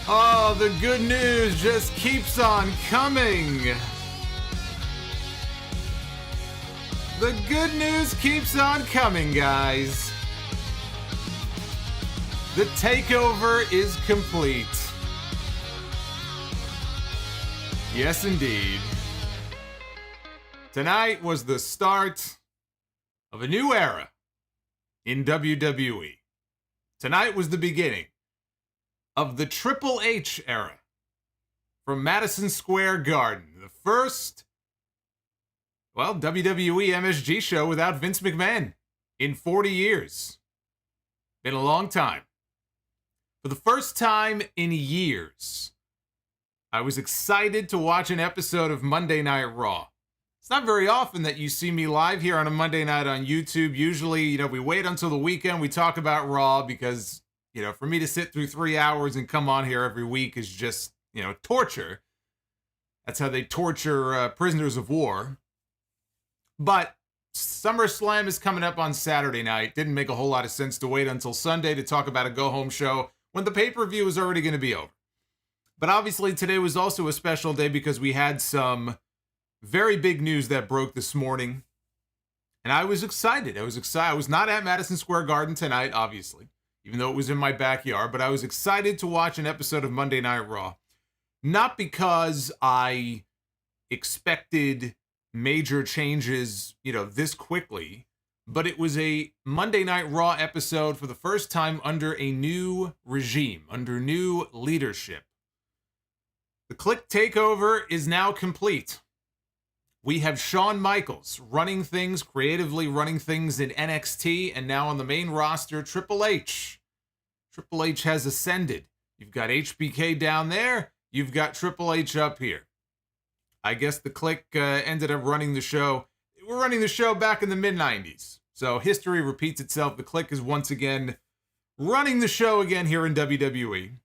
Oh, the good news just keeps on coming. The good news keeps on coming, guys. The takeover is complete. Yes, indeed. Tonight was the start of a new era in WWE. Tonight was the beginning of the Triple H era from Madison Square Garden. The first, WWE MSG show without Vince McMahon in 40 years. Been a long time. For the first time in years, I was excited to watch an episode of Monday Night Raw. It's not very often that you see me live here on a Monday night on YouTube. Usually, we wait until the weekend, we talk about Raw because, for me to sit through 3 hours and come on here every week is just, torture. That's how they torture prisoners of war. But Summerslam is coming up on Saturday night. Didn't make a whole lot of sense to wait until Sunday to talk about a go-home show when the pay-per-view is already going to be over. But obviously today was also a special day because we had some very big news that broke this morning. And I was excited. I was not at Madison Square Garden tonight, obviously, even though it was in my backyard, but I was excited to watch an episode of Monday Night Raw. Not because I expected major changes, this quickly, but it was a Monday Night Raw episode for the first time under a new regime, under new leadership. The Click takeover is now complete. We have Shawn Michaels running things, creatively running things in NXT, and now on the main roster, Triple H. Triple H has ascended. You've got HBK down there, you've got Triple H up here. I guess the Click ended up running the show. We're running the show back in the mid-90s. So history repeats itself. The Click is once again running the show again here in WWE.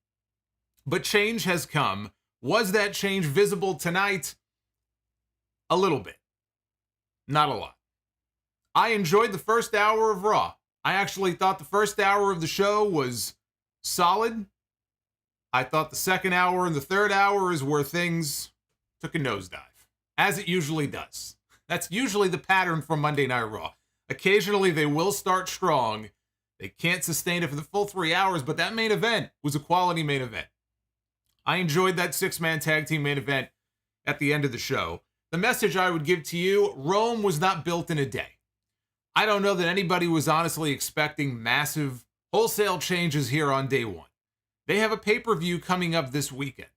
But change has come. Was that change visible tonight? A little bit. Not a lot. I enjoyed the first hour of Raw. I actually thought the first hour of the show was solid. I thought the second hour and the third hour is where things took a nosedive, as it usually does. That's usually the pattern from Monday Night Raw. Occasionally they will start strong. They can't sustain it for the full 3 hours, but that main event was a quality main event. I enjoyed that 6-man tag team main event at the end of the show. The message I would give to you, Rome was not built in a day. I don't know that anybody was honestly expecting massive wholesale changes here on day one. They have a pay-per-view coming up this weekend.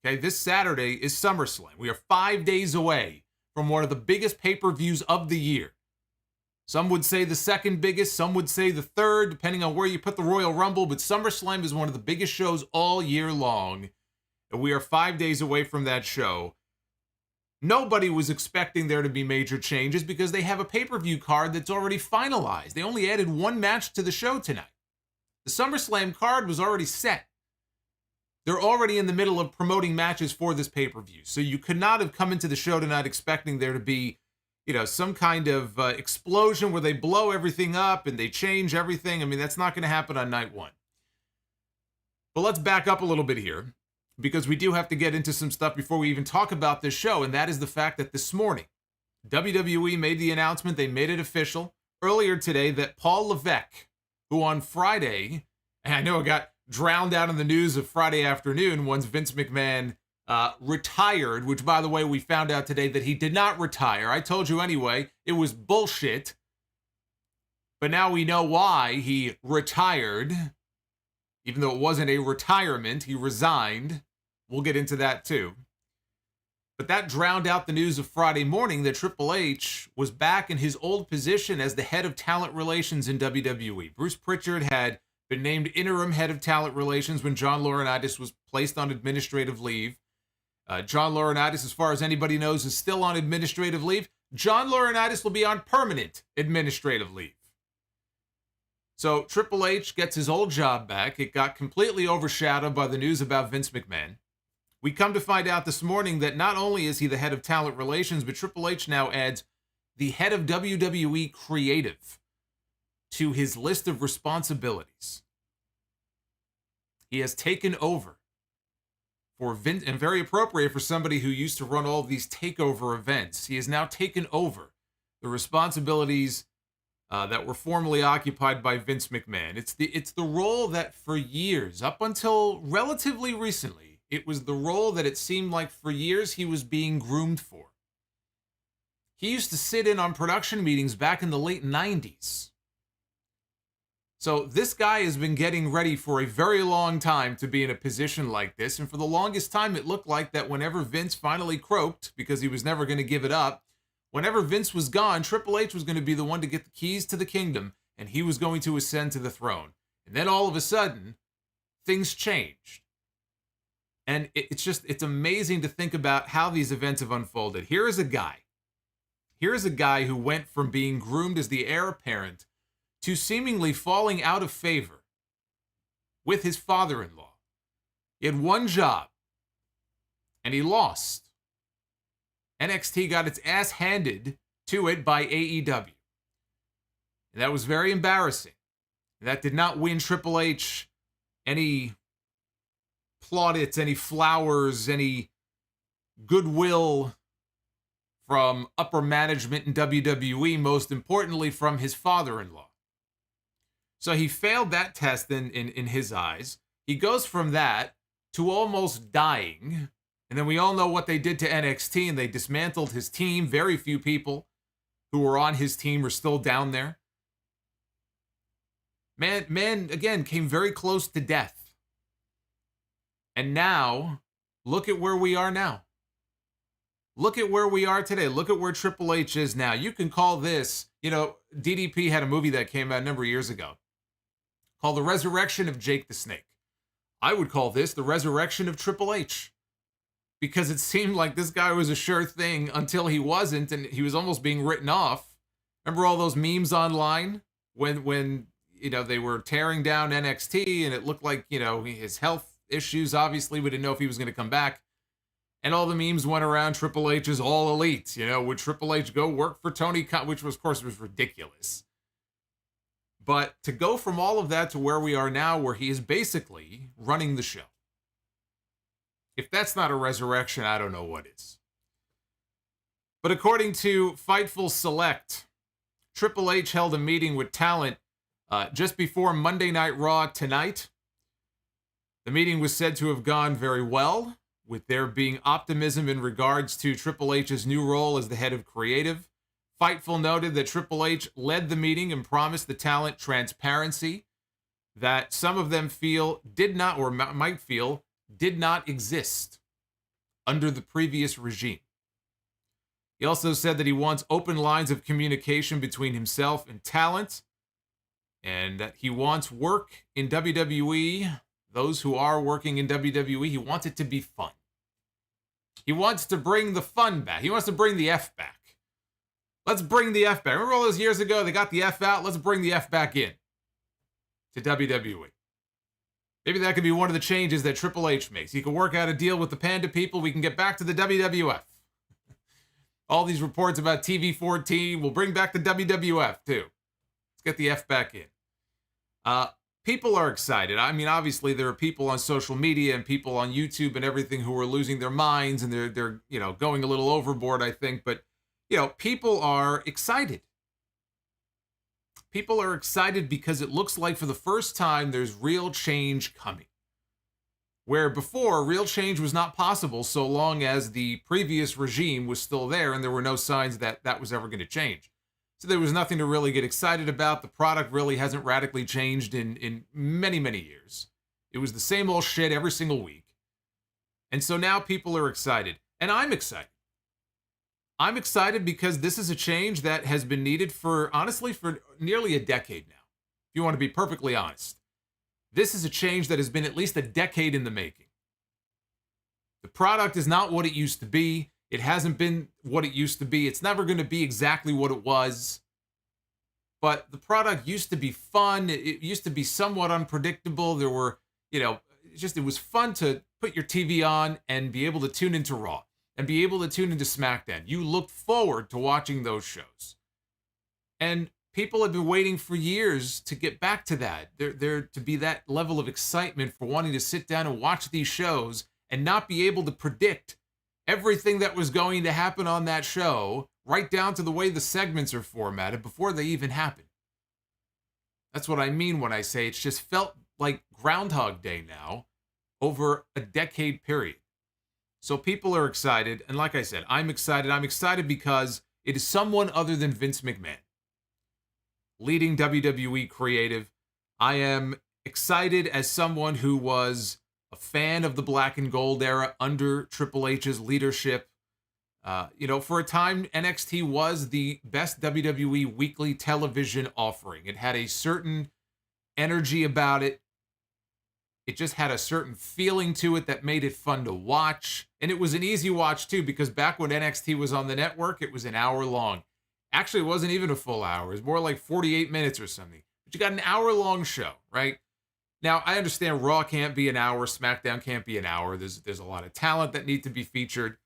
Okay, this Saturday is SummerSlam. We are 5 days away from one of the biggest pay-per-views of the year. Some would say the second biggest, some would say the third, depending on where you put the Royal Rumble, but SummerSlam is one of the biggest shows all year long. And we are 5 days away from that show. Nobody was expecting there to be major changes because they have a pay-per-view card that's already finalized. They only added one match to the show tonight. The SummerSlam card was already set. They're already in the middle of promoting matches for this pay-per-view. So you could not have come into the show tonight expecting there to be, some kind of explosion where they blow everything up and they change everything. I mean, that's not going to happen on night one. But let's back up a little bit here, because we do have to get into some stuff before we even talk about this show, and that is the fact that this morning, WWE made the announcement, they made it official earlier today, that Paul Levesque, who on Friday, and I know it got drowned out in the news of Friday afternoon once Vince McMahon retired, which, by the way, we found out today that he did not retire. I told you anyway, it was bullshit. But now we know why he retired. Even though it wasn't a retirement, he resigned. We'll get into that too. But that drowned out the news of Friday morning that Triple H was back in his old position as the head of talent relations in WWE. Bruce Prichard had been named interim head of talent relations when John Laurinaitis was placed on administrative leave. John Laurinaitis, as far as anybody knows, is still on administrative leave. John Laurinaitis will be on permanent administrative leave. So Triple H gets his old job back. It got completely overshadowed by the news about Vince McMahon. We come to find out this morning that not only is he the head of talent relations, but Triple H now adds the head of WWE Creative to his list of responsibilities. He has taken over for Vince, and very appropriate for somebody who used to run all these takeover events. He has now taken over the responsibilities that were formerly occupied by Vince McMahon. It's the role that for years, up until relatively recently, it was the role that it seemed like for years he was being groomed for. He used to sit in on production meetings back in the late 90s. So this guy has been getting ready for a very long time to be in a position like this. And for the longest time, it looked like that whenever Vince finally croaked, because he was never going to give it up, whenever Vince was gone, Triple H was going to be the one to get the keys to the kingdom, and he was going to ascend to the throne. And then all of a sudden, things changed. And it's amazing to think about how these events have unfolded. Here is a guy who went from being groomed as the heir apparent to seemingly falling out of favor with his father-in-law. He had one job, and he lost. NXT got its ass handed to it by AEW. And that was very embarrassing. That did not win Triple H any plaudits, any flowers, any goodwill from upper management in WWE, most importantly from his father-in-law. So he failed that test in his eyes. He goes from that to almost dying. And then we all know what they did to NXT, and they dismantled his team. Very few people who were on his team are still down there. Man, again, came very close to death. And now, look at where we are now. Look at where we are today. Look at where Triple H is now. You can call this, DDP had a movie that came out a number of years ago called The Resurrection of Jake the Snake. I would call this The Resurrection of Triple H, because it seemed like this guy was a sure thing until he wasn't, and he was almost being written off. Remember all those memes online when they were tearing down NXT, and it looked like, his health issues, obviously, we didn't know if he was going to come back. And all the memes went around, Triple H is all elite. Would Triple H go work for Tony Khan? Which, of course, was ridiculous. But to go from all of that to where we are now, where he is basically running the show. If that's not a resurrection, I don't know what is. But according to Fightful Select, Triple H held a meeting with talent just before Monday Night Raw tonight. The meeting was said to have gone very well, with there being optimism in regards to Triple H's new role as the head of creative. Fightful noted that Triple H led the meeting and promised the talent transparency that some of them feel did not, or might feel, did not exist under the previous regime. He also said that he wants open lines of communication between himself and talent, and that he wants work in WWE, those who are working in WWE, he wants it to be fun. He wants to bring the fun back. He wants to bring the F back. Let's bring the F back. Remember all those years ago, they got the F out? Let's bring the F back in to WWE. Maybe that could be one of the changes that Triple H makes. He can work out a deal with the Panda people. We can get back to the WWF. All these reports about TV14, we'll bring back the WWF too. Let's get the F back in. People are excited. I mean, obviously there are people on social media and people on YouTube and everything who are losing their minds, and they're going a little overboard, I think. But people are excited. People are excited because it looks like for the first time there's real change coming. Where before, real change was not possible so long as the previous regime was still there and there were no signs that that was ever going to change. So there was nothing to really get excited about. The product really hasn't radically changed in many, many years. It was the same old shit every single week. And so now people are excited. And I'm excited. I'm excited because this is a change that has been needed for nearly a decade now. If you want to be perfectly honest. This is a change that has been at least a decade in the making. The product is not what it used to be. It hasn't been what it used to be. It's never going to be exactly what it was. But the product used to be fun. It used to be somewhat unpredictable. There were, it was fun to put your TV on and be able to tune into Raw and be able to tune into SmackDown. You looked forward to watching those shows. And people have been waiting for years to get back to that. There to be that level of excitement for wanting to sit down and watch these shows and not be able to predict everything that was going to happen on that show, right down to the way the segments are formatted before they even happen. That's what I mean when I say it's just felt like Groundhog Day now over a decade period. So people are excited. And like I said, I'm excited. I'm excited because it is someone other than Vince McMahon leading WWE creative. I am excited as someone who was a fan of the black and gold era under Triple H's leadership. For a time, NXT was the best WWE weekly television offering. It had a certain energy about it. It just had a certain feeling to it that made it fun to watch. And it was an easy watch, too, because back when NXT was on the network, it was an hour long. Actually, it wasn't even a full hour. It was more like 48 minutes or something. But you got an hour-long show, right? Now, I understand Raw can't be an hour, SmackDown can't be an hour. There's a lot of talent that need to be featured.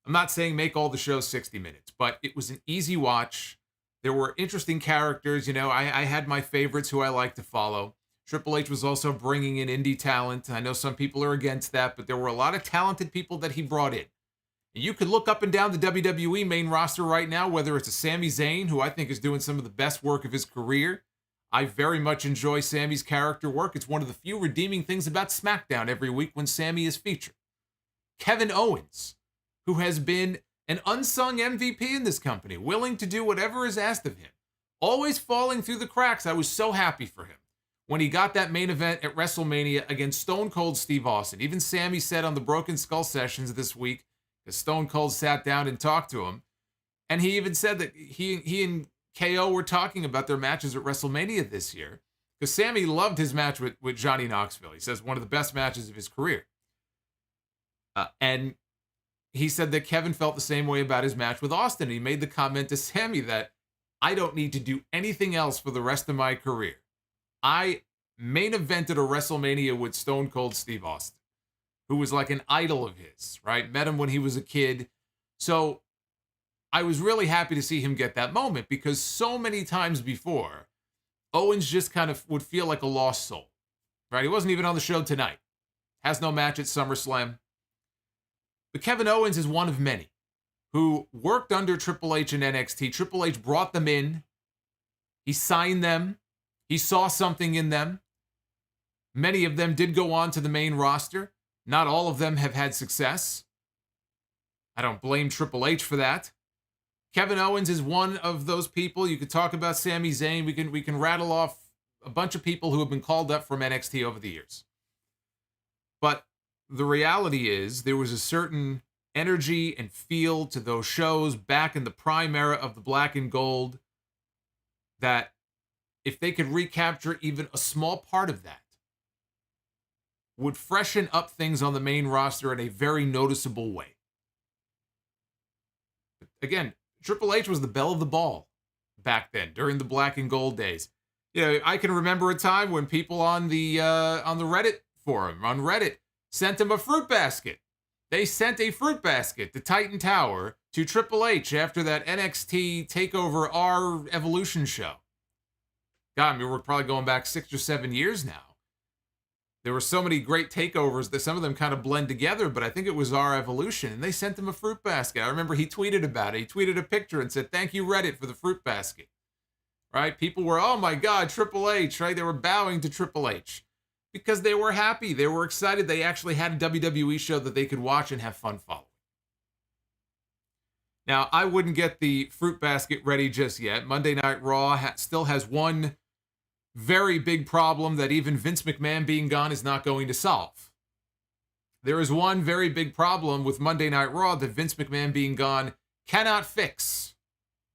I'm not saying make all the shows 60 minutes, but it was an easy watch. There were interesting characters. I had my favorites who I like to follow. Triple H was also bringing in indie talent. I know some people are against that, but there were a lot of talented people that he brought in. And you could look up and down the WWE main roster right now, whether it's a Sami Zayn, who I think is doing some of the best work of his career. I very much enjoy Sami's character work. It's one of the few redeeming things about SmackDown every week when Sami is featured. Kevin Owens, who has been an unsung MVP in this company, willing to do whatever is asked of him, always falling through the cracks. I was so happy for him when he got that main event at WrestleMania against Stone Cold Steve Austin. Even Sami said on the Broken Skull sessions this week, because Stone Cold sat down and talked to him, and he even said that he and KO were talking about their matches at WrestleMania this year, because Sami loved his match with Johnny Knoxville. He says one of the best matches of his career. And he said that Kevin felt the same way about his match with Austin. He made the comment to Sami that I don't need to do anything else for the rest of my career. I main evented a WrestleMania with Stone Cold Steve Austin, who was like an idol of his, right? Met him when he was a kid. So I was really happy to see him get that moment, because so many times before, Owens just kind of would feel like a lost soul, right? He wasn't even on the show tonight. Has no match at SummerSlam. But Kevin Owens is one of many who worked under Triple H and NXT. Triple H brought them in. He signed them. He saw something in them. Many of them did go on to the main roster. Not all of them have had success. I don't blame Triple H for that. Kevin Owens is one of those people. You could talk about Sami Zayn. We can rattle off a bunch of people who have been called up from NXT over the years. But the reality is there was a certain energy and feel to those shows back in the prime era of the black and gold that if they could recapture even a small part of that, would freshen up things on the main roster in a very noticeable way. Again, Triple H was the belle of the ball back then during the black and gold days. I can remember a time when people on the Reddit forum, on Reddit, sent him a fruit basket. They sent a fruit basket to Titan Tower to Triple H after that NXT TakeOver R Evolution show. God, I mean, we're probably going back 6 or 7 years now. There were so many great takeovers that some of them kind of blend together, but I think it was our Evolution, and they sent him a fruit basket. I remember he tweeted about it. He tweeted a picture and said, "Thank you, Reddit, for the fruit basket." Right? People were, oh my God, Triple H, right? They were bowing to Triple H because they were happy. They were excited. They actually had a WWE show that they could watch and have fun following. Now, I wouldn't get the fruit basket ready just yet. Monday Night Raw still has one very big problem that even Vince McMahon being gone is not going to solve. There is one very big problem with Monday Night Raw that Vince McMahon being gone cannot fix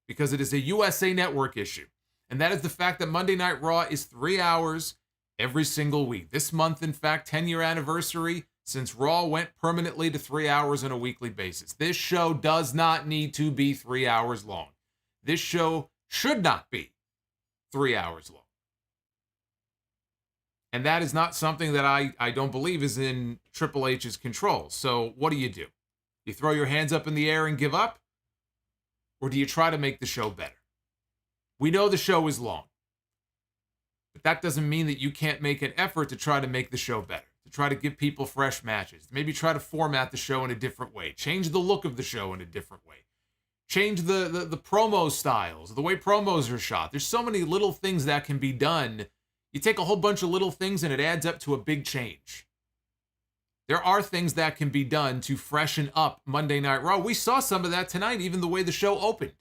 because it is a USA Network issue. And that is the fact that Monday Night Raw is 3 hours every single week. This month, in fact, 10-year anniversary since Raw went permanently to 3 hours on a weekly basis. This show does not need to be 3 hours long. This show should not be 3 hours long. And that is not something that I don't believe is in Triple H's control. So what do? You throw your hands up in the air and give up? Or do you try to make the show better? We know the show is long. But that doesn't mean that you can't make an effort to try to make the show better, to try to give people fresh matches. Maybe try to format the show in a different way. Change the look of the show in a different way. Change the promo styles, the way promos are shot. There's so many little things that can be done. You take a whole bunch of little things and it adds up to a big change. There are things that can be done to freshen up Monday Night Raw. We saw some of that tonight, even the way the show opened.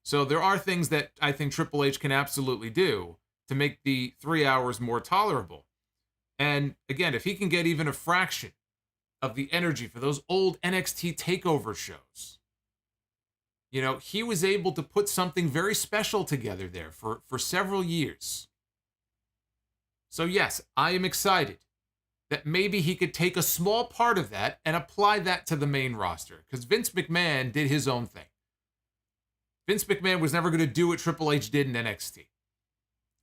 So there are things that I think Triple H can absolutely do to make the 3 hours more tolerable. And again, if he can get even a fraction of the energy for those old NXT TakeOver shows, you know, he was able to put something very special together there for several years. So yes, I am excited that maybe he could take a small part of that and apply that to the main roster, because Vince McMahon did his own thing. Vince McMahon was never going to do what Triple H did in NXT.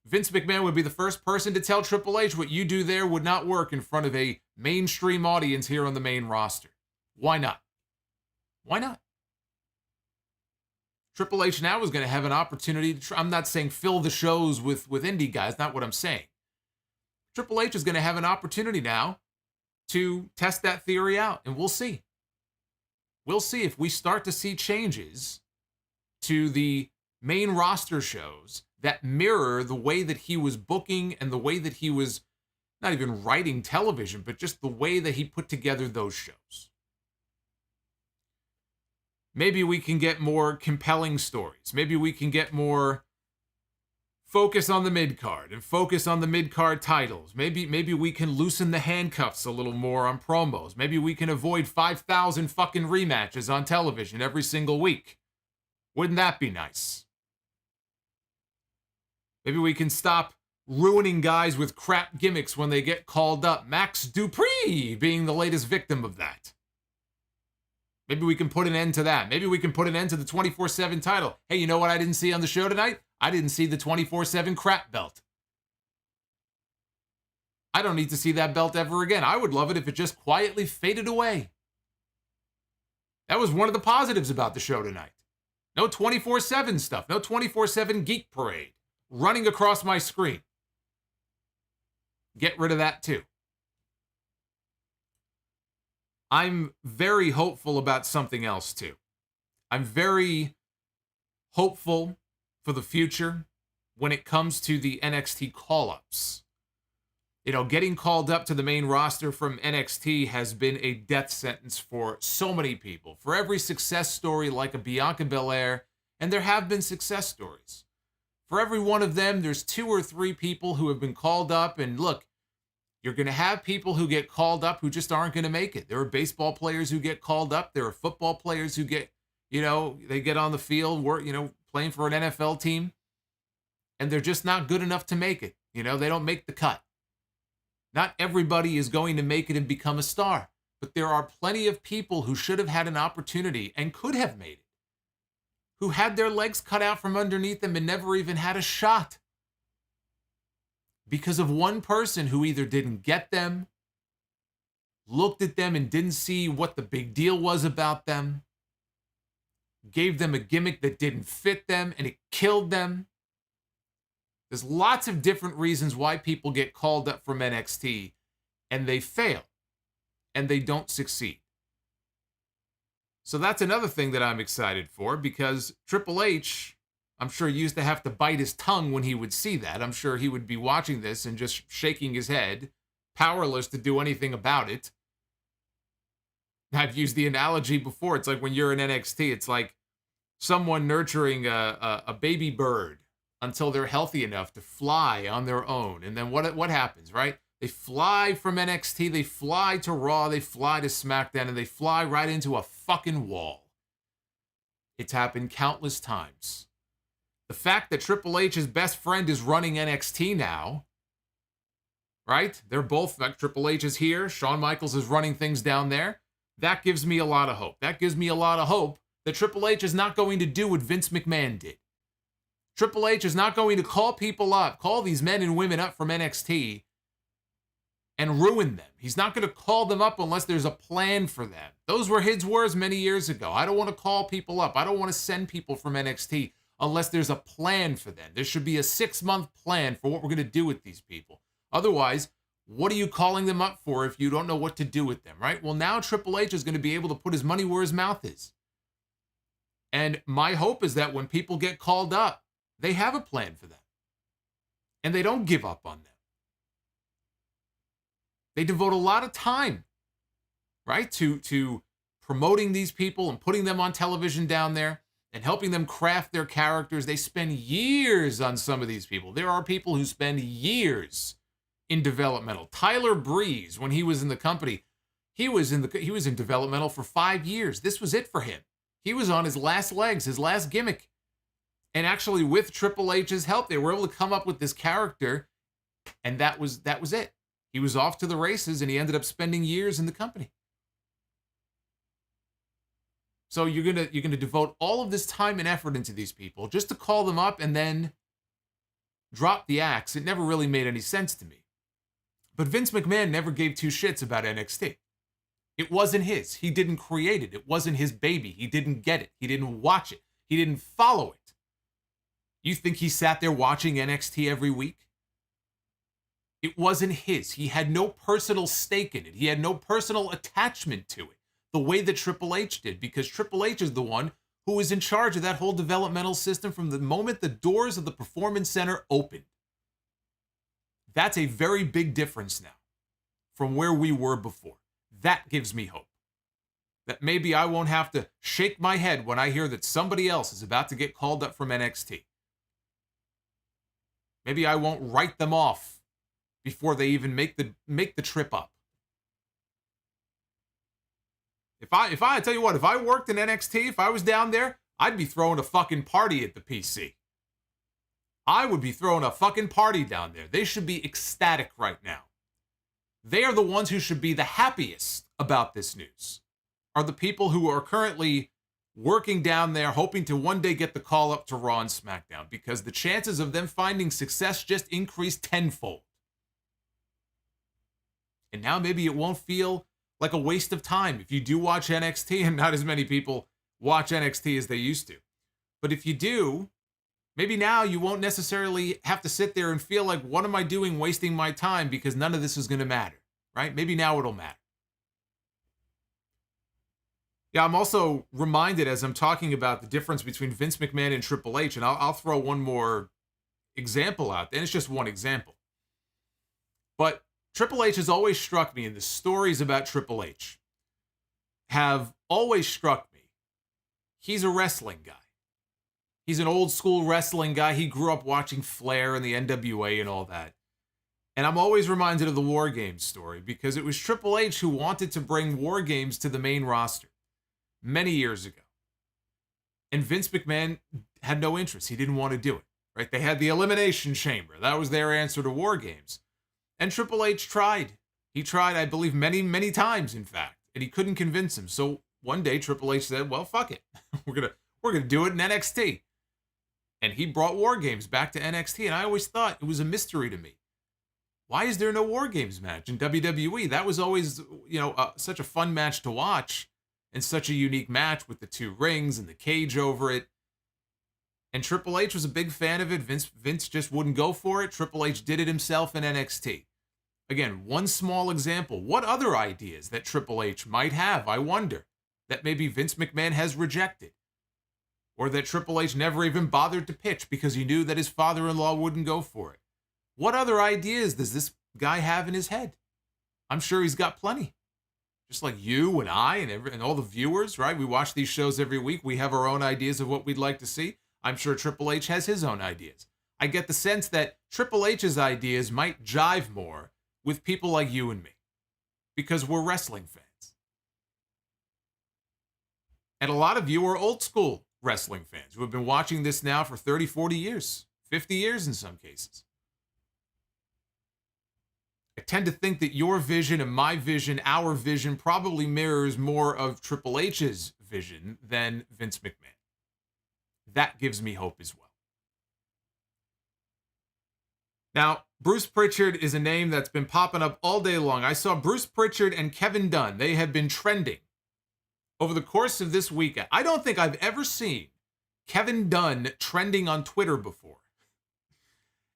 Vince McMahon would be the first person to tell Triple H what you do there would not work in front of a mainstream audience here on the main roster. Why not? Why not? Triple H now is going to have an opportunity to I'm not saying fill the shows with indie guys, not what I'm saying. Triple H is going to have an opportunity now to test that theory out, and we'll see. We'll see if we start to see changes to the main roster shows that mirror the way that he was booking and the way that he was not even writing television, but just the way that he put together those shows. Maybe we can get more compelling stories. Maybe we can get more focus on the mid-card and focus on the mid-card titles. Maybe we can loosen the handcuffs a little more on promos. Maybe we can avoid 5,000 fucking rematches on television every single week. Wouldn't that be nice? Maybe we can stop ruining guys with crap gimmicks when they get called up. Max Dupree being the latest victim of that. Maybe we can put an end to that. Maybe we can put an end to the 24/7 title. Hey, you know what I didn't see on the show tonight? I didn't see the 24/7 crap belt. I don't need to see that belt ever again. I would love it if it just quietly faded away. That was one of the positives about the show tonight. No 24/7 stuff. No 24/7 geek parade running across my screen. Get rid of that too. I'm very hopeful about something else too. I'm very hopeful for the future when it comes to the NXT Call Ups. You know, getting called up to the main roster from NXT has been a death sentence for so many people. For every success story like a Bianca Belair, and there have been success stories. For every one of them, there's 2 or 3 people who have been called up, and look, you're going to have people who get called up who just aren't going to make it. There are baseball players who get called up. There are football players who get, you know, they get on the field, work, you know, playing for an NFL team, and they're just not good enough to make it. You know, they don't make the cut. Not everybody is going to make it and become a star, but there are plenty of people who should have had an opportunity and could have made it, who had their legs cut out from underneath them and never even had a shot. Because of one person who either didn't get them, looked at them and didn't see what the big deal was about them, gave them a gimmick that didn't fit them, and it killed them. There's lots of different reasons why people get called up from NXT, and they fail, and they don't succeed. So that's another thing that I'm excited for, because Triple H, I'm sure, used to have to bite his tongue when he would see that. I'm sure he would be watching this and just shaking his head, powerless to do anything about it. I've used the analogy before. It's like when you're in NXT, it's like someone nurturing a baby bird until they're healthy enough to fly on their own. And then what happens, right? They fly from NXT, they fly to Raw, they fly to SmackDown, and they fly right into a fucking wall. It's happened countless times. The fact that Triple H's best friend is running NXT now, right? They're both, like, Triple H is here, Shawn Michaels is running things down there. That gives me a lot of hope. That gives me a lot of hope that Triple H is not going to do what Vince McMahon did. Triple H is not going to call people up, call these men and women up from NXT and ruin them. He's not going to call them up unless there's a plan for them. Those were his words many years ago. I don't want to call people up. I don't want to send people from NXT unless there's a plan for them. There should be a 6-month plan for what we're going to do with these people. Otherwise, what are you calling them up for if you don't know what to do with them, right? Well, now Triple H is going to be able to put his money where his mouth is. And my hope is that when people get called up, they have a plan for them. And they don't give up on them. They devote a lot of time, right, to promoting these people and putting them on television down there and helping them craft their characters. They spend years on some of these people. There are people who spend years in developmental. Tyler Breeze, when he was in the company, he was in developmental for 5 years. This was it for him. He was on his last legs, his last gimmick. And actually, with Triple H's help, they were able to come up with this character, and that was it. He was off to the races, and he ended up spending years in the company. So you're gonna devote all of this time and effort into these people just to call them up and then drop the axe. It never really made any sense to me. But Vince McMahon never gave two shits about NXT. It wasn't his. He didn't create it. It wasn't his baby. He didn't get it. He didn't watch it. He didn't follow it. You think he sat there watching NXT every week? It wasn't his. He had no personal stake in it. He had no personal attachment to it the way that Triple H did, because Triple H is the one who was in charge of that whole developmental system from the moment the doors of the Performance Center opened. That's a very big difference now from where we were before. That gives me hope. That maybe I won't have to shake my head when I hear that somebody else is about to get called up from NXT. Maybe I won't write them off before they even make the trip up. If I tell you what, if I worked in NXT, if I was down there, I'd be throwing a fucking party at the PC. I would be throwing a fucking party down there. They should be ecstatic right now. They are the ones who should be the happiest about this news. Are the people who are currently working down there, hoping to one day get the call up to Raw and SmackDown, because the chances of them finding success just increased tenfold. And now maybe it won't feel like a waste of time if you do watch NXT, and not as many people watch NXT as they used to. But if you do, maybe now you won't necessarily have to sit there and feel like, what am I doing wasting my time, because none of this is going to matter, right? Maybe now it'll matter. Yeah, I'm also reminded as I'm talking about the difference between Vince McMahon and Triple H, and I'll throw one more example out there, and it's just one example. But Triple H has always struck me, and the stories about Triple H have always struck me. He's a wrestling guy. He's an old school wrestling guy. He grew up watching Flair and the NWA and all that. And I'm always reminded of the War Games story, because it was Triple H who wanted to bring War Games to the main roster many years ago. And Vince McMahon had no interest. He didn't want to do it, right? They had the Elimination Chamber. That was their answer to War Games. And Triple H tried. He tried, I believe, many, many times, in fact. And he couldn't convince him. So one day, Triple H said, well, fuck it. We're gonna do it in NXT. And he brought War Games back to NXT. And I always thought it was a mystery to me. Why is there no War Games match in WWE? That was always, such a fun match to watch. And such a unique match with the two rings and the cage over it. And Triple H was a big fan of it. Vince just wouldn't go for it. Triple H did it himself in NXT. Again, one small example. What other ideas that Triple H might have, I wonder, that maybe Vince McMahon has rejected? Or that Triple H never even bothered to pitch because he knew that his father-in-law wouldn't go for it? What other ideas does this guy have in his head? I'm sure he's got plenty. Just like you and I and all the viewers, right? We watch these shows every week. We have our own ideas of what we'd like to see. I'm sure Triple H has his own ideas. I get the sense that Triple H's ideas might jive more with people like you and me, because we're wrestling fans. And a lot of you are old school wrestling fans who have been watching this now for 30, 40 years, 50 years in some cases. I tend to think that your vision and my vision, our vision, probably mirrors more of Triple H's vision than Vince McMahon. That gives me hope as well. Now, Bruce Prichard is a name that's been popping up all day long. I saw Bruce Prichard and Kevin Dunn. They have been trending over the course of this weekend. I don't think I've ever seen Kevin Dunn trending on Twitter before.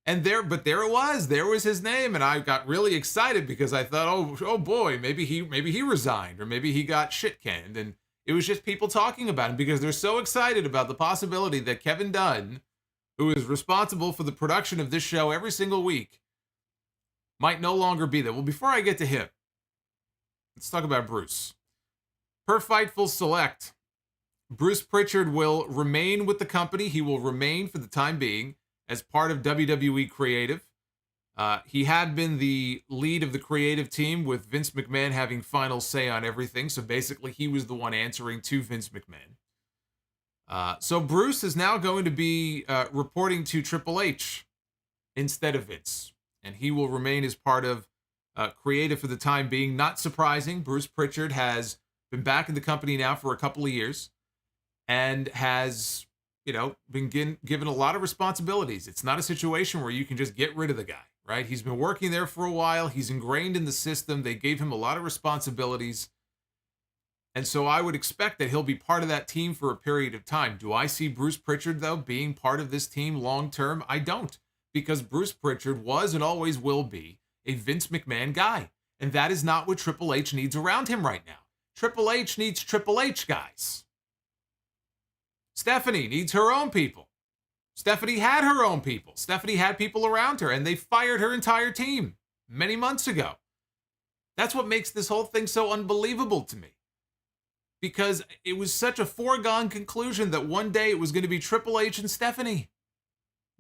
And there it was. There was his name, and I got really excited because I thought, oh boy, maybe he resigned, or maybe he got shit canned. And it was just people talking about him because they're so excited about the possibility that Kevin Dunn, who is responsible for the production of this show every single week, might no longer be there. Well, before I get to him, let's talk about Bruce. Per Fightful Select, Bruce Prichard will remain with the company. He will remain for the time being as part of WWE Creative. He had been the lead of the creative team, with Vince McMahon having final say on everything. So basically, he was the one answering to Vince McMahon. So Bruce is now going to be reporting to Triple H instead of Vince. And he will remain as part of creative for the time being. Not surprising, Bruce Prichard has been back in the company now for a couple of years and has, been given a lot of responsibilities. It's not a situation where you can just get rid of the guy, right? He's been working there for a while. He's ingrained in the system. They gave him a lot of responsibilities. And so I would expect that he'll be part of that team for a period of time. Do I see Bruce Prichard, though, being part of this team long term? I don't, because Bruce Prichard was and always will be a Vince McMahon guy. And that is not what Triple H needs around him right now. Triple H needs Triple H guys. Stephanie needs her own people. Stephanie had her own people. Stephanie had people around her, and they fired her entire team many months ago. That's what makes this whole thing so unbelievable to me. Because it was such a foregone conclusion that one day it was going to be Triple H and Stephanie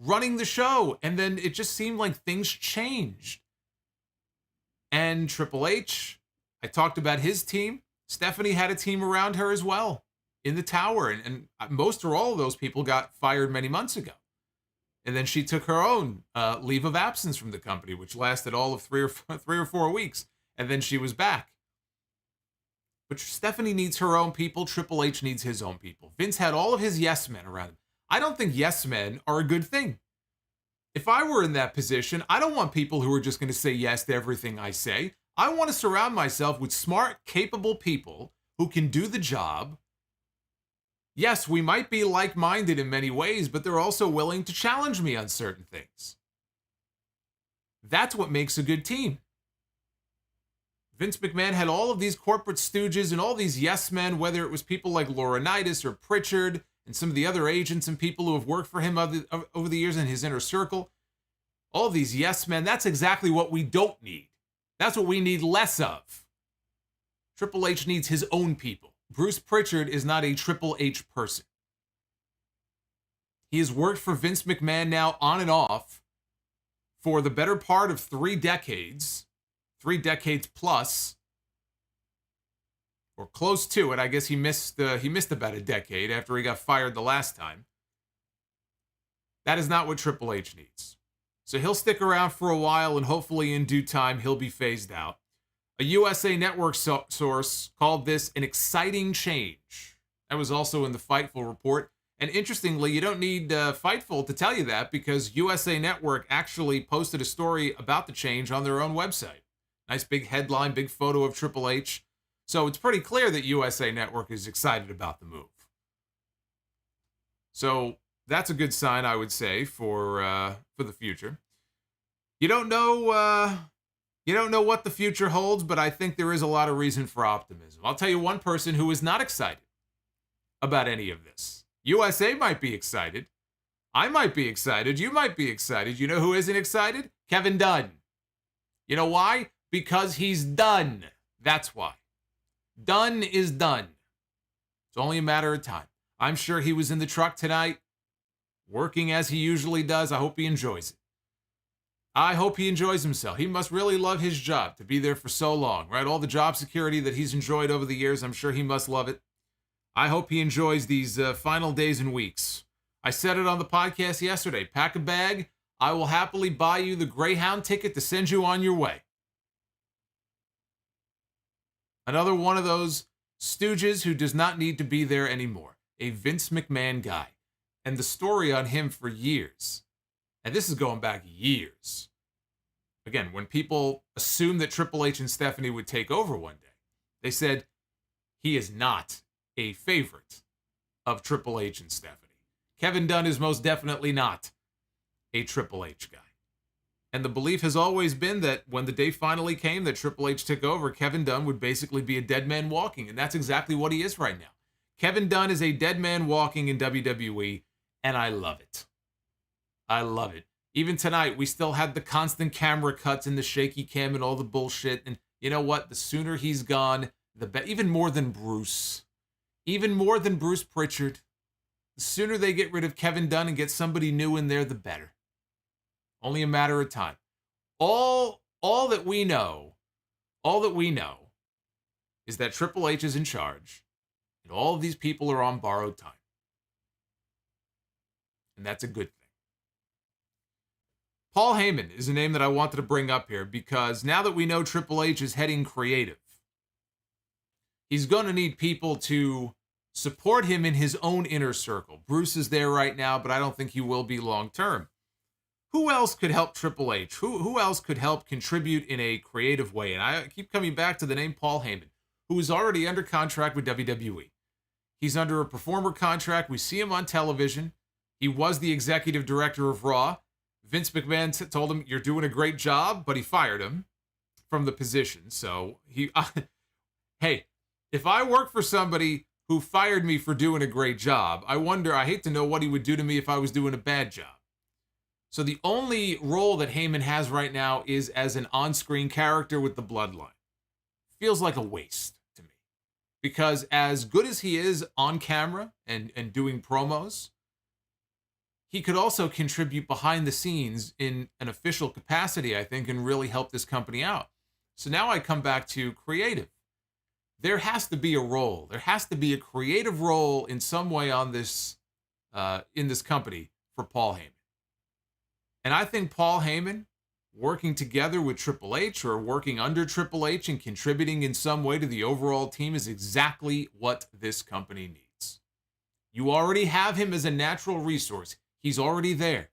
running the show, and then it just seemed like things changed. And Triple H, I talked about his team. Stephanie had a team around her as well in the tower, and most or all of those people got fired many months ago. And then she took her own leave of absence from the company, which lasted all of 3 or 4 weeks, and then she was back. But Stephanie needs her own people. Triple H needs his own people. Vince had all of his yes men around him. I don't think yes men are a good thing. If I were in that position, I don't want people who are just going to say yes to everything I say. I want to surround myself with smart, capable people who can do the job. Yes, we might be like-minded in many ways, but they're also willing to challenge me on certain things. That's what makes a good team. Vince McMahon had all of these corporate stooges and all these yes men, whether it was people like Laurinaitis or Prichard and some of the other agents and people who have worked for him over the years in his inner circle. All these yes men, that's exactly what we don't need. That's what we need less of. Triple H needs his own people. Bruce Prichard is not a Triple H person. He has worked for Vince McMahon now on and off for the better part of 3 decades plus, or close to it. I guess he missed about a decade after he got fired the last time. That is not what Triple H needs. So he'll stick around for a while, and hopefully in due time he'll be phased out. A USA Network source called this an exciting change. That was also in the Fightful report. And interestingly, you don't need Fightful to tell you that, because USA Network actually posted a story about the change on their own website. Nice big headline, big photo of Triple H. So it's pretty clear that USA Network is excited about the move. So that's a good sign, I would say, for the future. You don't know what the future holds, but I think there is a lot of reason for optimism. I'll tell you one person who is not excited about any of this. USA might be excited. I might be excited. You might be excited. You know who isn't excited? Kevin Dunn. You know why? Because he's done. That's why. Dunn is done. It's only a matter of time. I'm sure he was in the truck tonight, working as he usually does. I hope he enjoys it. I hope he enjoys himself. He must really love his job to be there for so long, right? All the job security that he's enjoyed over the years, I'm sure he must love it. I hope he enjoys these final days and weeks. I said it on the podcast yesterday. Pack a bag. I will happily buy you the Greyhound ticket to send you on your way. Another one of those stooges who does not need to be there anymore. A Vince McMahon guy. And the story on him for years. And this is going back years. Again, when people assumed that Triple H and Stephanie would take over one day, they said he is not a favorite of Triple H and Stephanie. Kevin Dunn is most definitely not a Triple H guy. And the belief has always been that when the day finally came that Triple H took over, Kevin Dunn would basically be a dead man walking. And that's exactly what he is right now. Kevin Dunn is a dead man walking in WWE, and I love it. I love it. Even tonight, we still had the constant camera cuts and the shaky cam and all the bullshit. And you know what? The sooner he's gone, the better. Even more than Bruce Prichard. The sooner they get rid of Kevin Dunn and get somebody new in there, the better. Only a matter of time. All that we know is that Triple H is in charge, and all of these people are on borrowed time. And that's a good thing. Paul Heyman is a name that I wanted to bring up here because now that we know Triple H is heading creative, he's going to need people to support him in his own inner circle. Bruce is there right now, but I don't think he will be long term. Who else could help Triple H? Who else could help contribute in a creative way? And I keep coming back to the name Paul Heyman, who is already under contract with WWE. He's under a performer contract. We see him on television. He was the executive director of Raw. Vince McMahon told him, "You're doing a great job," but he fired him from the position. So hey, if I work for somebody who fired me for doing a great job, I hate to know what he would do to me if I was doing a bad job. So the only role that Heyman has right now is as an on-screen character with the Bloodline. Feels like a waste to me. Because as good as he is on camera and doing promos, he could also contribute behind the scenes in an official capacity, I think, and really help this company out. So now I come back to creative. There has to be a role. There has to be a creative role in some way on this, in this company for Paul Heyman. And I think Paul Heyman working together with Triple H or working under Triple H and contributing in some way to the overall team is exactly what this company needs. You already have him as a natural resource. He's already there.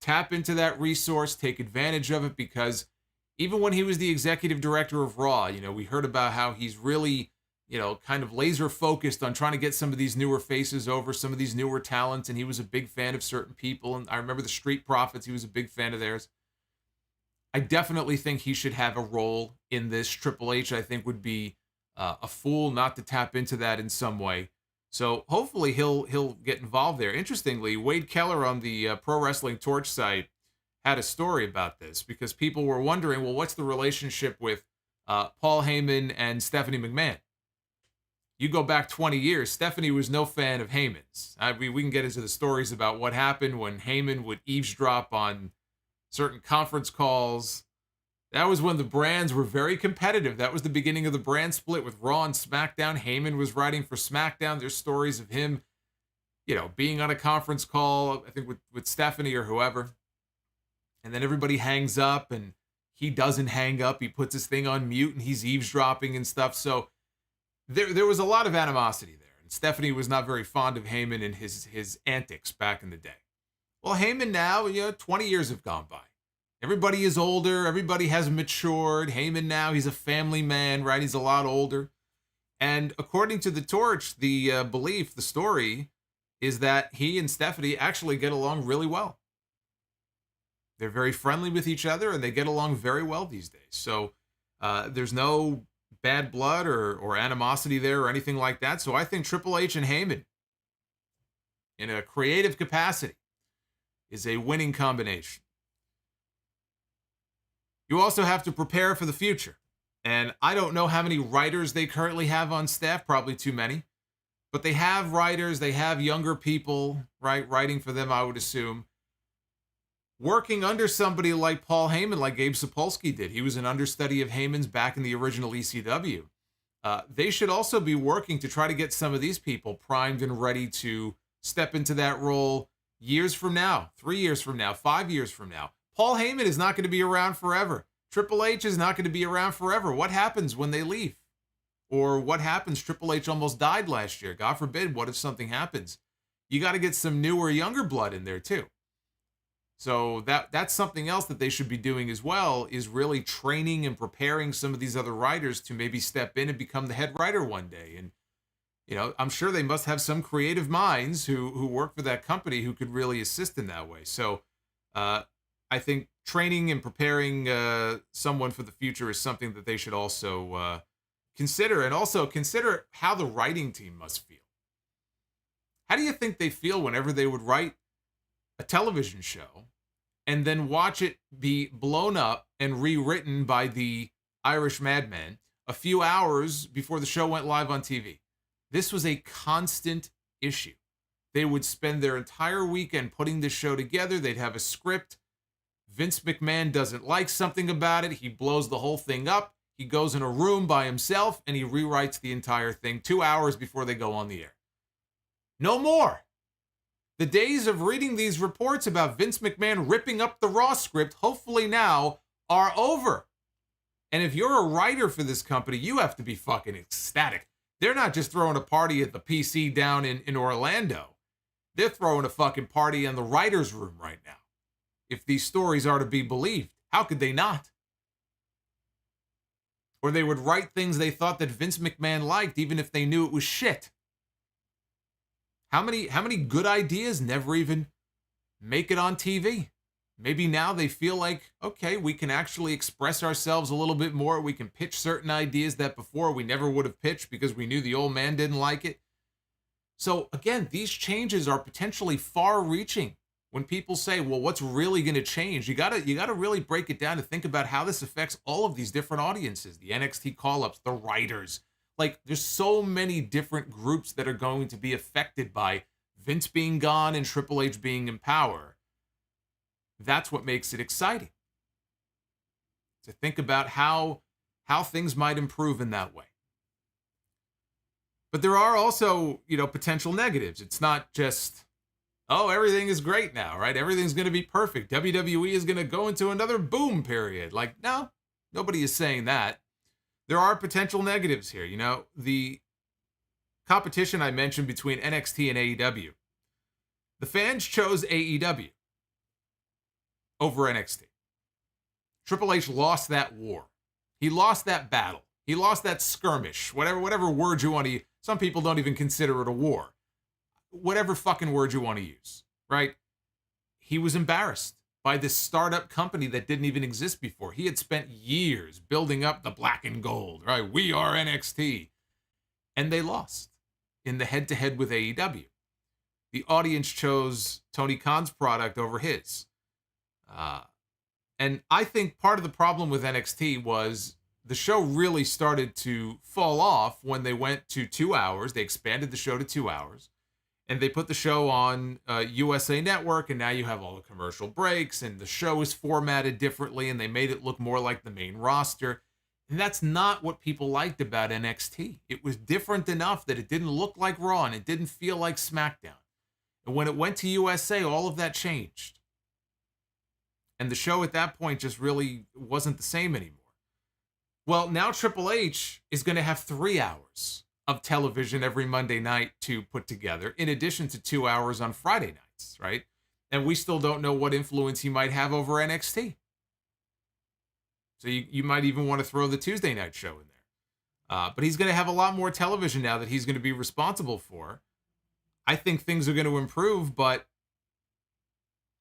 Tap into that resource, take advantage of it, because even when he was the executive director of Raw, we heard about how he's really, kind of laser focused on trying to get some of these newer faces over, some of these newer talents, and he was a big fan of certain people. And I remember the Street Profits, he was a big fan of theirs. I definitely think he should have a role in this. Triple H, I think, would be a fool not to tap into that in some way. So hopefully he'll get involved there. Interestingly, Wade Keller on the Pro Wrestling Torch site had a story about this because people were wondering, well, what's the relationship with Paul Heyman and Stephanie McMahon? You go back 20 years, Stephanie was no fan of Heyman's. We can get into the stories about what happened when Heyman would eavesdrop on certain conference calls. That was when the brands were very competitive. That was the beginning of the brand split with Raw and SmackDown. Heyman was writing for SmackDown. There's stories of him, being on a conference call, I think with Stephanie or whoever. And then everybody hangs up and he doesn't hang up. He puts his thing on mute and he's eavesdropping and stuff. So there was a lot of animosity there. And Stephanie was not very fond of Heyman and his antics back in the day. Well, Heyman now, 20 years have gone by. Everybody is older. Everybody has matured. Heyman now, he's a family man, right? He's a lot older. And according to the Torch, the belief, the story, is that he and Stephanie actually get along really well. They're very friendly with each other, and they get along very well these days. So there's no bad blood or animosity there or anything like that. So I think Triple H and Heyman, in a creative capacity, is a winning combination. You also have to prepare for the future. And I don't know how many writers they currently have on staff, probably too many. But they have writers, they have younger people, right, writing for them, I would assume. Working under somebody like Paul Heyman, like Gabe Sapolsky did. He was an understudy of Heyman's back in the original ECW. They should also be working to try to get some of these people primed and ready to step into that role years from now, 3 years from now, 5 years from now. Paul Heyman is not going to be around forever. Triple H is not going to be around forever. What happens when they leave? Or what happens? Triple H almost died last year. God forbid, what if something happens? You got to get some newer, younger blood in there too. So that's something else that they should be doing as well, is really training and preparing some of these other writers to maybe step in and become the head writer one day. And, I'm sure they must have some creative minds who work for that company who could really assist in that way. So I I think training and preparing someone for the future is something that they should also consider, and also consider how the writing team must feel. How do you think they feel whenever they would write a television show and then watch it be blown up and rewritten by the Irish madmen a few hours before the show went live on TV? This was a constant issue. They would spend their entire weekend putting this show together. They'd have a script. Vince McMahon doesn't like something about it. He blows the whole thing up. He goes in a room by himself and he rewrites the entire thing 2 hours before they go on the air. No more. The days of reading these reports about Vince McMahon ripping up the Raw script, hopefully now, are over. And if you're a writer for this company, you have to be fucking ecstatic. They're not just throwing a party at the PC down in Orlando. They're throwing a fucking party in the writer's room right now. If these stories are to be believed, how could they not? Or they would write things they thought that Vince McMahon liked, even if they knew it was shit. How many good ideas never even make it on TV? Maybe now they feel like, okay, we can actually express ourselves a little bit more. We can pitch certain ideas that before we never would have pitched because we knew the old man didn't like it. So again, these changes are potentially far-reaching. When people say, well, what's really going to change? You gotta really break it down to think about how this affects all of these different audiences, the NXT Call Ups, the writers. Like, there's so many different groups that are going to be affected by Vince being gone and Triple H being in power. That's what makes it exciting. To think about how things might improve in that way. But there are also, potential negatives. It's not just, oh, everything is great now, right? Everything's going to be perfect. WWE is going to go into another boom period. Like, no, nobody is saying that. There are potential negatives here. The competition I mentioned between NXT and AEW. The fans chose AEW over NXT. Triple H lost that war. He lost that battle. He lost that skirmish. Whatever word you want to use. Some people don't even consider it a war. Whatever fucking word you want to use, right? He was embarrassed by this startup company that didn't even exist before. He had spent years building up the black and gold, right? We are NXT. And they lost in the head-to-head with AEW. The audience chose Tony Khan's product over his. And I think part of the problem with NXT was the show really started to fall off when they went to 2 hours. They expanded the show to 2 hours. And they put the show on USA Network, and now you have all the commercial breaks, and the show is formatted differently, and they made it look more like the main roster. And that's not what people liked about NXT. It was different enough that it didn't look like Raw, and it didn't feel like SmackDown. And when it went to USA, all of that changed. And the show at that point just really wasn't the same anymore. Well, now Triple H is going to have 3 hours of television every Monday night to put together, in addition to 2 hours on Friday nights, right? And we still don't know what influence he might have over NXT. So you might even want to throw the Tuesday night show in there. But he's going to have a lot more television now that he's going to be responsible for. I think things are going to improve, but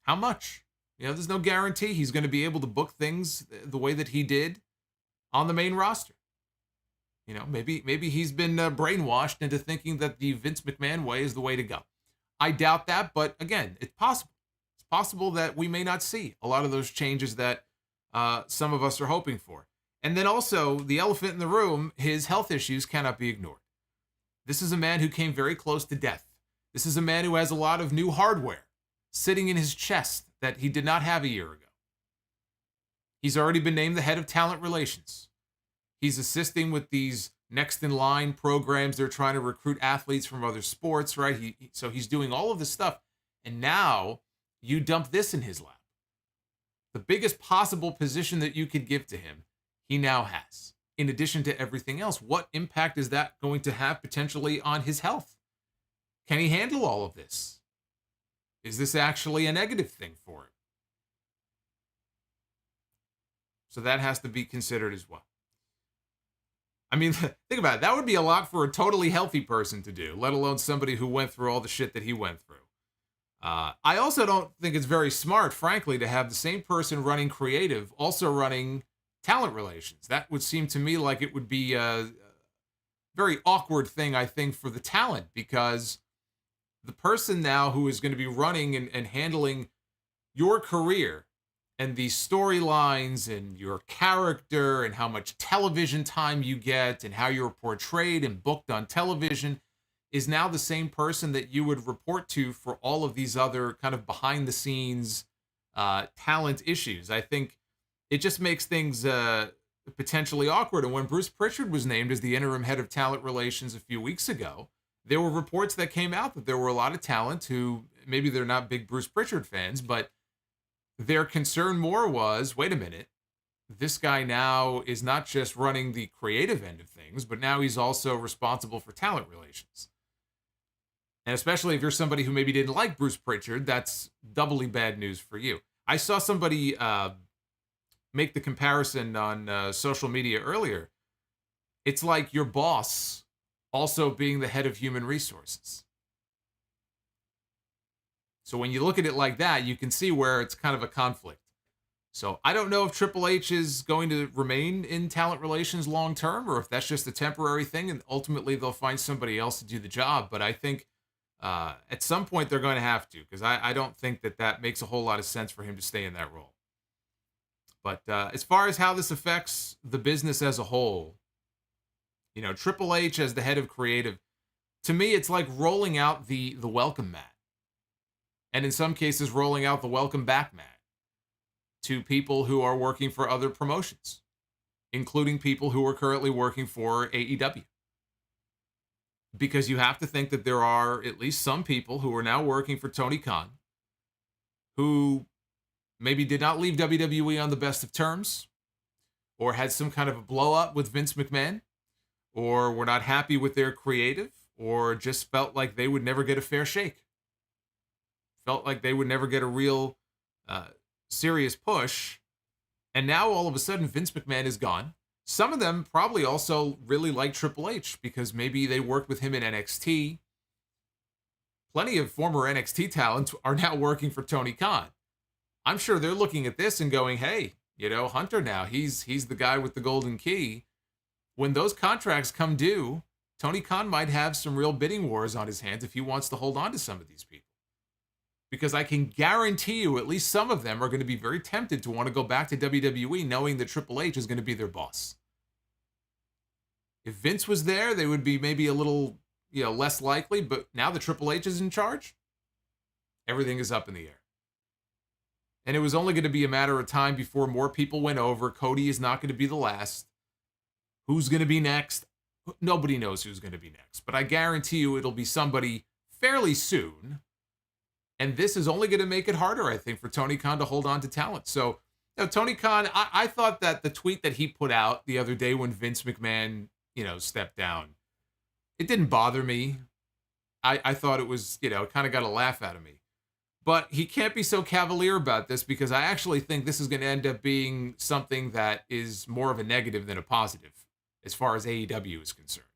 how much? There's no guarantee he's going to be able to book things the way that he did on the main roster. Maybe he's been brainwashed into thinking that the Vince McMahon way is the way to go. I doubt that, but again, it's possible. It's possible that we may not see a lot of those changes that some of us are hoping for. And then also, the elephant in the room, his health issues cannot be ignored. This is a man who came very close to death. This is a man who has a lot of new hardware sitting in his chest that he did not have a year ago. He's already been named the head of talent relations. He's assisting with these next in line programs. They're trying to recruit athletes from other sports, right? So he's doing all of this stuff. And now you dump this in his lap. The biggest possible position that you could give to him, he now has. In addition to everything else, what impact is that going to have potentially on his health? Can he handle all of this? Is this actually a negative thing for him? So that has to be considered as well. I mean, think about it. That would be a lot for a totally healthy person to do, let alone somebody who went through all the shit that he went through. I also don't think it's very smart, frankly, to have the same person running creative also running talent relations. That would seem to me like it would be a very awkward thing, I think, for the talent, because the person now who is going to be running and handling your career and the storylines and your character and how much television time you get and how you're portrayed and booked on television is now the same person that you would report to for all of these other kind of behind the scenes talent issues. I think it just makes things potentially awkward. And when Bruce Prichard was named as the interim head of talent relations a few weeks ago, there were reports that came out that there were a lot of talent who maybe they're not big Bruce Prichard fans, but their concern more was, wait a minute, this guy now is not just running the creative end of things, but now he's also responsible for talent relations. And especially if you're somebody who maybe didn't like Bruce Prichard, that's doubly bad news for you. I saw somebody make the comparison on social media earlier. It's like your boss also being the head of human resources. So when you look at it like that, you can see where it's kind of a conflict. So I don't know if Triple H is going to remain in talent relations long term, or if that's just a temporary thing and ultimately they'll find somebody else to do the job. But I think at some point they're going to have to, because I don't think that makes a whole lot of sense for him to stay in that role. But as far as how this affects the business as a whole, you know, Triple H as the head of creative, to me, it's like rolling out the welcome mat. And in some cases, rolling out the welcome back mat to people who are working for other promotions, including people who are currently working for AEW. Because you have to think that there are at least some people who are now working for Tony Khan who maybe did not leave WWE on the best of terms, or had some kind of a blow up with Vince McMahon, or were not happy with their creative, or just felt like they would never get a fair shake. Felt like they would never get a real serious push. And now all of a sudden Vince McMahon is gone. Some of them probably also really like Triple H because maybe they worked with him in NXT. Plenty of former NXT talents are now working for Tony Khan. I'm sure they're looking at this and going, hey, you know, Hunter now, he's the guy with the golden key. When those contracts come due, Tony Khan might have some real bidding wars on his hands if he wants to hold on to some of these people. Because I can guarantee you at least some of them are going to be very tempted to want to go back to WWE knowing that Triple H is going to be their boss. If Vince was there, they would be maybe a little, you know, less likely, but now that Triple H is in charge, everything is up in the air. And it was only going to be a matter of time before more people went over. Cody is not going to be the last. Who's going to be next? Nobody knows who's going to be next, but I guarantee you it'll be somebody fairly soon. And this is only going to make it harder, I think, for Tony Khan to hold on to talent. So, you know, Tony Khan, I thought that the tweet that he put out the other day when Vince McMahon, you know, stepped down, it didn't bother me. I thought it was, you know, it kind of got a laugh out of me. But he can't be so cavalier about this because I actually think this is going to end up being something that is more of a negative than a positive as far as AEW is concerned.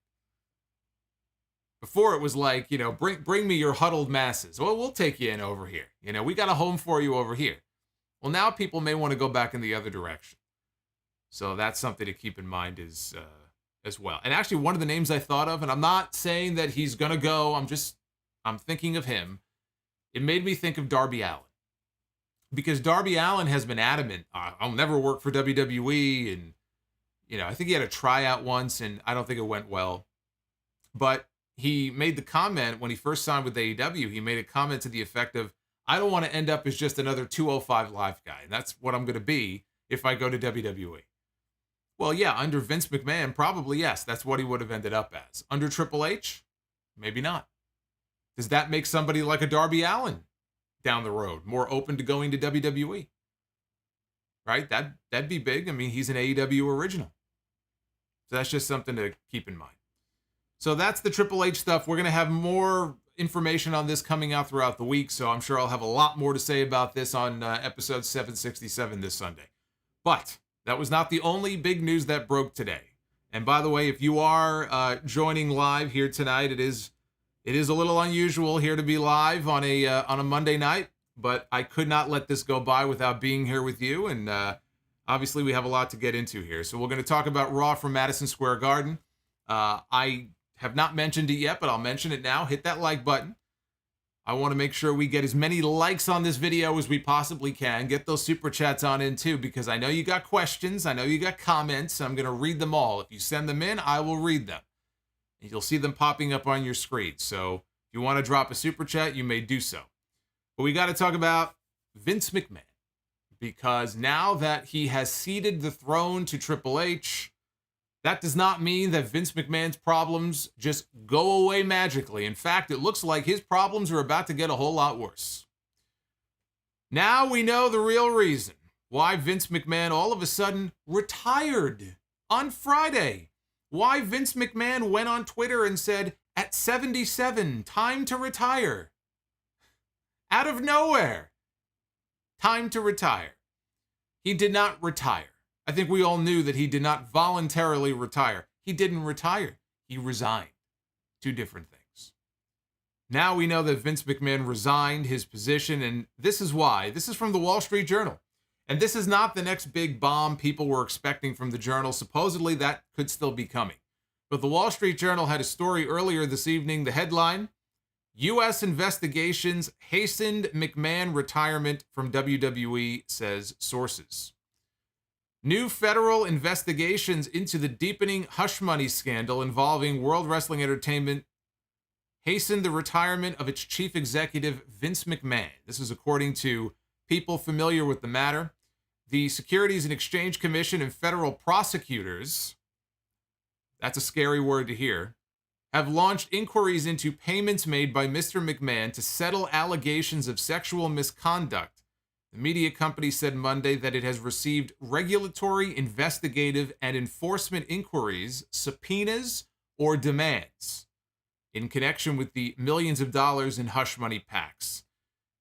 Before it was like, you know, bring me your huddled masses. Well, we'll take you in over here. You know, we got a home for you over here. Well, now people may want to go back in the other direction. So that's something to keep in mind as well. And actually, one of the names I thought of, and I'm not saying that he's going to go, I'm thinking of him. It made me think of Darby Allin. Because Darby Allin has been adamant, I'll never work for WWE. And, you know, I think he had a tryout once, and I don't think it went well. But he made the comment when he first signed with AEW, he made a comment to the effect of, I don't want to end up as just another 205 Live guy. And that's what I'm going to be if I go to WWE. Well, yeah, under Vince McMahon, probably yes. That's what he would have ended up as. Under Triple H, maybe not. Does that make somebody like a Darby Allin down the road more open to going to WWE? Right? That'd be big. I mean, he's an AEW original. So that's just something to keep in mind. So that's the Triple H stuff. We're going to have more information on this coming out throughout the week, so I'm sure I'll have a lot more to say about this on episode 767 this Sunday. But that was not the only big news that broke today. And by the way, if you are joining live here tonight, it is It is a little unusual here to be live on a Monday night, but I could not let this go by without being here with you, and obviously we have a lot to get into here. So we're going to talk about Raw from Madison Square Garden. I have not mentioned it yet, but I'll mention it now. Hit that like button. I want to make sure we get as many likes on this video as we possibly can. Get those super chats on in too, because I know you got questions. I know you got comments. I'm going to read them all. If you send them in, I will read them. And you'll see them popping up on your screen. So if you want to drop a super chat, you may do so. But we got to talk about Vince McMahon, because now that he has ceded the throne to Triple H, that does not mean that Vince McMahon's problems just go away magically. In fact, it looks like his problems are about to get a whole lot worse. Now we know the real reason why Vince McMahon all of a sudden retired on Friday. Why Vince McMahon went on Twitter and said, at 77, time to retire. Out of nowhere. Time to retire. He did not retire. I think we all knew that he did not voluntarily retire. He didn't retire. He resigned. Two different things. Now we know that Vince McMahon resigned his position, and this is why. This is from the Wall Street Journal. And this is not the next big bomb people were expecting from the Journal. Supposedly that could still be coming. But the Wall Street Journal had a story earlier this evening. The headline, U.S. investigations hastened McMahon retirement from WWE, says sources. New federal investigations into the deepening hush money scandal involving World Wrestling Entertainment hastened the retirement of its chief executive, Vince McMahon. This is according to people familiar with the matter. The Securities and Exchange Commission and federal prosecutors, that's a scary word to hear, have launched inquiries into payments made by Mr. McMahon to settle allegations of sexual misconduct. The media company said Monday that it has received regulatory, investigative, and enforcement inquiries, subpoenas, or demands in connection with the millions of dollars in hush money packs.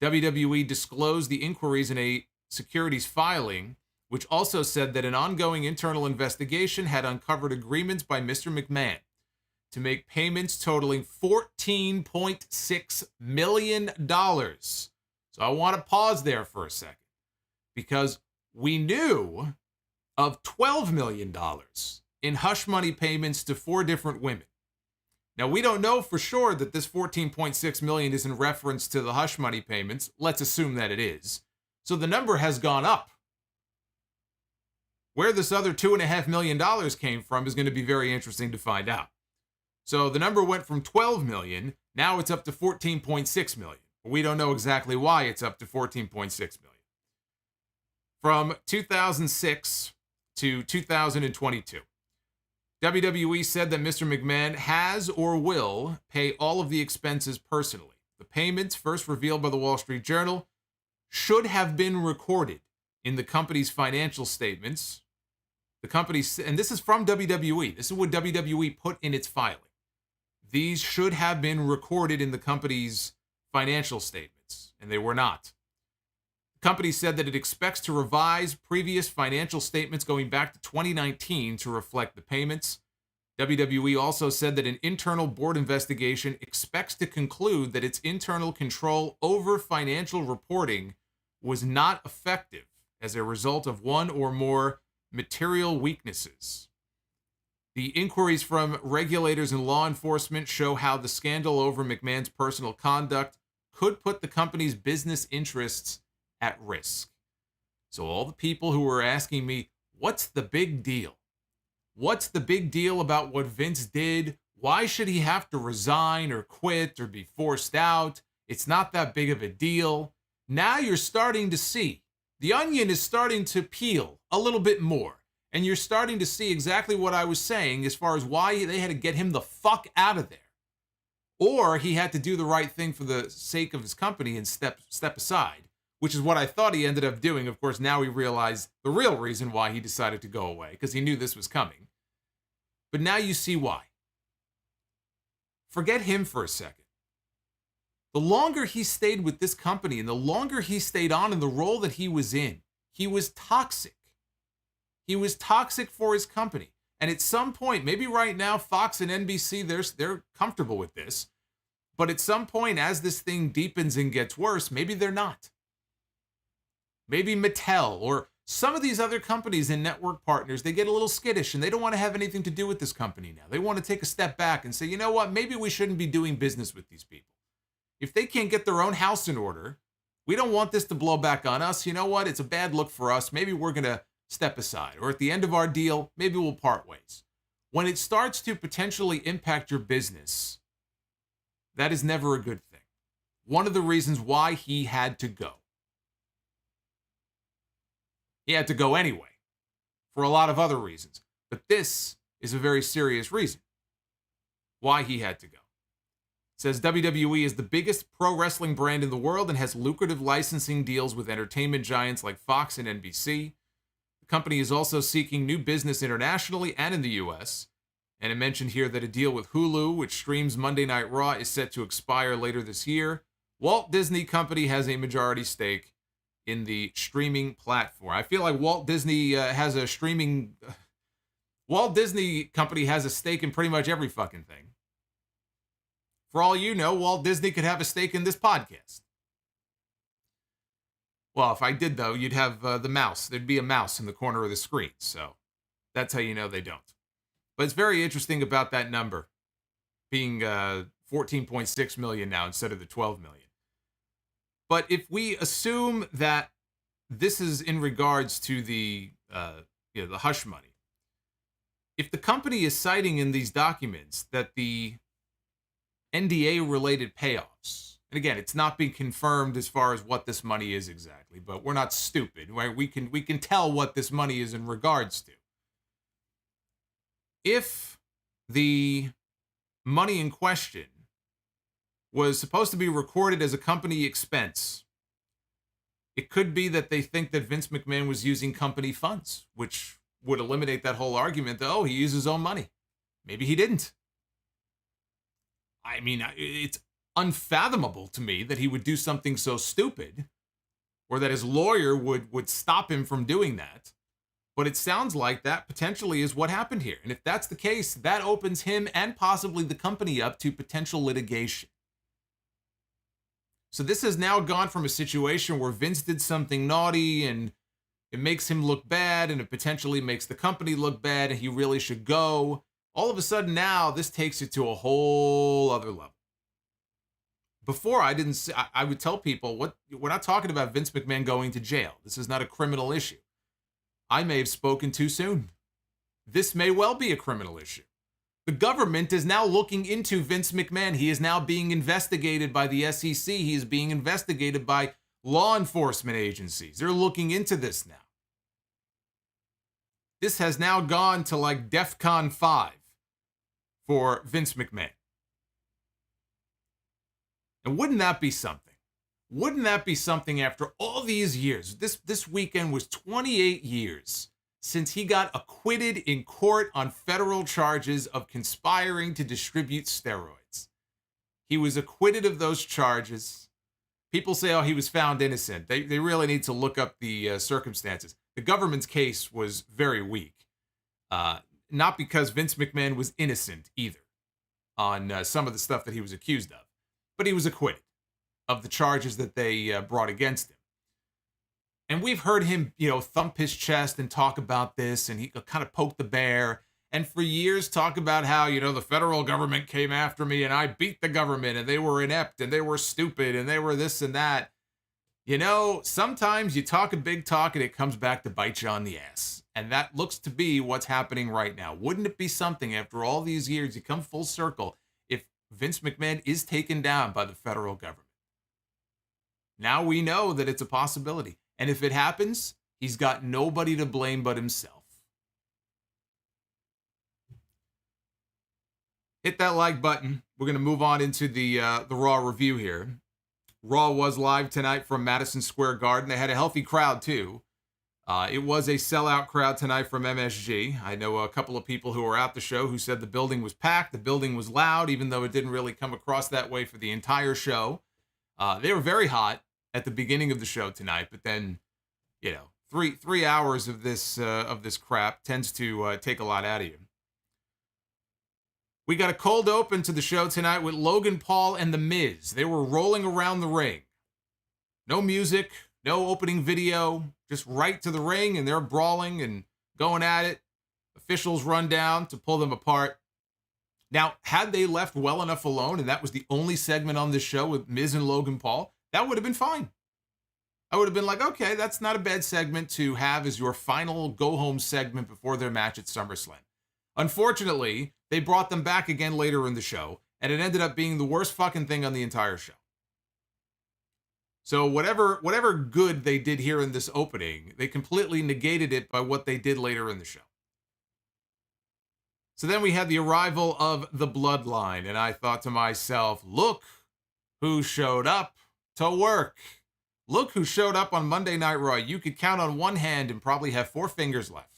WWE disclosed the inquiries in a securities filing, which also said that an ongoing internal investigation had uncovered agreements by Mr. McMahon to make payments totaling $14.6 million. So I want to pause there for a second, because we knew of $12 million in hush money payments to 4 different women. Now, we don't know for sure that this $14.6 million is in reference to the hush money payments. Let's assume that it is. So the number has gone up. Where this other $2.5 million came from is going to be very interesting to find out. So the number went from $12 million, now it's up to $14.6 million. We don't know exactly why it's up to $14.6 million. From 2006 to 2022, WWE said that Mr. McMahon has or will pay all of the expenses personally. The payments, first revealed by the Wall Street Journal, should have been recorded in the company's financial statements. The company, and this is from WWE. This is what WWE put in its filing. These should have been recorded in the company's financial statements, and they were not. The company said that it expects to revise previous financial statements going back to 2019 to reflect the payments. WWE also said that an internal board investigation expects to conclude that its internal control over financial reporting was not effective as a result of one or more material weaknesses. The inquiries from regulators and law enforcement show how the scandal over McMahon's personal conduct could put the company's business interests at risk. So all the people who were asking me, what's the big deal? What's the big deal about what Vince did? Why should he have to resign or quit or be forced out? It's not that big of a deal. Now you're starting to see. The onion is starting to peel a little bit more. And you're starting to see exactly what I was saying as far as why they had to get him the fuck out of there. Or he had to do the right thing for the sake of his company and step aside, which is what I thought he ended up doing. Of course, now we realize the real reason why he decided to go away, because he knew this was coming. But now you see why. Forget him for a second. The longer he stayed with this company and the longer he stayed on in the role that he was in, he was toxic. He was toxic for his company. And at some point, maybe right now, Fox and NBC, they're comfortable with this. But at some point, as this thing deepens and gets worse, maybe they're not. Maybe Mattel or some of these other companies and network partners, they get a little skittish and they don't want to have anything to do with this company now. They want to take a step back and say, you know what, maybe we shouldn't be doing business with these people. If they can't get their own house in order, we don't want this to blow back on us. You know what, it's a bad look for us. Maybe we're going to step aside. Or at the end of our deal, maybe we'll part ways. When it starts to potentially impact your business, that is never a good thing. One of the reasons why he had to go. He had to go anyway, for a lot of other reasons. But this is a very serious reason why he had to go. It says WWE is the biggest pro wrestling brand in the world and has lucrative licensing deals with entertainment giants like Fox and NBC. The company is also seeking new business internationally and in the U.S., and it mentioned here that a deal with Hulu, which streams Monday Night Raw, is set to expire later this year. Walt Disney Company has a majority stake in the streaming platform. I feel like Walt Disney has a streaming... Walt Disney Company has a stake in pretty much every fucking thing. For all you know, Walt Disney could have a stake in this podcast. Well, if I did, though, you'd have the mouse. There'd be a mouse in the corner of the screen. So that's how you know they don't. But it's very interesting about that number being 14.6 million now instead of the 12 million. But if we assume that this is in regards to the hush money, if the company is citing in these documents that the NDA-related payoffs, and again, it's not being confirmed as far as what this money is exactly, but we're not stupid, right? We can tell what this money is in regards to. If the money in question was supposed to be recorded as a company expense, it could be that they think that Vince McMahon was using company funds, which would eliminate that whole argument that, oh, he used his own money. Maybe he didn't. I mean, it's unfathomable to me that he would do something so stupid, or that his lawyer would stop him from doing that. But it sounds like that potentially is what happened here. And if that's the case, that opens him and possibly the company up to potential litigation. So this has now gone from a situation where Vince did something naughty and it makes him look bad, and it potentially makes the company look bad, and he really should go. All of a sudden now, this takes it to a whole other level. Before, I would tell people, we're not talking about Vince McMahon going to jail. This is not a criminal issue. I may have spoken too soon. This may well be a criminal issue. The government is now looking into Vince McMahon. He is now being investigated by the SEC. He is being investigated by law enforcement agencies. They're looking into this now. This has now gone to like DEFCON 5 for Vince McMahon. And wouldn't that be something? Wouldn't that be something after all these years? This weekend was 28 years since he got acquitted in court on federal charges of conspiring to distribute steroids. He was acquitted of those charges. People say, oh, he was found innocent. They really need to look up the circumstances. The government's case was very weak. Not because Vince McMahon was innocent either on some of the stuff that he was accused of, but he was acquitted of the charges that they brought against him. And we've heard him, thump his chest and talk about this, and he kind of poke the bear, and for years talk about how, the federal government came after me and I beat the government and they were inept and they were stupid and they were this and that. Sometimes you talk a big talk and it comes back to bite you on the ass. And that looks to be what's happening right now. Wouldn't it be something after all these years, you come full circle, if Vince McMahon is taken down by the federal government? Now we know that it's a possibility. And if it happens, he's got nobody to blame but himself. Hit that like button. We're going to move on into the Raw review here. Raw was live tonight from Madison Square Garden. They had a healthy crowd, too. It was a sellout crowd tonight from MSG. I know a couple of people who were at the show who said the building was packed, the building was loud, even though it didn't really come across that way for the entire show. They were very hot at the beginning of the show tonight, but then, 3 hours of this crap tends to take a lot out of you. We got a cold open to the show tonight with Logan Paul and The Miz. They were rolling around the ring. No music, no opening video, just right to the ring, and they're brawling and going at it. Officials run down to pull them apart. Now, had they left well enough alone, and that was the only segment on this show with Miz and Logan Paul, that would have been fine. I would have been like, okay, that's not a bad segment to have as your final go-home segment before their match at SummerSlam. Unfortunately, they brought them back again later in the show, and it ended up being the worst fucking thing on the entire show. So whatever good they did here in this opening, they completely negated it by what they did later in the show. So then we had the arrival of the Bloodline, and I thought to myself, look who showed up to work. Look who showed up on Monday Night Raw. You could count on one hand and probably have 4 fingers left.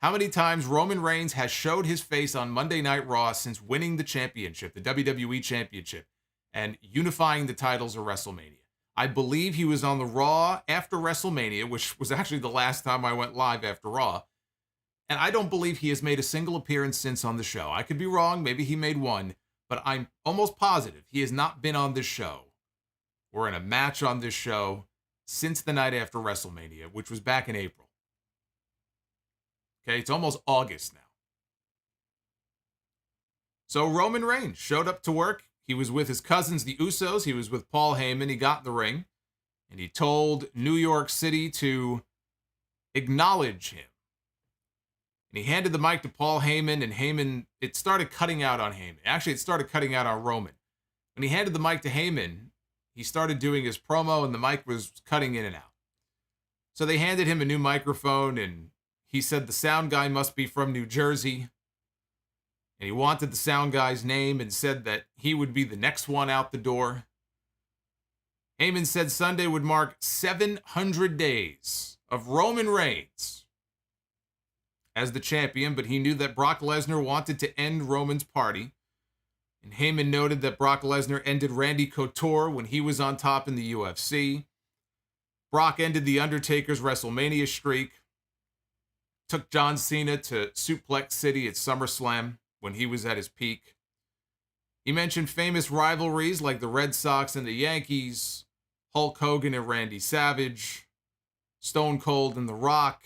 How many times Roman Reigns has showed his face on Monday Night Raw since winning the championship, the WWE Championship, and unifying the titles of WrestleMania? I believe he was on the Raw after WrestleMania, which was actually the last time I went live after Raw. And I don't believe he has made a single appearance since on the show. I could be wrong. Maybe he made one. But I'm almost positive he has not been on this show or in a match on this show since the night after WrestleMania, which was back in April. Okay, it's almost August now. So Roman Reigns showed up to work. He was with his cousins, the Usos. He was with Paul Heyman. He got in the ring, and he told New York City to acknowledge him. And he handed the mic to Paul Heyman, and Heyman, it started cutting out on Heyman. Actually, it started cutting out on Roman. When he handed the mic to Heyman, he started doing his promo, and the mic was cutting in and out. So they handed him a new microphone, and he said the sound guy must be from New Jersey. And he wanted the sound guy's name and said that he would be the next one out the door. Heyman said Sunday would mark 700 days of Roman Reigns as the champion, but he knew that Brock Lesnar wanted to end Roman's party. And Heyman noted that Brock Lesnar ended Randy Couture when he was on top in the UFC. Brock ended The Undertaker's WrestleMania streak. Took John Cena to Suplex City at SummerSlam when he was at his peak. He mentioned famous rivalries like the Red Sox and the Yankees, Hulk Hogan and Randy Savage, Stone Cold and The Rock,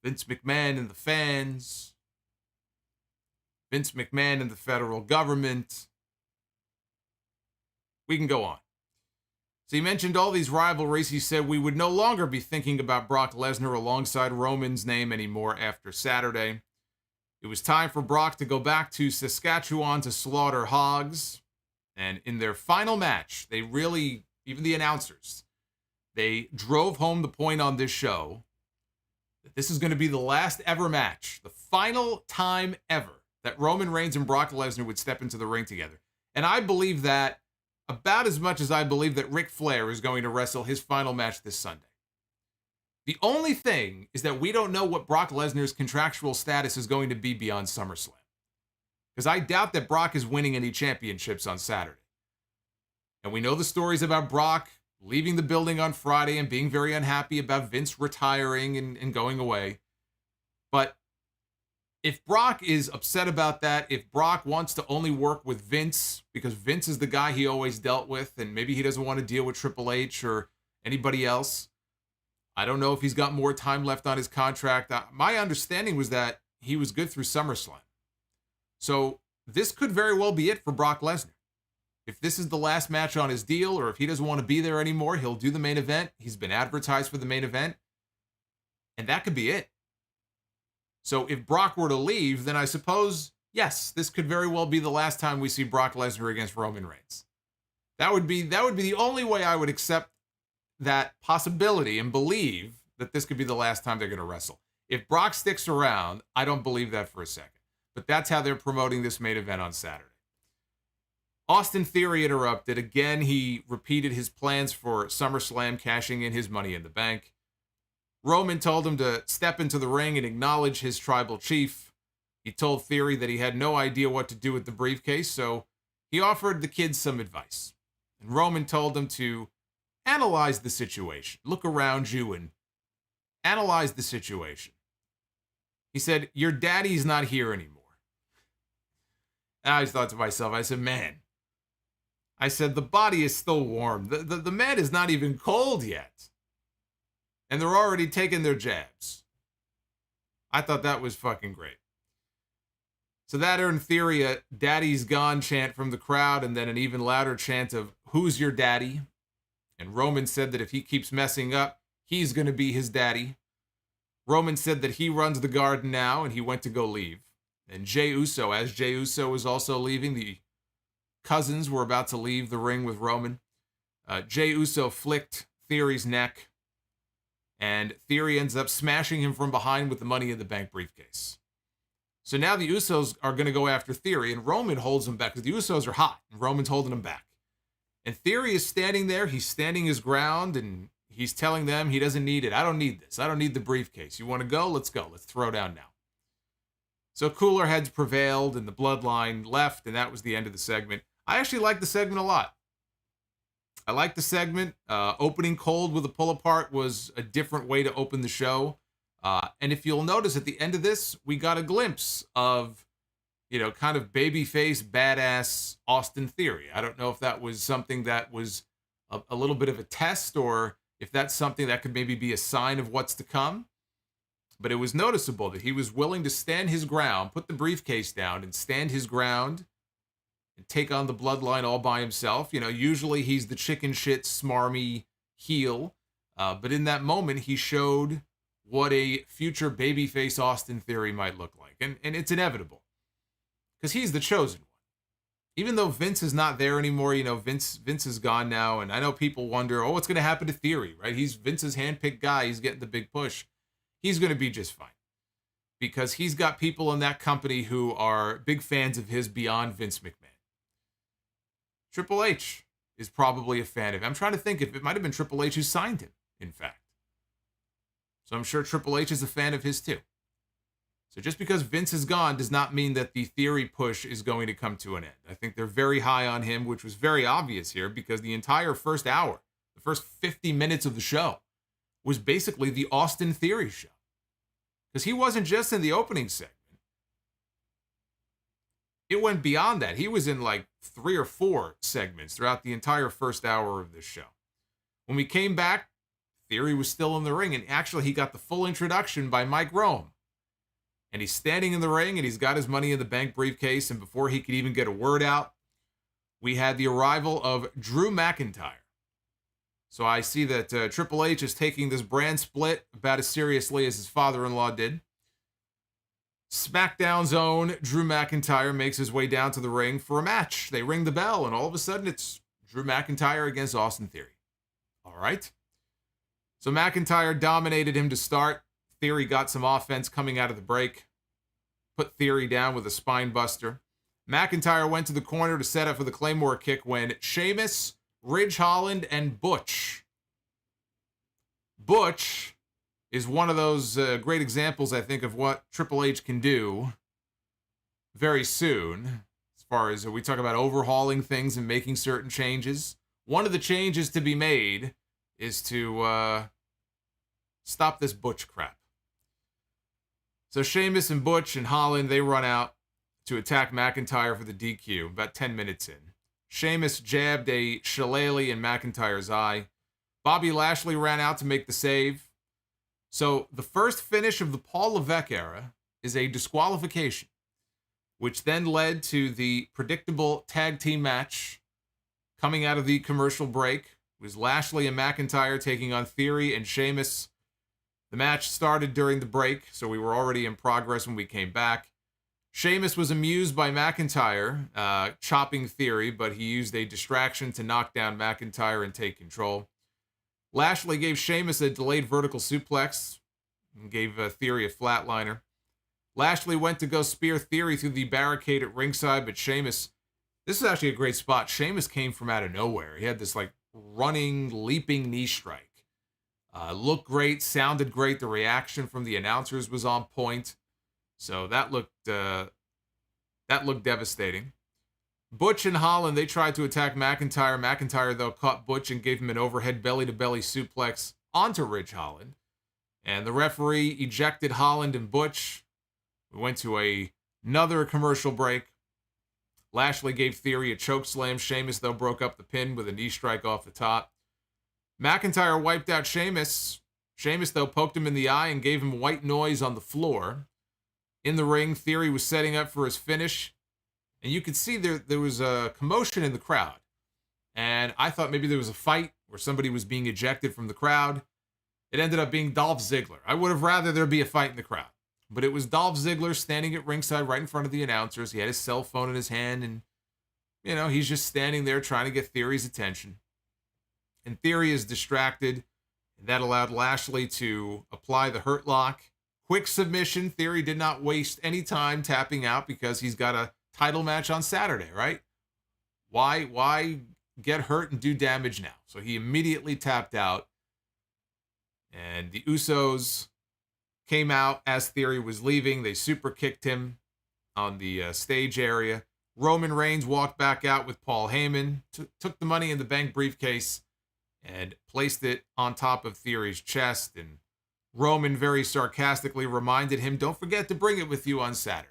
Vince McMahon and the fans, Vince McMahon and the federal government. We can go on. So he mentioned all these rivalries. He said we would no longer be thinking about Brock Lesnar alongside Roman's name anymore after Saturday. It was time for Brock to go back to Saskatchewan to slaughter hogs. And in their final match, they really, even the announcers, they drove home the point on this show that this is going to be the last ever match, the final time ever that Roman Reigns and Brock Lesnar would step into the ring together. And I believe that about as much as I believe that Ric Flair is going to wrestle his final match this Sunday. The only thing is that we don't know what Brock Lesnar's contractual status is going to be beyond SummerSlam. Because I doubt that Brock is winning any championships on Saturday. And we know the stories about Brock leaving the building on Friday and being very unhappy about Vince retiring and going away. But if Brock is upset about that, if Brock wants to only work with Vince because Vince is the guy he always dealt with and maybe he doesn't want to deal with Triple H or anybody else, I don't know if he's got more time left on his contract. My understanding was that he was good through SummerSlam. So this could very well be it for Brock Lesnar. If this is the last match on his deal or if he doesn't want to be there anymore, he'll do the main event. He's been advertised for the main event. And that could be it. So if Brock were to leave, then I suppose, yes, this could very well be the last time we see Brock Lesnar against Roman Reigns. That would be the only way I would accept that possibility and believe that this could be the last time they're going to wrestle. If Brock sticks around, I don't believe that for a second. But that's how they're promoting this main event on Saturday. Austin Theory interrupted. Again, he repeated his plans for SummerSlam, cashing in his Money in the Bank. Roman told him to step into the ring and acknowledge his tribal chief. He told Theory that he had no idea what to do with the briefcase, so he offered the kids some advice. And Roman told him to analyze the situation. Look around you and analyze the situation. He said, your daddy's not here anymore. And I thought to myself, I said, man, I said, the body is still warm. The man is not even cold yet. And they're already taking their jabs. I thought that was fucking great. So that earned Theory a "Daddy's Gone" chant from the crowd, and then an even louder chant of "Who's your daddy?" And Roman said that if he keeps messing up, he's going to be his daddy. Roman said that he runs the Garden now, and he went to go leave. And Jey Uso, as Jey Uso was also leaving, the cousins were about to leave the ring with Roman. Jey Uso flicked Theory's neck, and Theory ends up smashing him from behind with the Money in the Bank briefcase. So now the Usos are going to go after Theory, and Roman holds him back because the Usos are hot, and Roman's holding him back. And Theory is standing there. He's standing his ground, and he's telling them he doesn't need it. I don't need this. I don't need the briefcase. You want to go? Let's go. Let's throw down now. So cooler heads prevailed, and the Bloodline left, and that was the end of the segment. I actually liked the segment a lot. I liked the segment. Opening cold with a pull-apart was a different way to open the show. And if you'll notice, at the end of this, we got a glimpse of, kind of babyface, badass Austin Theory. I don't know if that was something that was a little bit of a test, or if that's something that could maybe be a sign of what's to come. But it was noticeable that he was willing to stand his ground, put the briefcase down, and stand his ground and take on the Bloodline all by himself. Usually he's the chicken shit, smarmy heel. But in that moment, he showed what a future babyface Austin Theory might look like. And it's inevitable, because he's the chosen one. Even though Vince is not there anymore, Vince is gone now. And I know people wonder, what's going to happen to Theory, right? He's Vince's handpicked guy. He's getting the big push. He's going to be just fine, because he's got people in that company who are big fans of his beyond Vince McMahon. Triple H is probably a fan of him. I'm trying to think if it might have been Triple H who signed him, in fact. So I'm sure Triple H is a fan of his too. So just because Vince is gone does not mean that the Theory push is going to come to an end. I think they're very high on him, which was very obvious here, because the entire first hour, the first 50 minutes of the show, was basically the Austin Theory show. Because he wasn't just in the opening segment. It went beyond that. He was in like 3 or 4 segments throughout the entire first hour of this show. When we came back, Theory was still in the ring, and actually he got the full introduction by Mike Rome. And he's standing in the ring, and he's got his Money in the Bank briefcase, and before he could even get a word out, we had the arrival of Drew McIntyre. So I see that Triple H is taking this brand split about as seriously as his father-in-law did. SmackDown's own Drew McIntyre makes his way down to the ring for a match. They ring the bell, and all of a sudden it's Drew McIntyre against Austin Theory. All right. So McIntyre dominated him to start. Theory got some offense coming out of the break. Put Theory down with a spine buster. McIntyre went to the corner to set up for the Claymore kick when Sheamus, Ridge Holland, and Butch is one of those great examples, I think, of what Triple H can do very soon. As far as we talk about overhauling things and making certain changes. One of the changes to be made is to stop this Butch crap. So Sheamus and Butch and Holland, they run out to attack McIntyre for the DQ about 10 minutes in. Sheamus jabbed a shillelagh in McIntyre's eye. Bobby Lashley ran out to make the save. So the first finish of the Paul Levesque era is a disqualification, which then led to the predictable tag team match coming out of the commercial break. It was Lashley and McIntyre taking on Theory and Sheamus. The match started during the break, so we were already in progress when we came back. Sheamus was amused by McIntyre chopping Theory, but he used a distraction to knock down McIntyre and take control. Lashley gave Sheamus a delayed vertical suplex and gave Theory a flatliner. Lashley went to go spear Theory through the barricade at ringside, but Sheamus, this is actually a great spot. Sheamus came from out of nowhere. He had this running, leaping knee strike. Looked great, sounded great. The reaction from the announcers was on point. So that looked devastating. Butch and Holland, they tried to attack McIntyre. McIntyre, though, caught Butch and gave him an overhead belly-to-belly suplex onto Ridge Holland. And the referee ejected Holland and Butch. We went to another commercial break. Lashley gave Theory a choke slam. Sheamus, though, broke up the pin with a knee strike off the top. McIntyre wiped out Sheamus. Sheamus, though, poked him in the eye and gave him white noise on the floor. In the ring, Theory was setting up for his finish. And you could see there was a commotion in the crowd. And I thought maybe there was a fight where somebody was being ejected from the crowd. It ended up being Dolph Ziggler. I would have rather there be a fight in the crowd. But it was Dolph Ziggler standing at ringside right in front of the announcers. He had his cell phone in his hand, and, you know, he's just standing there trying to get Theory's attention. And Theory is distracted, and that allowed Lashley to apply the Hurt Lock. Quick submission. Theory did not waste any time tapping out because he's got a title match on Saturday, right? Why get hurt and do damage now? So he immediately tapped out. And the Usos came out as Theory was leaving. They super kicked him on the stage area. Roman Reigns walked back out with Paul Heyman, took the Money in the Bank briefcase and placed it on top of Theory's chest. And Roman very sarcastically reminded him, don't forget to bring it with you on Saturday.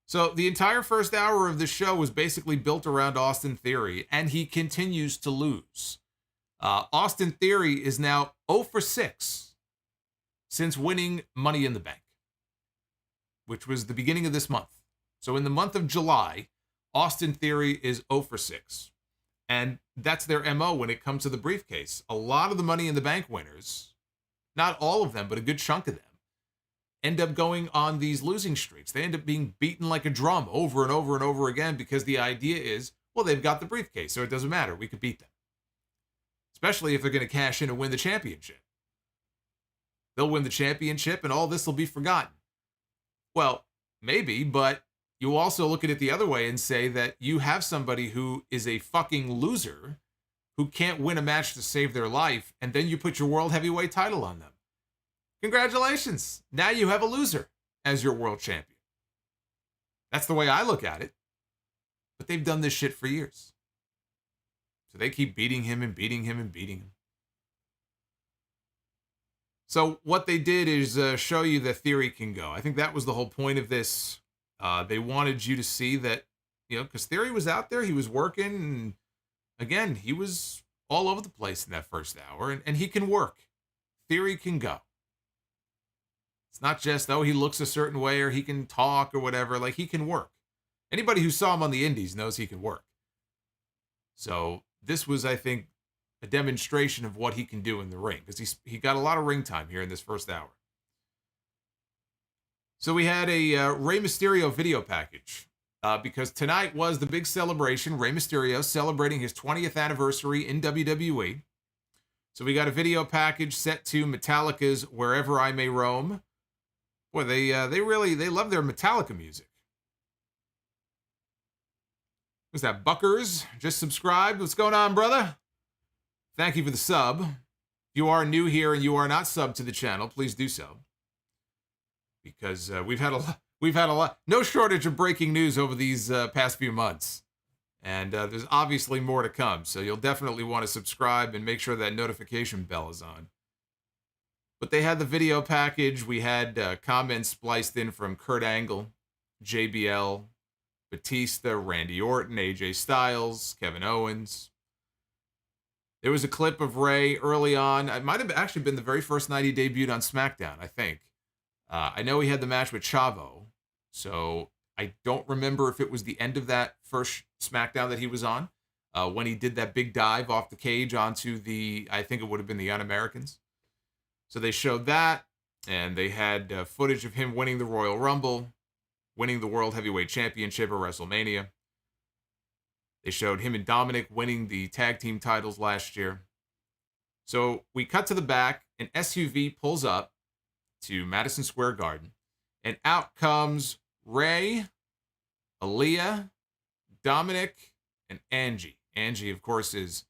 So the entire first hour of the show was basically built around Austin Theory, and he continues to lose. Austin Theory is now 0 for 6 since winning Money in the Bank, which was the beginning of this month. So in the month of July, Austin Theory is 0 for 6. And that's their MO when it comes to the briefcase. A lot of the Money in the Bank winners, not all of them, but a good chunk of them, end up going on these losing streaks. They end up being beaten like a drum over and over and over again because the idea is, well, they've got the briefcase, so it doesn't matter. We could beat them. Especially if they're going to cash in and win the championship. They'll win the championship and all this will be forgotten. Well, maybe, but you also look at it the other way and say that you have somebody who is a fucking loser who can't win a match to save their life, and then you put your world heavyweight title on them. Congratulations. Now you have a loser as your world champion. That's the way I look at it. But they've done this shit for years. So they keep beating him and beating him and beating him. So what they did is show you that Theory can go. I think that was the whole point of this. They wanted you to see that, you know, because Theory was out there, he was working, and again, he was all over the place in that first hour, and he can work. Theory can go. It's not just, oh, he looks a certain way or he can talk or whatever. Like, he can work. Anybody who saw him on the indies knows he can work. So this was, I think, a demonstration of what he can do in the ring, because he got a lot of ring time here in this first hour. So we had a Rey Mysterio video package because tonight was the big celebration. Rey Mysterio celebrating his 20th anniversary in WWE. So we got a video package set to Metallica's Wherever I May Roam. Boy, they love their Metallica music. Who's that? Buckers just subscribed. What's going on, brother? Thank you for the sub. If you are new here and you are not subbed to the channel, please do so. Because we've had a lot, no shortage of breaking news over these past few months. And there's obviously more to come. So you'll definitely want to subscribe and make sure that notification bell is on. But they had the video package. We had comments spliced in from Kurt Angle, JBL, Batista, Randy Orton, AJ Styles, Kevin Owens. There was a clip of Rey early on. It might have actually been the very first night he debuted on SmackDown, I think. I know he had the match with Chavo, so I don't remember if it was the end of that first SmackDown that he was on, when he did that big dive off the cage onto the, I think it would have been the Un-Americans. So they showed that, and they had footage of him winning the Royal Rumble, winning the World Heavyweight Championship at WrestleMania. They showed him and Dominik winning the tag team titles last year. So we cut to the back, an SUV pulls up to Madison Square Garden, and out comes Rey, Aaliyah, Dominik, and Angie. Angie, of course, is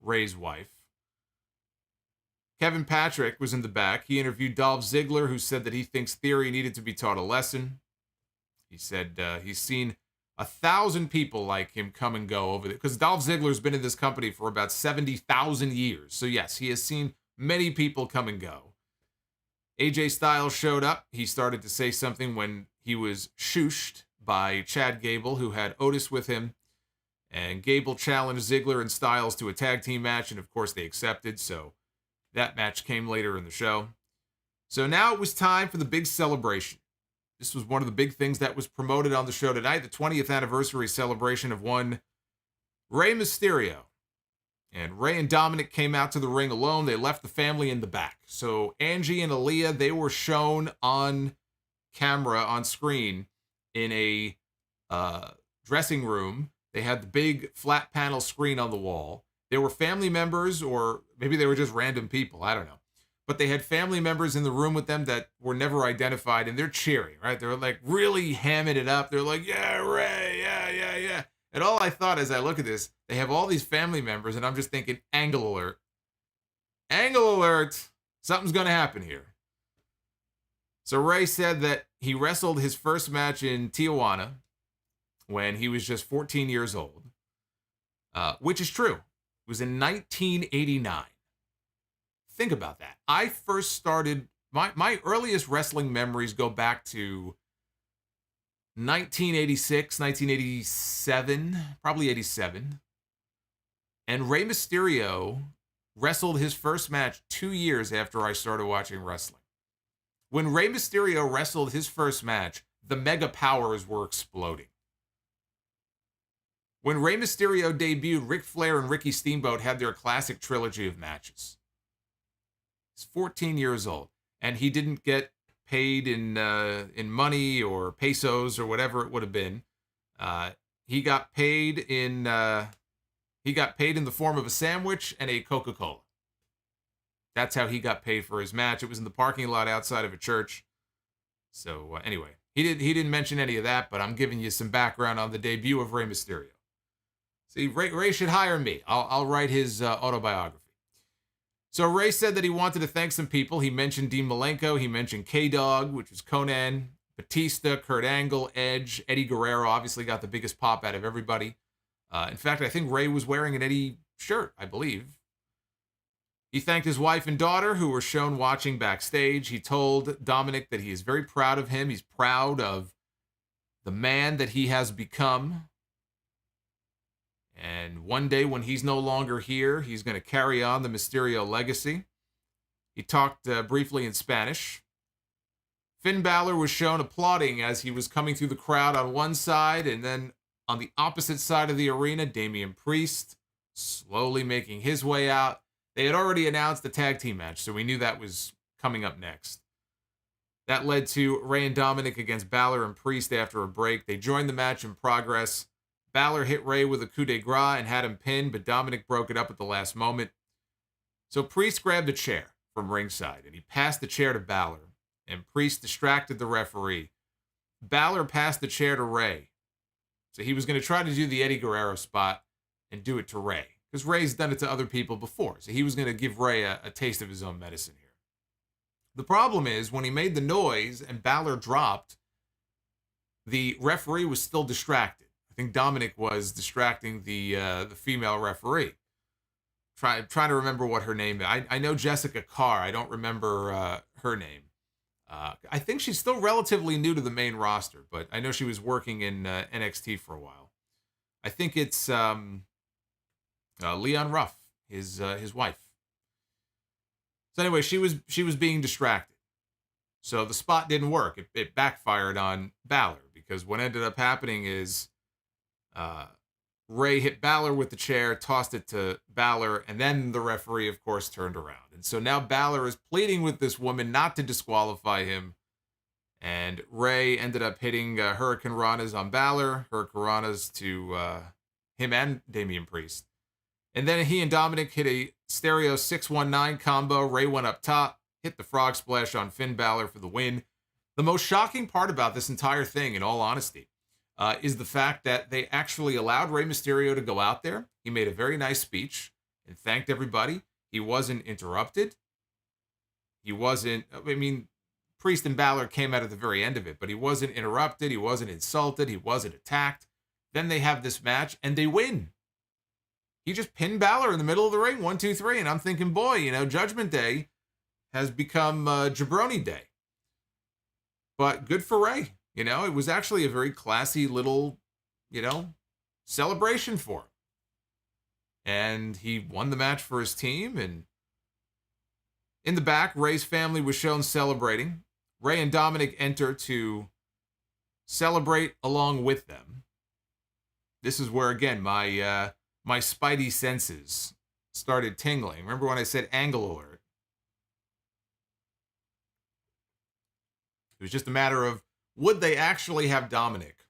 Rey's wife. Kevin Patrick was in the back. He interviewed Dolph Ziggler, who said that he thinks Theory needed to be taught a lesson. He said he's seen 1,000 people like him come and go over there, because Dolph Ziggler's been in this company for about 70,000 years. So yes, he has seen many people come and go. AJ Styles showed up. He started to say something when he was shooshed by Chad Gable, who had Otis with him. And Gable challenged Ziggler and Styles to a tag team match, and of course they accepted, so that match came later in the show. So now it was time for the big celebration. This was one of the big things that was promoted on the show tonight, the 20th anniversary celebration of one Rey Mysterio. And Rey and Dominik came out to the ring alone. They left the family in the back. So Angie and Aaliyah, they were shown on camera, on screen, in a dressing room. They had the big flat panel screen on the wall. They were family members, or maybe they were just random people. I don't know. But they had family members in the room with them that were never identified, and they're cheering, right? They're like really hamming it up. They're like, yeah, Rey, yeah, yeah, yeah. And all I thought as I look at this, they have all these family members, and I'm just thinking, angle alert. Angle alert. Something's going to happen here. So Rey said that he wrestled his first match in Tijuana when he was just 14 years old, which is true. It was in 1989. Think about that. I first started, my earliest wrestling memories go back to 1986, 1987, probably 87. And Rey Mysterio wrestled his first match 2 years after I started watching wrestling. When Rey Mysterio wrestled his first match, the Mega Powers were exploding. When Rey Mysterio debuted, Ric Flair and Ricky Steamboat had their classic trilogy of matches. He's 14 years old, and he didn't get paid in money or pesos or whatever it would have been. He got paid in the form of a sandwich and a Coca-Cola. That's how he got paid for his match. It was in the parking lot outside of a church. So anyway, he didn't mention any of that, but I'm giving you some background on the debut of Rey Mysterio. See, Rey should hire me. I'll write his autobiography. So Rey said that he wanted to thank some people. He mentioned Dean Malenko. He mentioned K-Dog, which was Conan, Batista, Kurt Angle, Edge, Eddie Guerrero obviously got the biggest pop out of everybody. In fact, I think Rey was wearing an Eddie shirt, I believe. He thanked his wife and daughter, who were shown watching backstage. He told Dominik that he is very proud of him. He's proud of the man that he has become. And one day when he's no longer here, he's going to carry on the Mysterio legacy. He talked briefly in Spanish. Finn Balor was shown applauding as he was coming through the crowd on one side, and then on the opposite side of the arena, Damian Priest slowly making his way out. They had already announced the tag team match, so we knew that was coming up next. That led to Rey and Dominik against Balor and Priest after a break. They joined the match in progress. Balor hit Rey with a coup de grace and had him pinned, but Dominik broke it up at the last moment. So Priest grabbed a chair from ringside, and he passed the chair to Balor, and Priest distracted the referee. Balor passed the chair to Rey. So he was going to try to do the Eddie Guerrero spot and do it to Rey, because Rey's done it to other people before. So he was going to give Rey a taste of his own medicine here. The problem is, when he made the noise and Balor dropped, the referee was still distracted. I think Dominik was distracting the female referee. Trying to remember what her name is. I know Jessica Carr. I don't remember her name. I think she's still relatively new to the main roster, but I know she was working in NXT for a while. I think it's Leon Ruff, his wife. So anyway, she was being distracted. So the spot didn't work. It backfired on Balor, because what ended up happening is Rey hit Balor with the chair, tossed it to Balor, and then the referee, of course, turned around. And so now Balor is pleading with this woman not to disqualify him, and Rey ended up hitting Hurricane Ranas on Balor, Hurricane Ranas to him and Damian Priest. And then he and Dominik hit a stereo 619 combo. Rey went up top, hit the frog splash on Finn Balor for the win. The most shocking part about this entire thing, in all honesty, is the fact that they actually allowed Rey Mysterio to go out there. He made a very nice speech and thanked everybody. He wasn't interrupted. Priest and Balor came out at the very end of it, but he wasn't interrupted. He wasn't insulted. He wasn't attacked. Then they have this match and they win. He just pinned Balor in the middle of the ring, 1, 2, 3. And I'm thinking, boy, Judgment Day has become Jabroni Day. But good for Rey. You know, it was actually a very classy little, celebration for him. And he won the match for his team. And in the back, Rey's family was shown celebrating. Rey and Dominik enter to celebrate along with them. This is where, again, my spidey senses started tingling. Remember when I said angle alert? It was just a matter of, would they actually have Dominik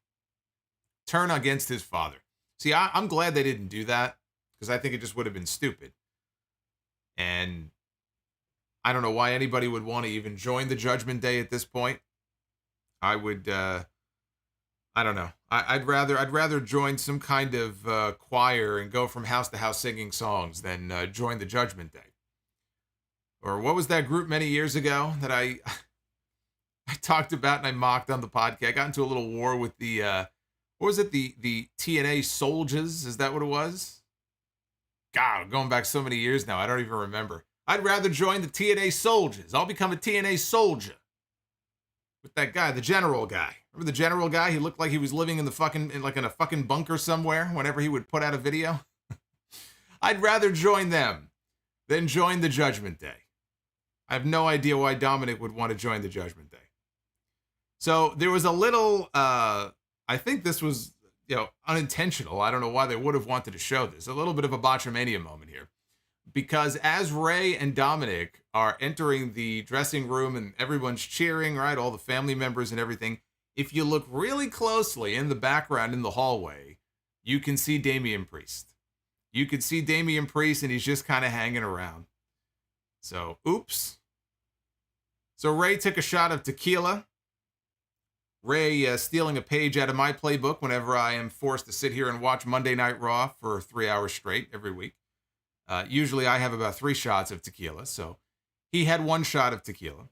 turn against his father? See, I'm glad they didn't do that, because I think it just would have been stupid. And I don't know why anybody would want to even join the Judgment Day at this point. I would, I don't know. I'd rather join some kind of choir and go from house to house singing songs than join the Judgment Day. Or what was that group many years ago that I talked about and I mocked on the podcast? I got into a little war with the, what was it? The TNA Soldiers? Is that what it was? God, going back so many years now, I don't even remember. I'd rather join the TNA Soldiers. I'll become a TNA soldier. With that guy, the general guy. Remember the general guy? He looked like he was living in a fucking bunker somewhere whenever he would put out a video. I'd rather join them than join the Judgment Day. I have no idea why Dominik would want to join the Judgment Day. So there was a little, I think this was, unintentional. I don't know why they would have wanted to show this. A little bit of a botchamania moment here. Because as Rey and Dominik are entering the dressing room and everyone's cheering, right? All the family members and everything. If you look really closely in the background in the hallway, you can see Damian Priest. You can see Damian Priest and he's just kind of hanging around. So, oops. So Rey took a shot of tequila. Rey stealing a page out of my playbook whenever I am forced to sit here and watch Monday Night Raw for 3 hours straight every week. Usually I have about 3 shots of tequila, so he had 1 shot of tequila.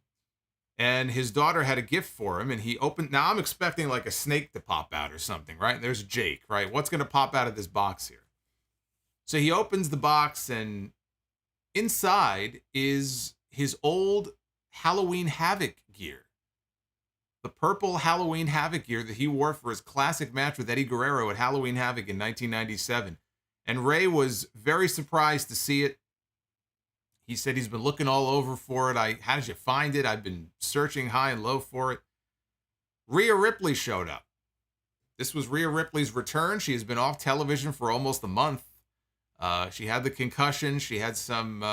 And his daughter had a gift for him, and he opened... Now, I'm expecting like a snake to pop out or something, right? There's Jake, right? What's going to pop out of this box here? So he opens the box, and inside is his old Halloween Havoc gear. The purple Halloween Havoc gear that he wore for his classic match with Eddie Guerrero at Halloween Havoc in 1997. And Rey was very surprised to see it. He said he's been looking all over for it. How did you find it? I've been searching high and low for it. Rhea Ripley showed up. This was Rhea Ripley's return. She has been off television for almost a month. She had the concussion. She had some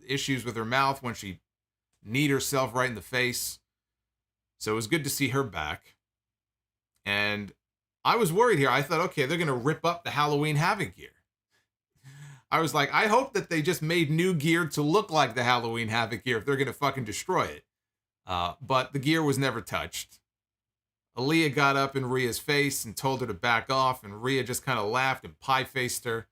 issues with her mouth when she kneed herself right in the face. So it was good to see her back. And I was worried here. I thought, okay, they're going to rip up the Halloween Havoc gear. I was like, I hope that they just made new gear to look like the Halloween Havoc gear if they're going to fucking destroy it. But the gear was never touched. Aaliyah got up in Rhea's face and told her to back off, and Rhea just kind of laughed and pie-faced her.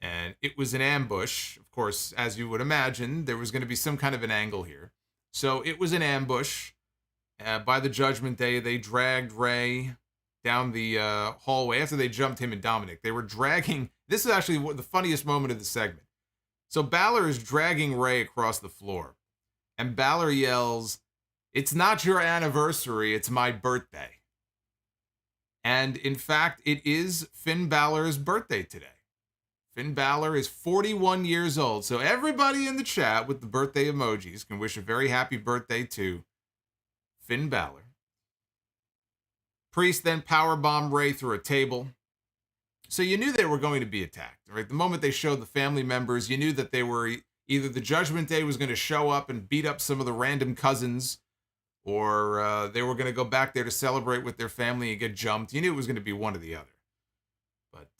And it was an ambush. Of course, as you would imagine, there was going to be some kind of an angle here. So it was an ambush. By the Judgment Day, they dragged Rey down the hallway after they jumped him and Dominik. They were dragging... This is actually the funniest moment of the segment. So Balor is dragging Rey across the floor. And Balor yells, "It's not your anniversary, it's my birthday." And in fact, it is Finn Balor's birthday today. Finn Balor is 41 years old. So everybody in the chat with the birthday emojis can wish a very happy birthday to Finn Balor. Priest then powerbombed Rey through a table. So you knew they were going to be attacked, right? The moment they showed the family members, you knew that they were either the Judgment Day was going to show up and beat up some of the random cousins, or they were going to go back there to celebrate with their family and get jumped. You knew it was going to be one or the other. But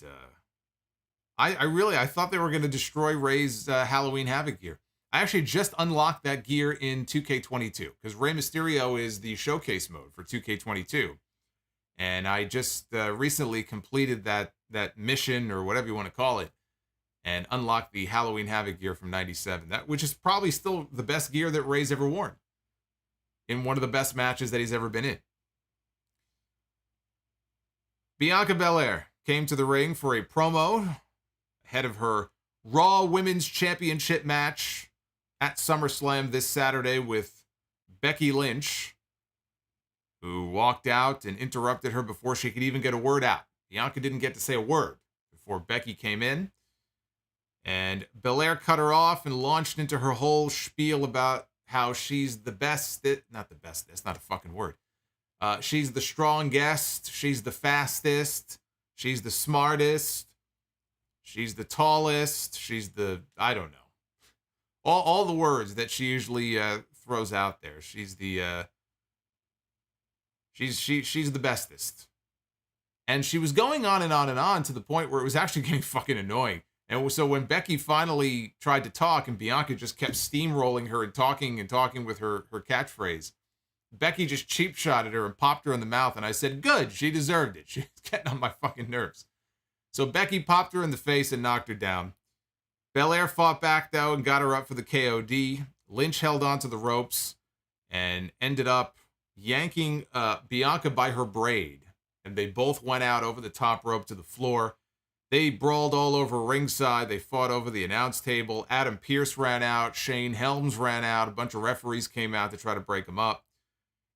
I thought they were going to destroy Rey's Halloween Havoc gear. I actually just unlocked that gear in 2K22 because Rey Mysterio is the showcase mode for 2K22. And I just recently completed that mission, or whatever you want to call it, and unlocked the Halloween Havoc gear from 97. Which is probably still the best gear that Rey's ever worn in one of the best matches that he's ever been in. Bianca Belair came to the ring for a promo ahead of her Raw Women's Championship match at SummerSlam this Saturday with Becky Lynch. who walked out and interrupted her before she could even get a word out. Bianca didn't get to say a word before Becky came in. And Belair cut her off and launched into her whole spiel about how she's the best. Not the best. That's not a fucking word. She's the strongest. She's the fastest. She's the smartest. She's the tallest. She's the, I don't know. All the words that she usually throws out there. She's the she's the bestest. And she was going on and on and on to the point where it was actually getting fucking annoying. And so when Becky finally tried to talk and Bianca just kept steamrolling her and talking with her catchphrase, Becky just cheap shotted her and popped her in the mouth. And I said, good, she deserved it. She was getting on my fucking nerves. So Becky popped her in the face and knocked her down. Belair fought back, though, and got her up for the KOD. Lynch held onto the ropes and ended up yanking Bianca by her braid. And they both went out over the top rope to the floor. They brawled all over ringside. They fought over the announce table. Adam Pearce ran out. Shane Helms ran out. A bunch of referees came out to try to break them up.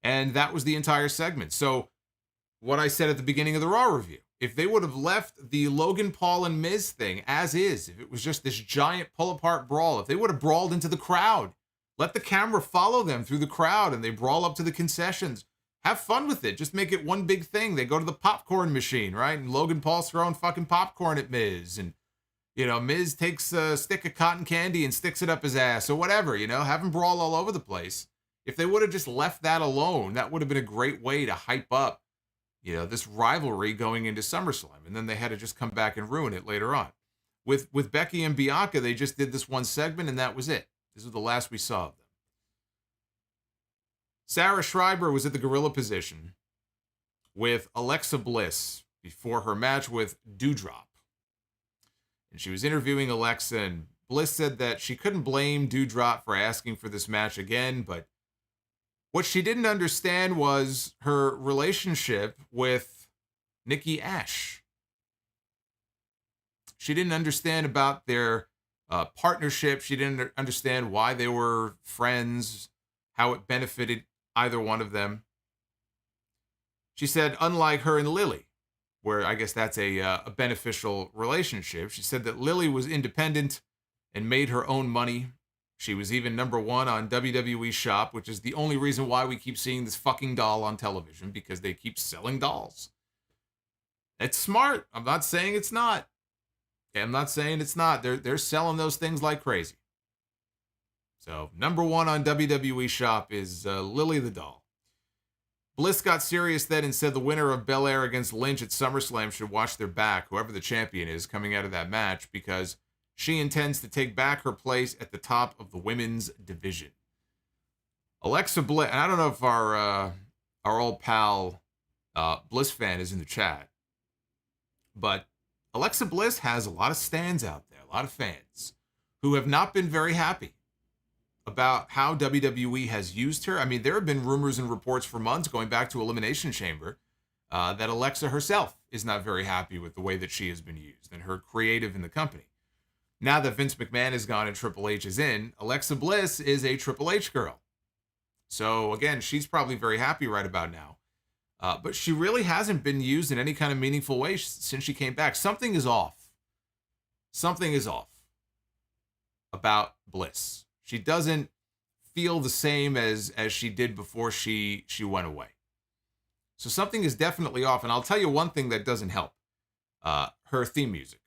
And that was the entire segment. So what I said at the beginning of the Raw review, if they would have left the Logan Paul and Miz thing as is, if it was just this giant pull-apart brawl, if they would have brawled into the crowd, let the camera follow them through the crowd and they brawl up to the concessions, have fun with it. Just make it one big thing. They go to the popcorn machine, right? And Logan Paul's throwing fucking popcorn at Miz. And, you know, Miz takes a stick of cotton candy and sticks it up his ass or whatever, you know, have him brawl all over the place. If they would have just left that alone, that would have been a great way to hype up, you know, this rivalry going into SummerSlam. And then they had to just come back and ruin it later on. With Becky and Bianca, they just did this one segment and that was it. This was the last we saw of them. Sarah Schreiber was at the gorilla position with Alexa Bliss before her match with Doudrop. And she was interviewing Alexa, and Bliss said that she couldn't blame Doudrop for asking for this match again, but what she didn't understand was her relationship with Nikki Ash. She didn't understand about their partnership. She didn't understand why they were friends, how it benefited either one of them. She said, unlike her and Lily, where I guess that's a beneficial relationship, she said that Lily was independent and made her own money. She was even #1 on WWE Shop, which is the only reason why we keep seeing this fucking doll on television, because they keep selling dolls. It's smart. I'm not saying it's not. I'm not saying it's not. They're selling those things like crazy. So, #1 on WWE Shop is Lily the Doll. Bliss got serious then and said the winner of Belair against Lynch at SummerSlam should watch their back, whoever the champion is coming out of that match, because she intends to take back her place at the top of the women's division. Alexa Bliss, and I don't know if our old pal Bliss fan is in the chat, but Alexa Bliss has a lot of stands out there, a lot of fans who have not been very happy about how WWE has used her. I mean, there have been rumors and reports for months going back to Elimination Chamber that Alexa herself is not very happy with the way that she has been used and her creative in the company. Now that Vince McMahon is gone and Triple H is in, Alexa Bliss is a Triple H girl. So again, she's probably very happy right about now. But she really hasn't been used in any kind of meaningful way since she came back. Something is off. Something is off about Bliss. She doesn't feel the same as she did before she went away. So something is definitely off. And I'll tell you one thing that doesn't help. Her theme music.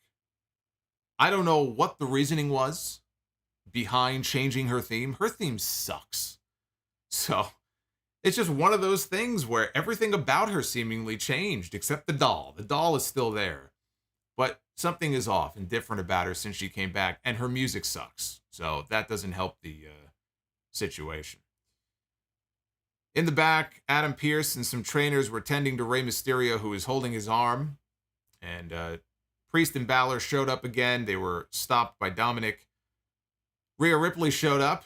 I don't know what the reasoning was behind changing her theme. Her theme sucks. So it's just one of those things where everything about her seemingly changed except the doll. The doll is still there. But something is off and different about her since she came back. And her music sucks. So that doesn't help the situation. In the back, Adam Pearce and some trainers were tending to Rey Mysterio, who was holding his arm. And Priest and Balor showed up again. They were stopped by Dominik. Rhea Ripley showed up.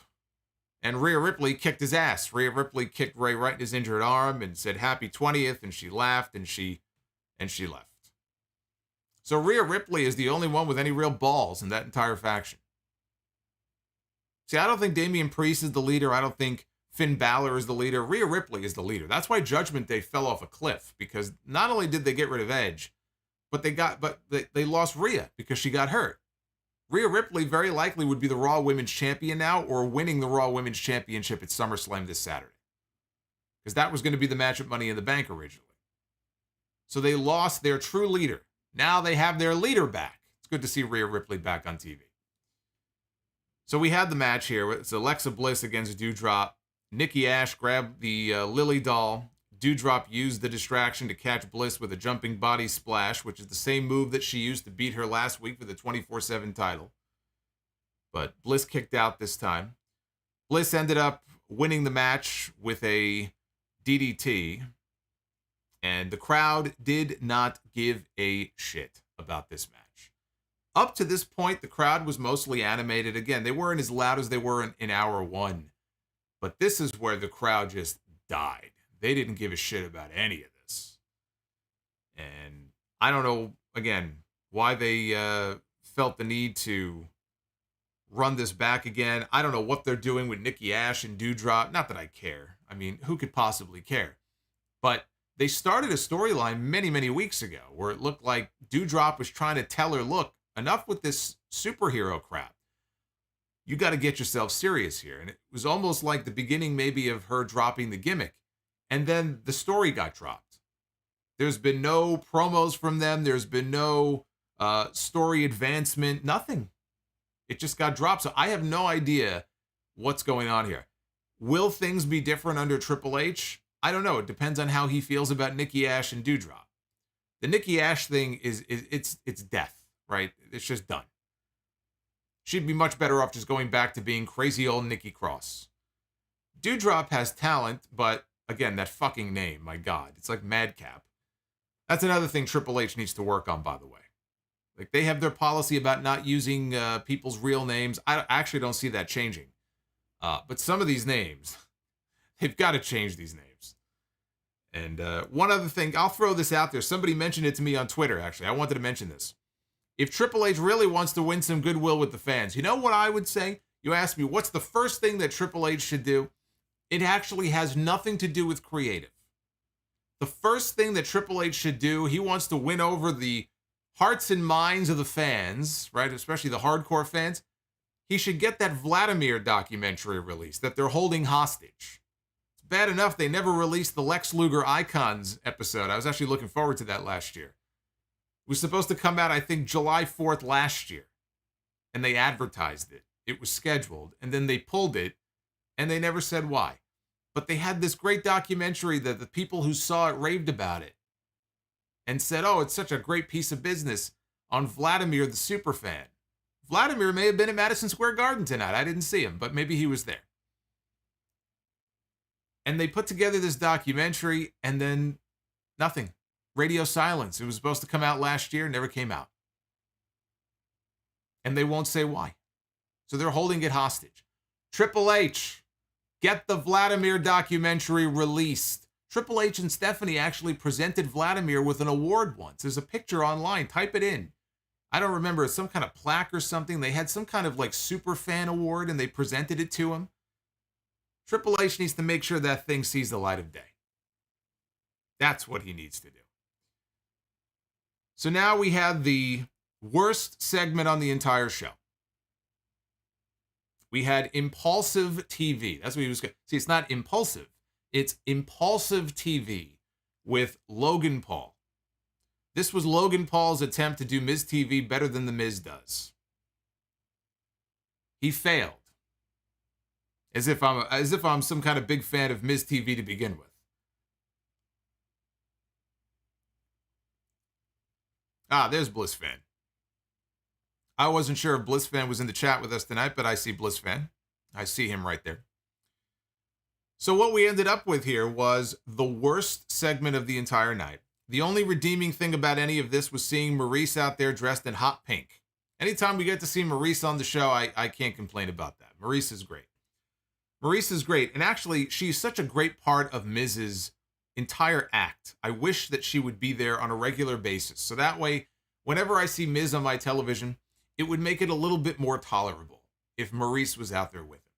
And Rhea Ripley kicked his ass. Rhea Ripley kicked Rey right in his injured arm and said, "Happy 20th." And she laughed and she left. So Rhea Ripley is the only one with any real balls in that entire faction. See, I don't think Damian Priest is the leader. I don't think Finn Balor is the leader. Rhea Ripley is the leader. That's why Judgment Day fell off a cliff, because not only did they get rid of Edge, but they lost Rhea because she got hurt. Rhea Ripley very likely would be the Raw Women's Champion now, or winning the Raw Women's Championship at SummerSlam this Saturday, because that was going to be the match at Money in the Bank originally. So they lost their true leader. Now they have their leader back. It's good to see Rhea Ripley back on TV. So we had the match here. It's Alexa Bliss against Doudrop. Nikki Ash grabbed the Lily doll. Doudrop used the distraction to catch Bliss with a jumping body splash, which is the same move that she used to beat her last week for the 24/7 title. But Bliss kicked out this time. Bliss ended up winning the match with a DDT. And the crowd did not give a shit about this match. Up to this point, the crowd was mostly animated. Again, they weren't as loud as they were in hour one. But this is where the crowd just died. They didn't give a shit about any of this. And I don't know, again, why they felt the need to run this back again. I don't know what they're doing with Nikki Ash and Doudrop. Not that I care. I mean, who could possibly care? But they started a storyline many, many weeks ago where it looked like Doudrop was trying to tell her, look, enough with this superhero crap. You got to get yourself serious here. And it was almost like the beginning maybe of her dropping the gimmick. And then the story got dropped. There's been no promos from them. There's been no story advancement, nothing. It just got dropped. So I have no idea what's going on here. Will things be different under Triple H? I don't know. It depends on how he feels about Nikki Ash and Doudrop. The Nikki Ash thing it's death, right? It's just done. She'd be much better off just going back to being crazy old Nikki Cross. Doudrop has talent, but again, that fucking name, my God, it's like Madcap. That's another thing Triple H needs to work on, by the way. Like, they have their policy about not using people's real names. I actually don't see that changing. But some of these names, they've got to change these names. And one other thing, I'll throw this out there. Somebody mentioned it to me on Twitter, actually. I wanted to mention this. If Triple H really wants to win some goodwill with the fans, you know what I would say? You asked me, what's the first thing that Triple H should do? It actually has nothing to do with creative. The first thing that Triple H should do, he wants to win over the hearts and minds of the fans, right? Especially the hardcore fans. He should get that Vladimir documentary released that they're holding hostage. Bad enough they never released the Lex Luger Icons episode. I was actually looking forward to that last year. It was supposed to come out, I think, July 4th last year. And they advertised it. It was scheduled. And then they pulled it. And they never said why. But they had this great documentary that the people who saw it raved about it. And said, oh, it's such a great piece of business on Vladimir the superfan. Vladimir may have been at Madison Square Garden tonight. I didn't see him, but maybe he was there. And they put together this documentary, and then nothing. Radio silence. It was supposed to come out last year, never came out. And they won't say why. So they're holding it hostage. Triple H, get the Vladimir documentary released. Triple H and Stephanie actually presented Vladimir with an award once. There's a picture online. Type it in. I don't remember, some kind of plaque or something. They had some kind of like super fan award, and they presented it to him. Triple H needs to make sure that thing sees the light of day. That's what he needs to do. So now we have the worst segment on the entire show. We had Impaulsive TV. That's what he was going to see. It's not impulsive. It's Impaulsive TV with Logan Paul. This was Logan Paul's attempt to do Miz TV better than The Miz does. He failed. As if I'm some kind of big fan of Miz TV to begin with. Ah, there's Bliss Fan. I wasn't sure if Bliss Fan was in the chat with us tonight, but I see Bliss Fan. I see him right there. So what we ended up with here was the worst segment of the entire night. The only redeeming thing about any of this was seeing Maurice out there dressed in hot pink. Anytime we get to see Maurice on the show, I can't complain about that. Maurice is great. Maurice is great. And actually, she's such a great part of Miz's entire act. I wish that she would be there on a regular basis. So that way, whenever I see Miz on my television, it would make it a little bit more tolerable if Maurice was out there with him.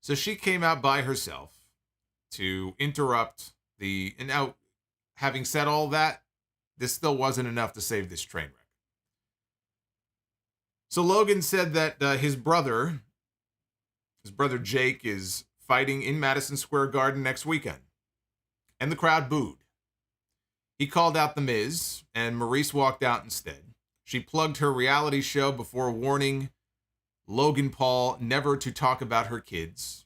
So she came out by herself to interrupt and now, having said all that, this still wasn't enough to save this train wreck. So Logan said that his brother Jake, is fighting in Madison Square Garden next weekend. And the crowd booed. He called out The Miz, and Maurice walked out instead. She plugged her reality show before warning Logan Paul never to talk about her kids.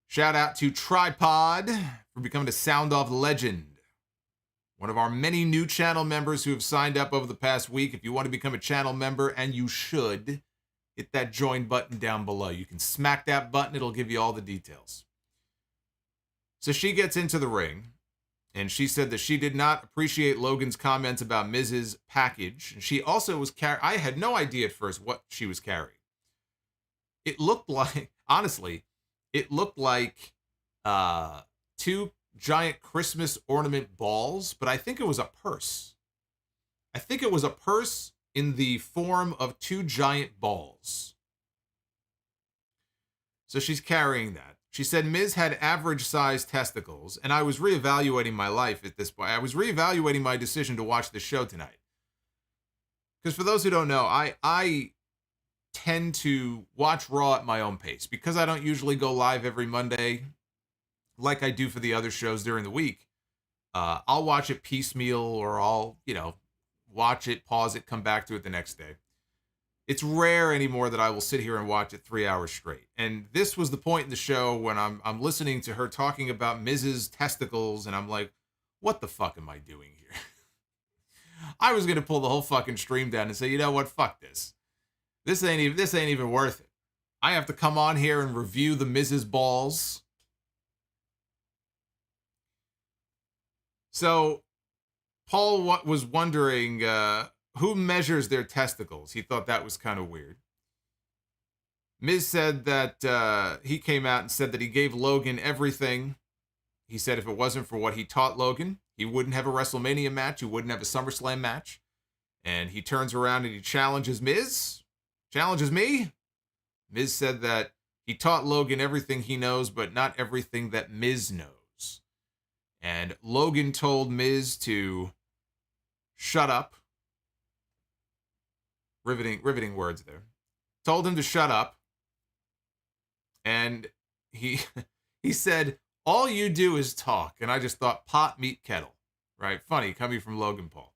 Shout out to Tripod for becoming a Sound Off legend. One of our many new channel members who have signed up over the past week. If you want to become a channel member, and you should, hit that join button down below. You can smack that button. It'll give you all the details. So she gets into the ring, and she said that she did not appreciate Logan's comments about Miz's package. And she also was I had no idea at first what she was carrying. It looked like, honestly, it looked like two giant Christmas ornament balls, but I think it was a purse. I think it was a purse in the form of two giant balls. So she's carrying that. She said Miz had average-sized testicles, and I was reevaluating my life at this point. I was reevaluating my decision to watch the show tonight. Because for those who don't know, I tend to watch Raw at my own pace. Because I don't usually go live every Monday like I do for the other shows during the week. I'll watch it piecemeal, or I'll, watch it, pause it, come back to it the next day. It's rare anymore that I will sit here and watch it 3 hours straight. And this was the point in the show when I'm listening to her talking about Miz's testicles, and I'm like, what the fuck am I doing here? I was going to pull the whole fucking stream down and say, you know what, fuck this. This ain't even worth it. I have to come on here and review the Miz's balls. So Paul was wondering who measures their testicles. He thought that was kind of weird. Miz said that he came out and said that he gave Logan everything. He said if it wasn't for what he taught Logan, he wouldn't have a WrestleMania match. He wouldn't have a SummerSlam match. And he turns around and he challenges Miz. Challenges me. Miz said that he taught Logan everything he knows, but not everything that Miz knows. And Logan told Miz to shut up. Riveting words there. Told him to shut up. And he said, all you do is talk. And I just thought, pot, meet, kettle. Right? Funny, coming from Logan Paul.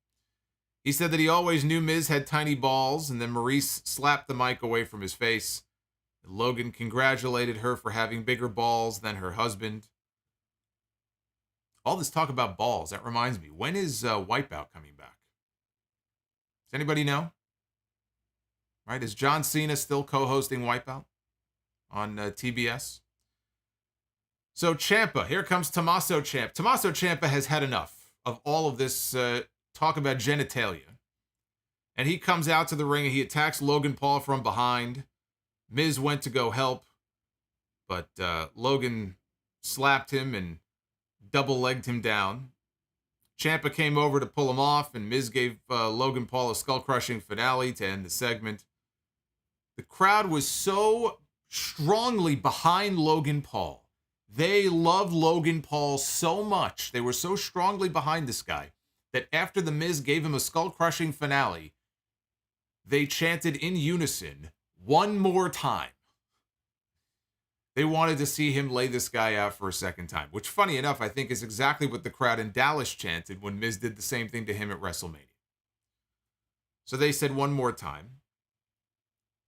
He said that he always knew Miz had tiny balls, and then Maurice slapped the mic away from his face. Logan congratulated her for having bigger balls than her husband. All this talk about balls, that reminds me, when is Wipeout coming back? Does anybody know? Right? Is John Cena still co-hosting Wipeout on TBS? So Ciampa, here comes Tommaso Ciampa. Tommaso Ciampa has had enough of all of this talk about genitalia. And he comes out to the ring and he attacks Logan Paul from behind. Miz went to go help, but Logan slapped him and double-legged him down. Ciampa came over to pull him off, and Miz gave Logan Paul a skull-crushing finale to end the segment. The crowd was so strongly behind Logan Paul. They loved Logan Paul so much. They were so strongly behind this guy that after the Miz gave him a skull-crushing finale, they chanted in unison, one more time. They wanted to see him lay this guy out for a second time, which, funny enough, I think is exactly what the crowd in Dallas chanted when Miz did the same thing to him at WrestleMania. So they said one more time.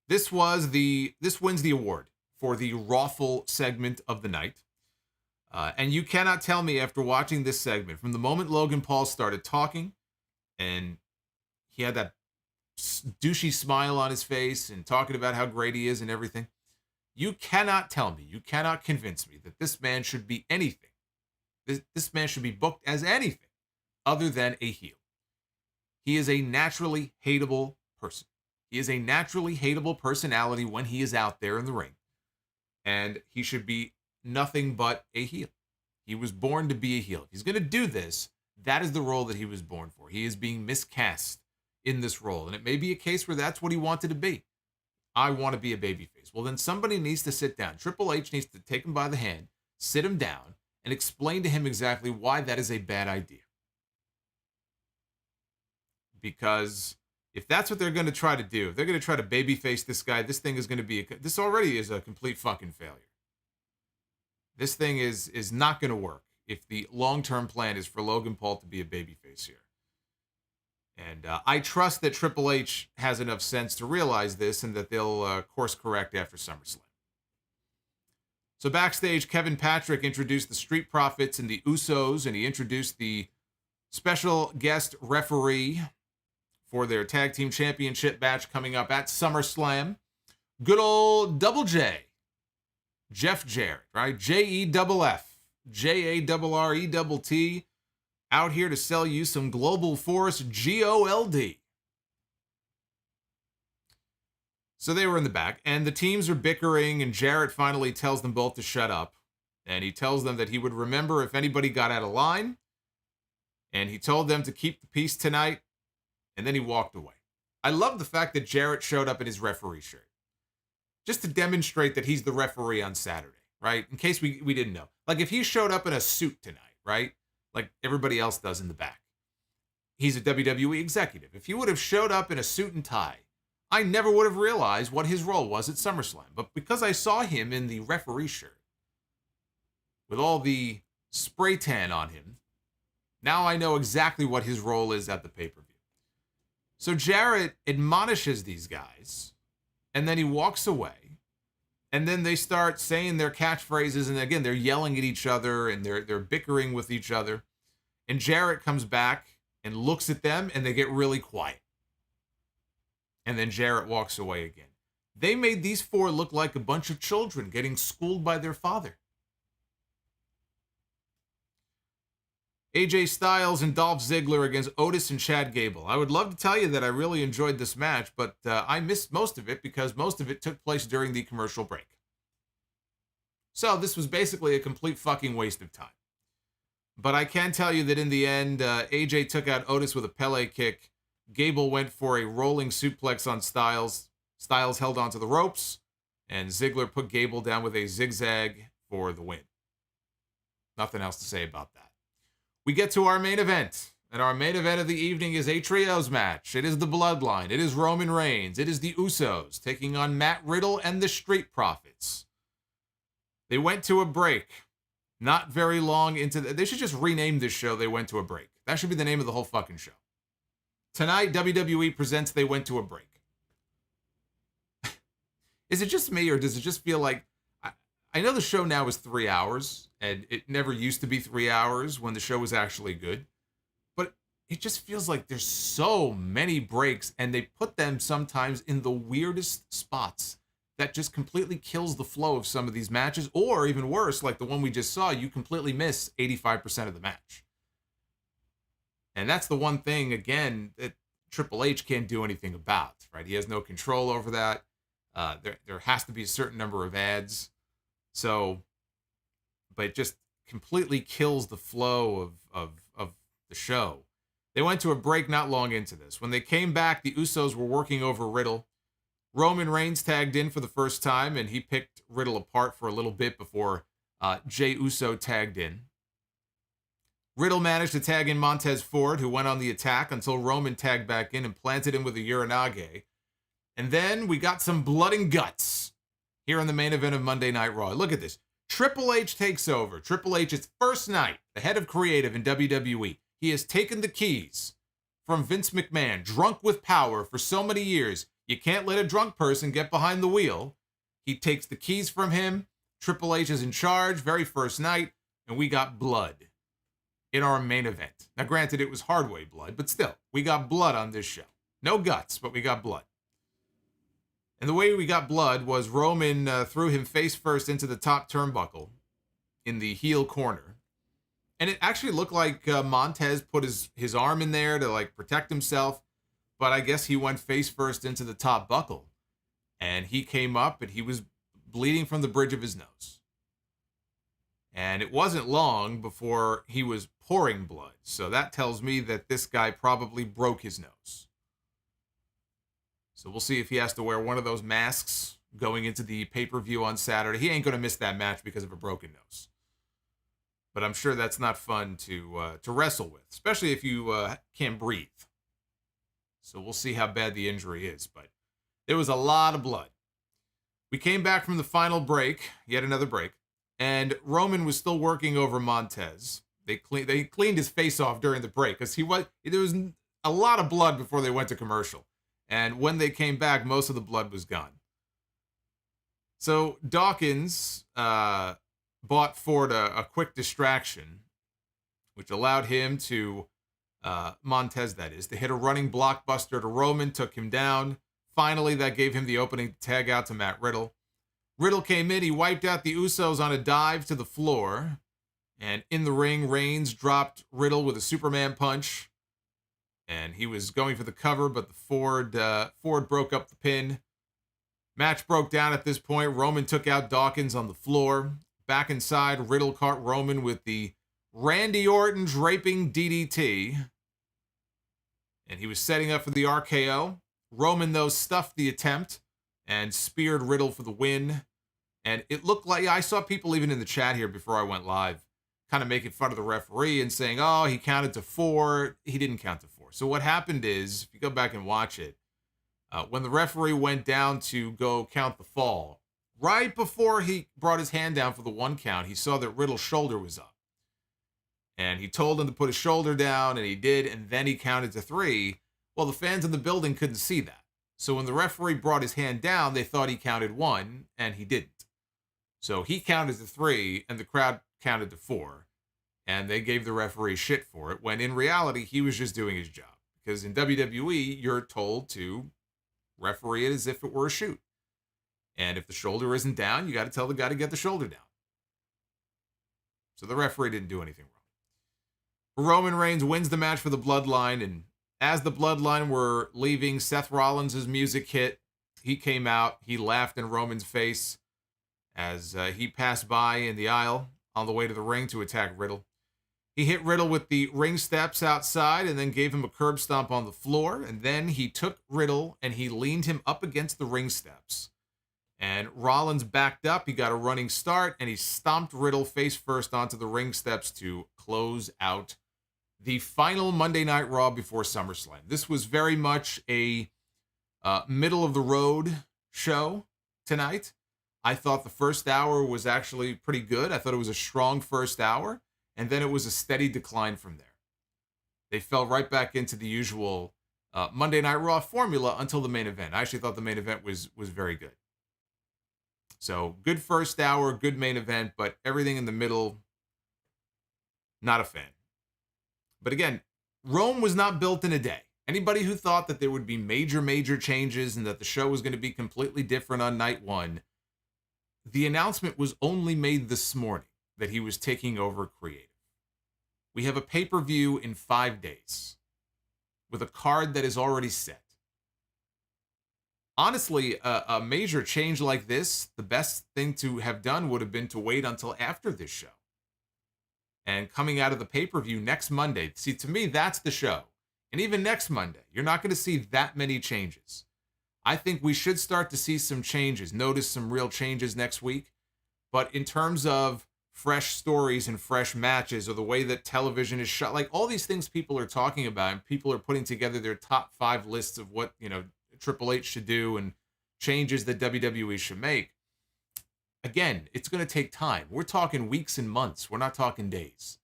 This wins the award for the Rawful segment of the night. And you cannot tell me after watching this segment, from the moment Logan Paul started talking, and he had that douchey smile on his face and talking about how great he is and everything, you cannot tell me, you cannot convince me that this man should be anything. This man should be booked as anything other than a heel. He is a naturally hateable person. He is a naturally hateable personality when he is out there in the ring. And he should be nothing but a heel. He was born to be a heel. If he's going to do this, that is the role that he was born for. He is being miscast in this role. And it may be a case where that's what he wanted to be. I want to be a babyface. Well, then somebody needs to sit down. Triple H needs to take him by the hand, sit him down, and explain to him exactly why that is a bad idea. Because if that's what they're going to try to do, if they're going to try to babyface this guy, this thing is going to be, this already is a complete fucking failure. This thing is not going to work if the long-term plan is for Logan Paul to be a babyface here. And I trust that Triple H has enough sense to realize this and that they'll course correct after SummerSlam. So backstage, Kevin Patrick introduced the Street Profits and the Usos, and he introduced the special guest referee for their tag team championship match coming up at SummerSlam. Good old Double J, Jeff Jarrett, right? Jeff, JARRETT, out here to sell you some Global Force GOLD. So they were in the back, and the teams are bickering, and Jarrett finally tells them both to shut up. And he tells them that he would remember if anybody got out of line. And he told them to keep the peace tonight. And then he walked away. I love the fact that Jarrett showed up in his referee shirt. Just to demonstrate that he's the referee on Saturday, right? In case we didn't know. Like if he showed up in a suit tonight, right? Like everybody else does in the back. He's a WWE executive. If he would have showed up in a suit and tie, I never would have realized what his role was at SummerSlam. But because I saw him in the referee shirt, with all the spray tan on him, now I know exactly what his role is at the pay-per-view. So Jarrett admonishes these guys, and then he walks away, and then they start saying their catchphrases, and again, they're yelling at each other, and they're bickering with each other. And Jarrett comes back and looks at them, and they get really quiet. And then Jarrett walks away again. They made these four look like a bunch of children getting schooled by their father. AJ Styles and Dolph Ziggler against Otis and Chad Gable. I would love to tell you that I really enjoyed this match, but I missed most of it because most of it took place during the commercial break. So this was basically a complete fucking waste of time. But I can tell you that in the end, AJ took out Otis with a Pele kick. Gable went for a rolling suplex on Styles. Styles held onto the ropes, and Ziggler put Gable down with a zigzag for the win. Nothing else to say about that. We get to our main event, and our main event of the evening is a trios match. It is the Bloodline. It is Roman Reigns. It is the Usos taking on Matt Riddle and the Street Profits. They went to a break. Not very long into they should just rename this show They Went to a Break. That should be the name of the whole fucking show. Tonight, WWE presents They Went to a Break. Is it just me, or does it just feel like... I know the show now is 3 hours, and it never used to be 3 hours when the show was actually good. But it just feels like there's so many breaks, and they put them sometimes in the weirdest spots that just completely kills the flow of some of these matches. Or even worse, like the one we just saw, you completely miss 85% of the match. And that's the one thing, again, that Triple H can't do anything about, right? He has no control over that. There has to be a certain number of ads. So, but it just completely kills the flow of the show. They went to a break not long into this. When they came back, the Usos were working over Riddle. Roman Reigns tagged in for the first time, and he picked Riddle apart for a little bit before Jey Uso tagged in. Riddle managed to tag in Montez Ford, who went on the attack until Roman tagged back in and planted him with a Uranage. And then we got some blood and guts here in the main event of Monday Night Raw. Look at this. Triple H takes over. Triple H's first night, the head of creative in WWE. He has taken the keys from Vince McMahon, drunk with power for so many years. You can't let a drunk person get behind the wheel. He takes the keys from him. Triple H is in charge, very first night, and we got blood in our main event. Now, granted, it was hard-way blood, but still, we got blood on this show. No guts, but we got blood. And the way we got blood was Roman threw him face first into the top turnbuckle in the heel corner. And it actually looked like Montez put his arm in there to like protect himself. But I guess he went face first into the top buckle. And he came up and he was bleeding from the bridge of his nose. And it wasn't long before he was pouring blood. So that tells me that this guy probably broke his nose. So we'll see if he has to wear one of those masks going into the pay-per-view on Saturday. He ain't going to miss that match because of a broken nose. But I'm sure that's not fun to wrestle with, especially if you can't breathe. So we'll see how bad the injury is. But there was a lot of blood. We came back from the final break, yet another break, and Roman was still working over Montez. They cleaned his face off during the break because there was a lot of blood before they went to commercial. And when they came back, most of the blood was gone. So Dawkins bought Ford a quick distraction, which allowed him to, Montez that is, to hit a running blockbuster to Roman, took him down. Finally, that gave him the opening to tag out to Matt Riddle. Riddle came in, he wiped out the Usos on a dive to the floor. And in the ring, Reigns dropped Riddle with a Superman punch. And he was going for the cover, but the Ford broke up the pin. Match broke down at this point. Roman took out Dawkins on the floor. Back inside, Riddle caught Roman with the Randy Orton draping DDT. And he was setting up for the RKO. Roman, though, stuffed the attempt and speared Riddle for the win. And it looked like, I saw people even in the chat here before I went live kind of making fun of the referee and saying, oh, he counted to 4. He didn't count to 4. So what happened is, if you go back and watch it, when the referee went down to go count the fall, right before he brought his hand down for the 1 count, he saw that Riddle's shoulder was up. And he told him to put his shoulder down, and he did, and then he counted to 3. Well, the fans in the building couldn't see that. So when the referee brought his hand down, they thought he counted 1, and he didn't. So he counted to 3, and the crowd counted to 4. And they gave the referee shit for it, when in reality, he was just doing his job. Because in WWE, you're told to referee it as if it were a shoot. And if the shoulder isn't down, you got to tell the guy to get the shoulder down. So the referee didn't do anything wrong. Roman Reigns wins the match for the Bloodline, and as the Bloodline were leaving, Seth Rollins' music hit. He came out, he laughed in Roman's face as he passed by in the aisle on the way to the ring to attack Riddle. He hit Riddle with the ring steps outside and then gave him a curb stomp on the floor. And then he took Riddle and he leaned him up against the ring steps. And Rollins backed up. He got a running start and he stomped Riddle face first onto the ring steps to close out the final Monday Night Raw before SummerSlam. This was very much a middle of the road show tonight. I thought the first hour was actually pretty good. I thought it was a strong first hour. And then it was a steady decline from there. They fell right back into the usual Monday Night Raw formula until the main event. I actually thought the main event was very good. So good first hour, good main event, but everything in the middle, not a fan. But again, Rome was not built in a day. Anybody who thought that there would be major changes and that the show was going to be completely different on night 1, the announcement was only made this morning that he was taking over creative. We have a pay-per-view in 5 days with a card that is already set. Honestly, a major change like this, the best thing to have done would have been to wait until after this show. And coming out of the pay-per-view next Monday, see, to me, that's the show. And even next Monday, you're not going to see that many changes. I think we should start to see some changes, notice some real changes next week. But in terms of fresh stories and fresh matches, or the way that television is shot, like all these things people are talking about, and people are putting together their top 5 lists of what, Triple H should do and changes that WWE should make. Again, it's going to take time. We're talking weeks and months. We're not talking days.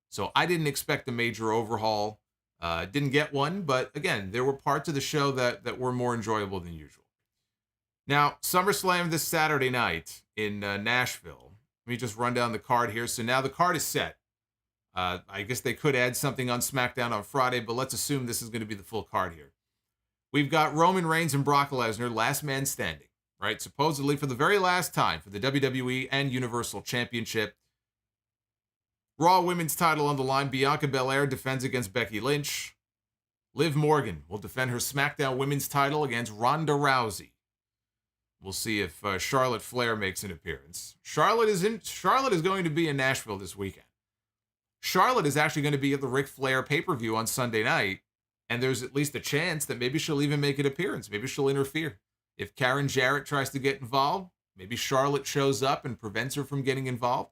So I didn't expect a major overhaul. Didn't get one, but again, there were parts of the show that were more enjoyable than usual. Now, SummerSlam this Saturday night in Nashville. Let me just run down the card here. So now the card is set. I guess they could add something on SmackDown on Friday, but let's assume this is going to be the full card here. We've got Roman Reigns and Brock Lesnar, last man standing, right? Supposedly for the very last time for the WWE and Universal Championship. Raw Women's title on the line. Bianca Belair defends against Becky Lynch. Liv Morgan will defend her SmackDown Women's title against Ronda Rousey. We'll see if Charlotte Flair makes an appearance. Charlotte is going to be in Nashville this weekend. Charlotte is actually going to be at the Ric Flair pay-per-view on Sunday night, And there's at least a chance that maybe she'll even make an appearance. Maybe she'll interfere. If Karen Jarrett tries to get involved, maybe Charlotte shows up and prevents her from getting involved.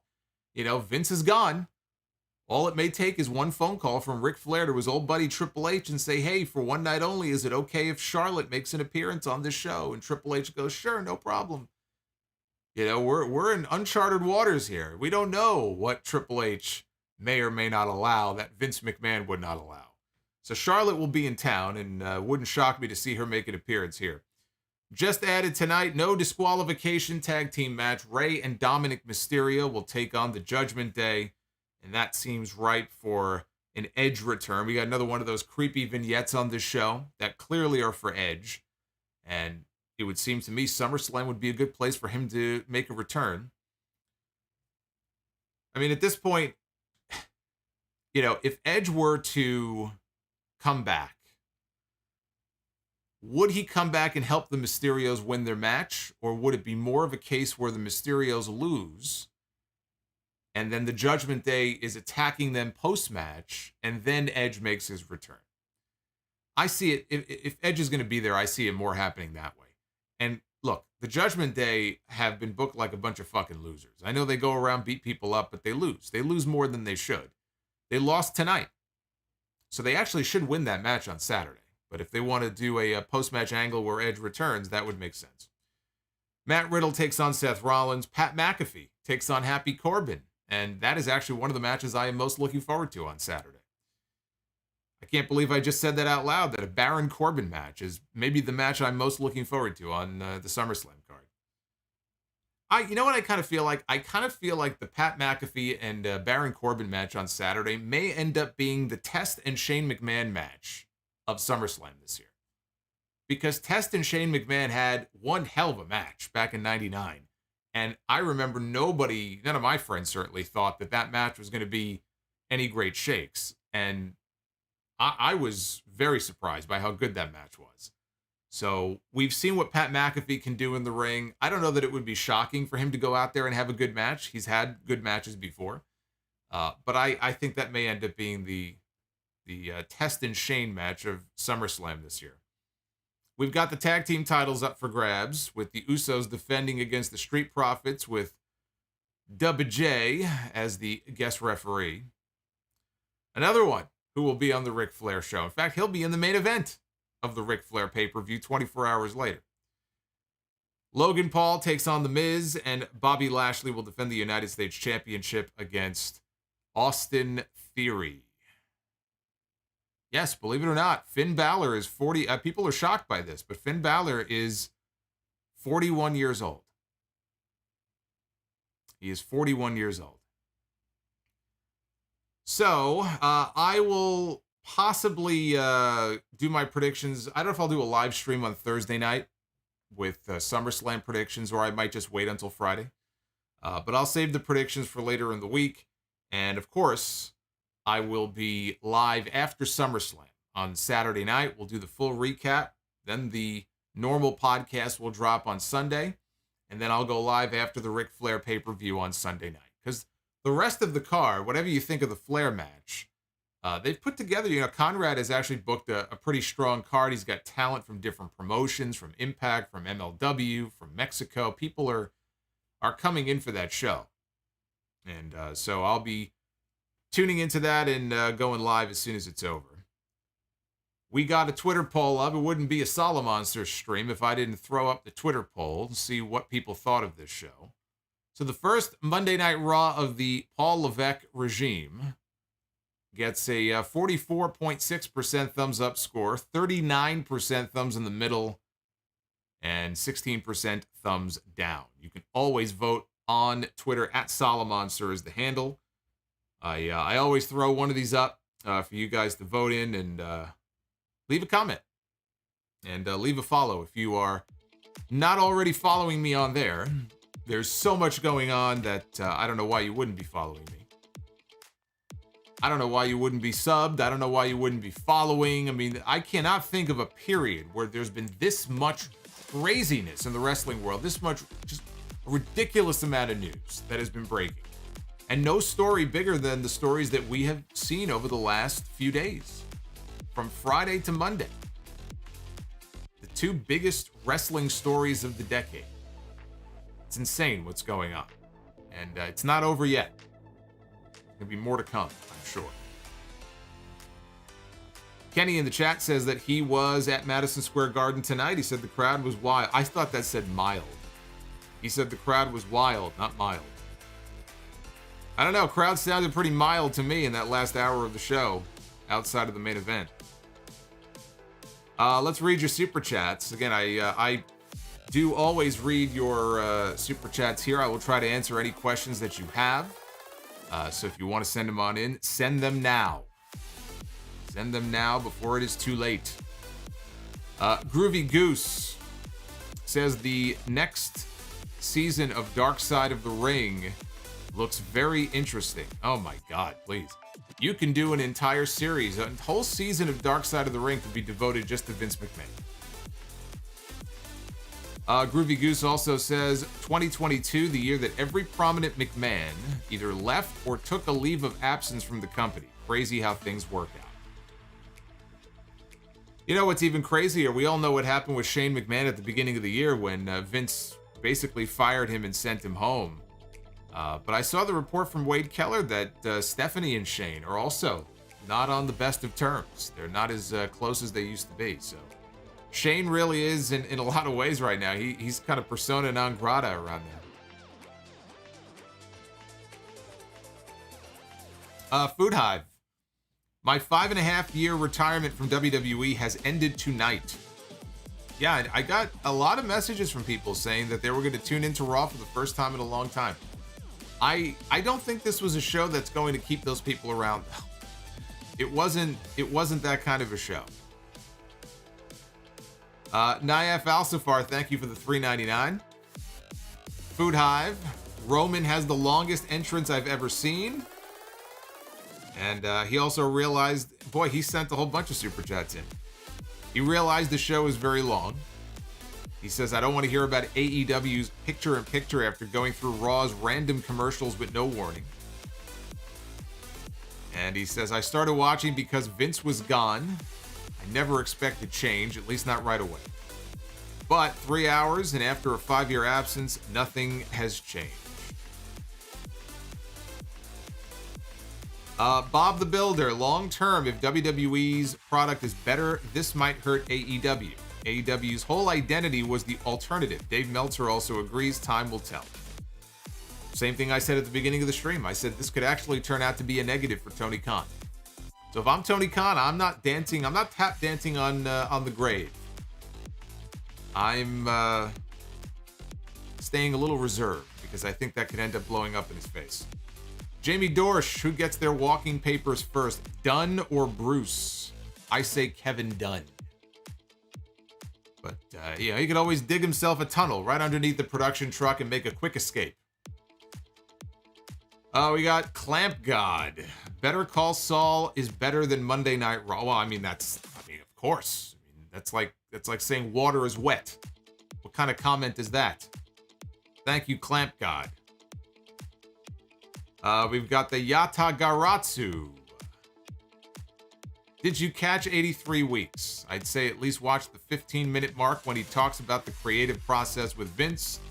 You know, Vince is gone. All it may take is one phone call from Ric Flair to his old buddy Triple H and say, hey, for one night only, is it okay if Charlotte makes an appearance on this show? And Triple H goes, sure, no problem. You know, we're in uncharted waters here. We don't know what Triple H may or may not allow that Vince McMahon would not allow. So Charlotte will be in town, and wouldn't shock me to see her make an appearance here. Just added tonight, no disqualification tag team match. Rey and Dominik Mysterio will take on the Judgment Day. And that seems ripe for an Edge return. We got another one of those creepy vignettes on this show that clearly are for Edge. And it would seem to me SummerSlam would be a good place for him to make a return. I mean, at this point, you know, if Edge were to come back, would he come back and help the Mysterios win their match? Or would it be more of a case where the Mysterios lose and then the Judgment Day is attacking them post-match, and then Edge makes his return? I see it, if Edge is going to be there, I see it more happening that way. And look, the Judgment Day have been booked like a bunch of fucking losers. I know they go around, beat people up, but they lose. They lose more than they should. They lost tonight. So they actually should win that match on Saturday. But if they want to do a post-match angle where Edge returns, that would make sense. Matt Riddle takes on Seth Rollins. Pat McAfee takes on Happy Corbin. And that is actually one of the matches I am most looking forward to on Saturday. I can't believe I just said that out loud, that a Baron Corbin match is maybe the match I'm most looking forward to on the SummerSlam card. You know what I kind of feel like? I kind of feel like the Pat McAfee and Baron Corbin match on Saturday may end up being the Test and Shane McMahon match of SummerSlam this year. Because Test and Shane McMahon had one hell of a match back in '99. And I remember none of my friends certainly thought that that match was going to be any great shakes. And I was very surprised by how good that match was. So we've seen what Pat McAfee can do in the ring. I don't know that it would be shocking for him to go out there and have a good match. He's had good matches before. But I think that may end up being the Test and Shane match of SummerSlam this year. We've got the tag team titles up for grabs, with the Usos defending against the Street Profits with Double J as the guest referee. Another one who will be on the Ric Flair show. In fact, he'll be in the main event of the Ric Flair pay-per-view 24 hours later. Logan Paul takes on The Miz, and Bobby Lashley will defend the United States Championship against Austin Theory. Yes, believe it or not, Finn Balor is 40. People are shocked by this, but Finn Balor is 41 years old. He is 41 years old. So I will possibly do my predictions. I don't know if I'll do a live stream on Thursday night with SummerSlam predictions, or I might just wait until Friday. But I'll save the predictions for later in the week. And of course, I will be live after SummerSlam on Saturday night. We'll do the full recap. Then the normal podcast will drop on Sunday. And then I'll go live after the Ric Flair pay-per-view on Sunday night. Because the rest of the card, whatever you think of the Flair match, they've put together, Conrad has actually booked a pretty strong card. He's got talent from different promotions, from Impact, from MLW, from Mexico. People are coming in for that show. And so I'll be tuning into that and going live as soon as it's over. We got a Twitter poll up. It wouldn't be a Solomonster stream if I didn't throw up the Twitter poll and see what people thought of this show. So the first Monday Night Raw of the Paul Levesque regime gets a 44.6% thumbs up score, 39% thumbs in the middle, and 16% thumbs down. You can always vote on Twitter at Solomonster is the handle. I always throw one of these up for you guys to vote in, and leave a comment and leave a follow if you are not already following me on there. There's so much going on that I don't know why you wouldn't be following me. I don't know why you wouldn't be subbed. I don't know why you wouldn't be following. I mean, I cannot think of a period where there's been this much craziness in the wrestling world, this much just a ridiculous amount of news that has been breaking. And no story bigger than the stories that we have seen over the last few days. from Friday to Monday. The two biggest wrestling stories of the decade. It's insane what's going on. And it's not over yet. There'll be more to come, I'm sure. Kenny in the chat says that he was at Madison Square Garden tonight. He said the crowd was wild. I thought that said mild. He said the crowd was wild, not mild. I don't know. Crowd sounded pretty mild to me in that last hour of the show, outside of the main event. Let's read your super chats. Again, I do always read your super chats here. I will try to answer any questions that you have. So if you want to send them on in, send them now. Send them now before it is too late. Groovy Goose says the next season of Dark Side of the Ring looks very interesting. Oh my God, please. You can do an entire series. A whole season of Dark Side of the Ring could be devoted just to Vince McMahon. Groovy Goose also says 2022, the year that every prominent McMahon either left or took a leave of absence from the company. Crazy how things work out. You know what's even crazier? We all know what happened with Shane McMahon at the beginning of the year when Vince basically fired him and sent him home. But I saw the report from Wade Keller that Stephanie and Shane are also not on the best of terms. They're not as close as they used to be. So Shane really is, in a lot of ways right now, he's kind of persona non grata around that. Food Hive. My 5.5-year retirement from WWE has ended tonight. Yeah, I got a lot of messages from people saying that they were going to tune into Raw for the first time in a long time. I don't think this was a show that's going to keep those people around. It wasn't that kind of a show. Nayaf Al-Safar, thank you for the $3.99. Food Hive. Roman has the longest entrance I've ever seen. And he also realized, boy, he sent a whole bunch of super chats in. He realized the show is very long. He says, I don't want to hear about AEW's picture-in-picture after going through Raw's random commercials with no warning. And he says, I started watching because Vince was gone. I never expected change, at least not right away. But 3 hours, and after a 5-year absence, nothing has changed. Bob the Builder, long term, if WWE's product is better, this might hurt AEW. AEW's whole identity was the alternative. Dave Meltzer also agrees, time will tell. Same thing I said at the beginning of the stream. I said this could actually turn out to be a negative for Tony Khan. So if I'm Tony Khan, I'm not tap dancing on the grave. I'm staying a little reserved because I think that could end up blowing up in his face. Jamie Dorsch, who gets their walking papers first, Dunn or Bruce? I say Kevin Dunn. But, he could always dig himself a tunnel right underneath the production truck and make a quick escape. We got Clamp God. Better Call Saul is better than Monday Night Raw. Well, of course. That's like saying water is wet. What kind of comment is that? Thank you, Clamp God. We've got the Yata Garatsu. Did you catch 83 weeks? I'd say at least watch the 15-minute mark when he talks about the creative process with Vince.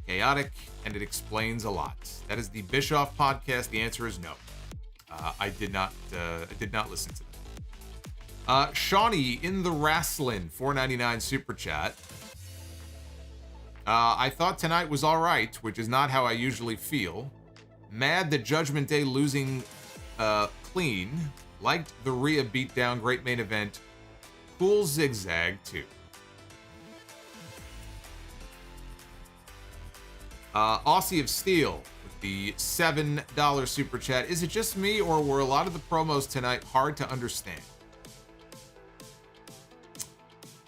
Chaotic, and it explains a lot. That is the Bischoff podcast. The answer is no. I did not listen to that. Shawnee in the Wrasslin, $4.99 super chat. I thought tonight was all right, which is not how I usually feel. Mad that Judgment Day losing clean. Liked the Rhea beatdown, great main event. Cool zigzag too. Aussie of Steel with the $7 super chat. Is it just me, or were a lot of the promos tonight hard to understand?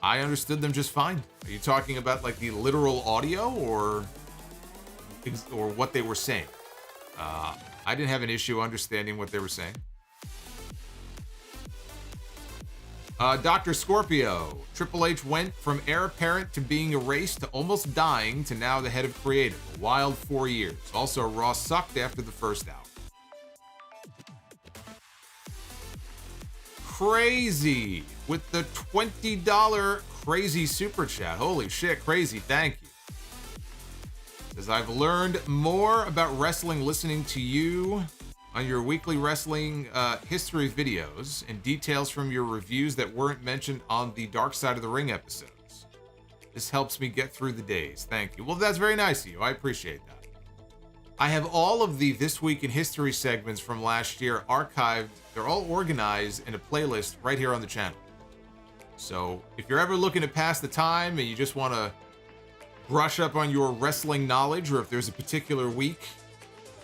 I understood them just fine. Are you talking about like the literal audio or what they were saying? I didn't have an issue understanding what they were saying. Dr. Scorpio. Triple H went from heir apparent to being erased to almost dying to now the head of creative. A wild 4 years. Also, Raw sucked after the first hour. Crazy with the $20 crazy super chat. Holy shit, Crazy, thank you. Says, I've learned more about wrestling listening to you on your weekly wrestling history videos and details from your reviews that weren't mentioned on the Dark Side of the Ring episodes. This helps me get through the days. Thank you. Well, that's very nice of you. I appreciate that. I have all of the This Week in History segments from last year archived. They're all organized in a playlist right here on the channel. So if you're ever looking to pass the time and you just want to brush up on your wrestling knowledge, or if there's a particular week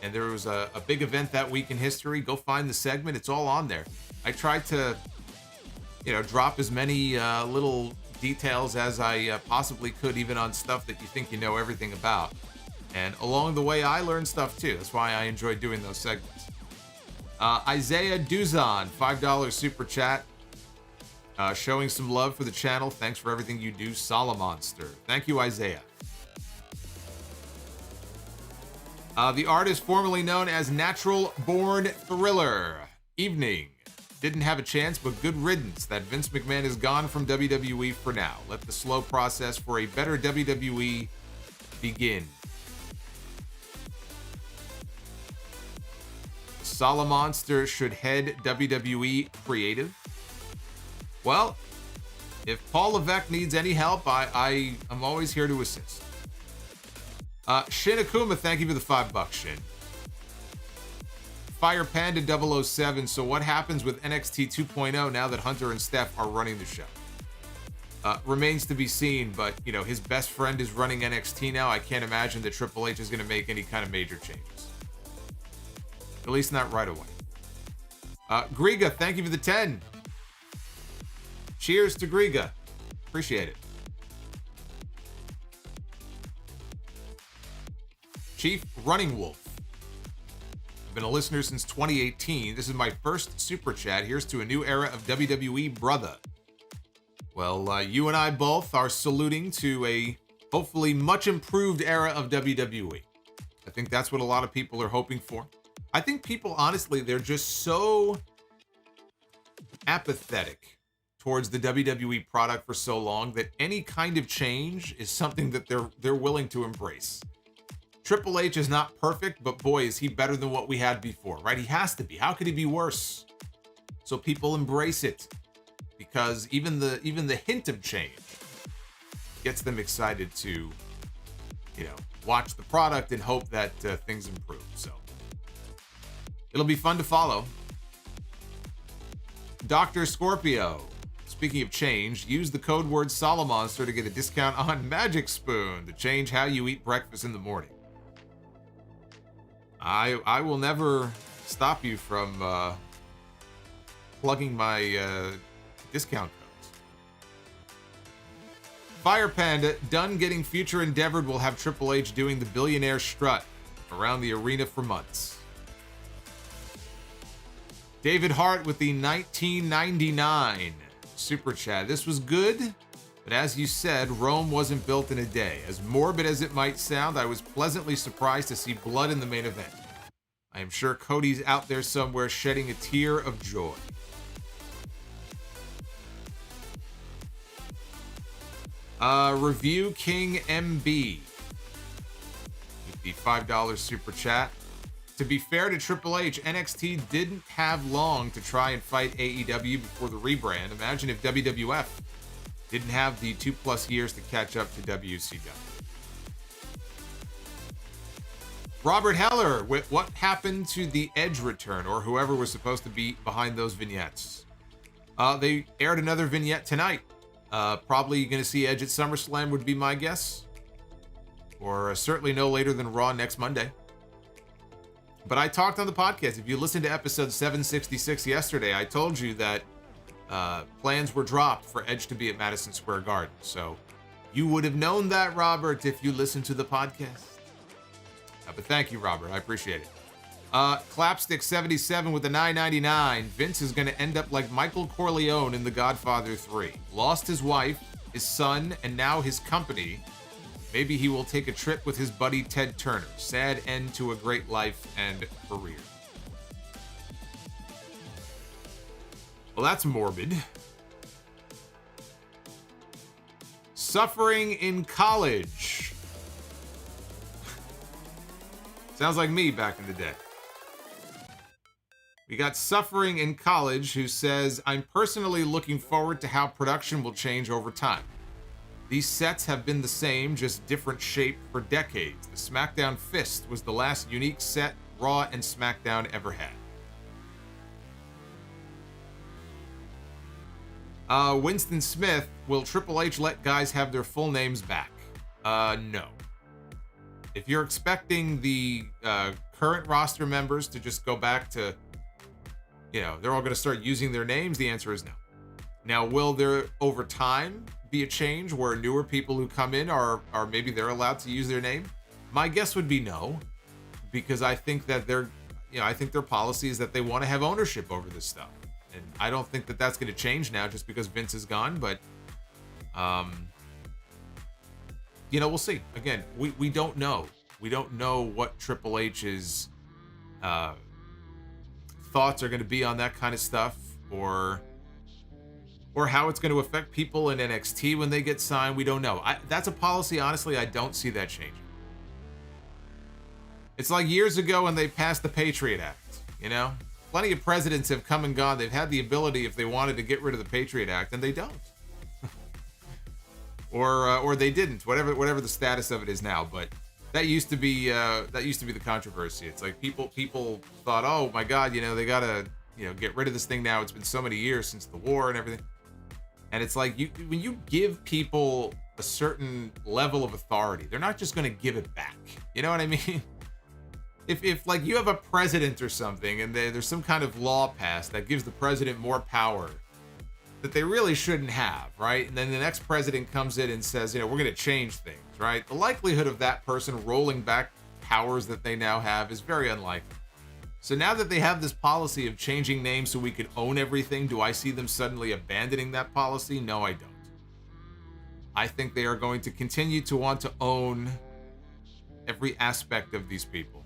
and there was a big event that week in history, go find the segment. It's all on there. I tried to, drop as many little details as I possibly could, even on stuff that you think you know everything about. And along the way, I learned stuff too. That's why I enjoy doing those segments. Isaiah Duzon, $5 super chat. Showing some love for the channel. Thanks for everything you do, Solomonster. Thank you, Isaiah. The artist formerly known as Natural Born Thriller. Evening. Didn't have a chance, but good riddance that Vince McMahon is gone from WWE for now. Let the slow process for a better WWE begin. Solomonster should head WWE Creative. Well, if Paul Levesque needs any help, I'm always here to assist. Shin Akuma, thank you for the $5, Shin. Fire Panda 007, so what happens with NXT 2.0 now that Hunter and Steph are running the show? Remains to be seen, but, his best friend is running NXT now. I can't imagine that Triple H is going to make any kind of major changes. At least not right away. Griga, thank you for the 10. Cheers to Griga. Appreciate it. Chief Running Wolf. I've been a listener since 2018. This is my first super chat. Here's to a new era of WWE, brother. Well, you and I both are saluting to a hopefully much improved era of WWE. I think that's what a lot of people are hoping for. I think people, honestly, they're just so apathetic towards the WWE product for so long that any kind of change is something that they're willing to embrace. Triple H is not perfect, but boy, is he better than what we had before, right? He has to be. How could he be worse? So people embrace it because even the hint of change gets them excited to, watch the product and hope that things improve. So it'll be fun to follow. Dr. Scorpio. Speaking of change, use the code word Solomonster to get a discount on Magic Spoon to change how you eat breakfast in the morning. I will never stop you from plugging my discount codes. Fire Panda, Dunn getting future endeavored will have Triple H doing the billionaire strut around the arena for months. David Hart with the 1999 super chat. This was good, but as you said, Rome wasn't built in a day. As morbid as it might sound, I was pleasantly surprised to see blood in the main event. I am sure Cody's out there somewhere shedding a tear of joy. Review King MB with the $5 super chat. To be fair to Triple H, NXT didn't have long to try and fight AEW before the rebrand. Imagine if WWF didn't have the 2+ years to catch up to WCW. Robert Heller, what happened to the Edge return, or whoever was supposed to be behind those vignettes? They aired another vignette tonight. Probably going to see Edge at SummerSlam would be my guess. Or certainly no later than Raw next Monday. But I talked on the podcast. If you listened to episode 766 yesterday, I told you that plans were dropped for Edge to be at Madison Square Garden. So you would have known that, Robert, if you listened to the podcast. But thank you, Robert. I appreciate it. Clapstick77 with the $9.99. Vince is going to end up like Michael Corleone in The Godfather 3. Lost his wife, his son, and now his company. Maybe he will take a trip with his buddy Ted Turner. Sad end to a great life and career. Well, that's morbid. Suffering in college. Sounds like me back in the day. We got Suffering in College, who says, I'm personally looking forward to how production will change over time. These sets have been the same, just different shape for decades. The SmackDown Fist was the last unique set Raw and SmackDown ever had. Winston Smith, will Triple H let guys have their full names back? No. If you're expecting the current roster members to just go back to, they're all going to start using their names, the answer is no. Now, will there, over time, be a change where newer people who come in are maybe they're allowed to use their name? My guess would be no, because I think that their policy is that they want to have ownership over this stuff. And I don't think that that's going to change now just because Vince is gone, but we'll see. Again, we don't know. We don't know what Triple H's thoughts are going to be on that kind of stuff, or how it's going to affect people in NXT when they get signed. We don't know. That's a policy, honestly, I don't see that changing. It's like years ago when they passed the Patriot Act, Plenty of presidents have come and gone. They've had the ability, if they wanted, to get rid of the Patriot Act, and they don't. or they didn't, whatever the status of it is now. But that used to be the controversy. It's like people thought, oh my God, they gotta get rid of this thing now. It's been so many years since the war and everything. And it's like when you give people a certain level of authority, they're not just going to give it back. You know what I mean? If like you have a president or something, and there's some kind of law passed that gives the president more power that they really shouldn't have, right? And then the next president comes in and says, we're going to change things, right? The likelihood of that person rolling back powers that they now have is very unlikely. So now that they have this policy of changing names so we can own everything, do I see them suddenly abandoning that policy? No, I don't. I think they are going to continue to want to own every aspect of these people.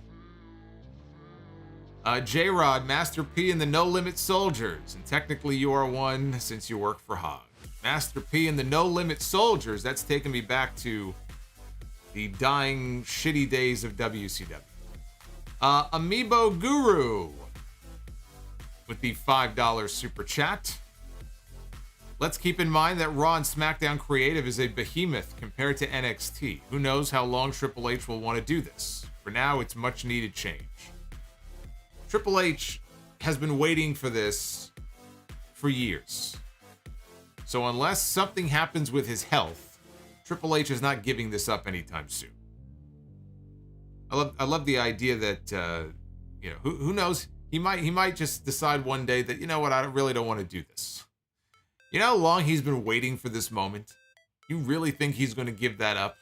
J-Rod, Master P and the No Limit Soldiers. And technically you are one since you work for Hog. Master P and the No Limit Soldiers. That's taken me back to the dying, shitty days of WCW. Amiibo Guru with the $5 super chat. Let's keep in mind that Raw and SmackDown Creative is a behemoth compared to NXT. Who knows how long Triple H will want to do this? For now, it's much needed change. Triple H has been waiting for this for years. So unless something happens with his health, Triple H is not giving this up anytime soon. I love the idea that who knows, he might just decide one day that, I really don't want to do this. You know how long he's been waiting for this moment? You really think he's going to give that up?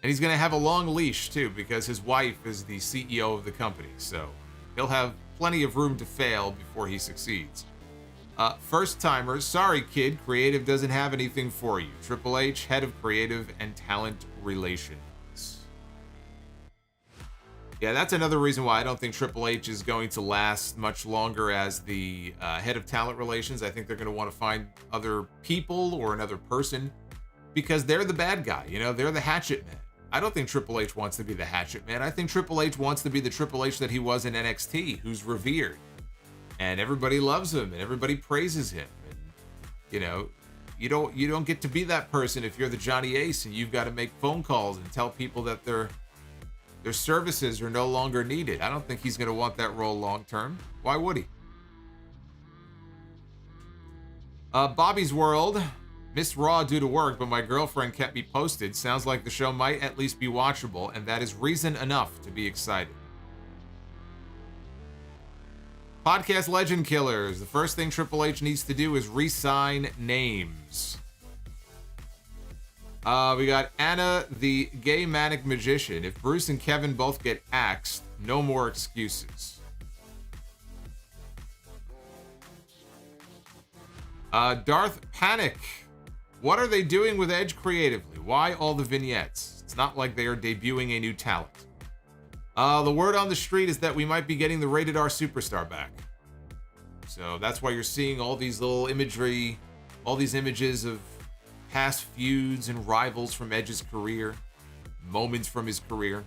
And he's going to have a long leash, too, because his wife is the CEO of the company. So he'll have plenty of room to fail before he succeeds. First-timers, sorry, kid. Creative doesn't have anything for you. Triple H, head of creative and talent relations. Yeah, that's another reason why I don't think Triple H is going to last much longer as the head of talent relations. I think they're going to want to find other people or another person because they're the bad guy. They're the hatchet man. I don't think Triple H wants to be the hatchet man. I think Triple H wants to be the Triple H that he was in NXT, who's revered. And everybody loves him, and everybody praises him. And, you don't get to be that person if you're the Johnny Ace, and you've got to make phone calls and tell people that their services are no longer needed. I don't think he's going to want that role long term. Why would he? Bobby's World. Missed Raw due to work, but my girlfriend kept me posted. Sounds like the show might at least be watchable, and that is reason enough to be excited. Podcast Legend Killers. The first thing Triple H needs to do is re-sign names. We got Anna, the gay manic magician. If Bruce and Kevin both get axed, no more excuses. Darth Panic. What are they doing with Edge creatively? Why all the vignettes? It's not like they are debuting a new talent. The word on the street is that we might be getting the Rated R Superstar back. So that's why you're seeing all these little imagery, all these images of past feuds and rivals from Edge's career, moments from his career.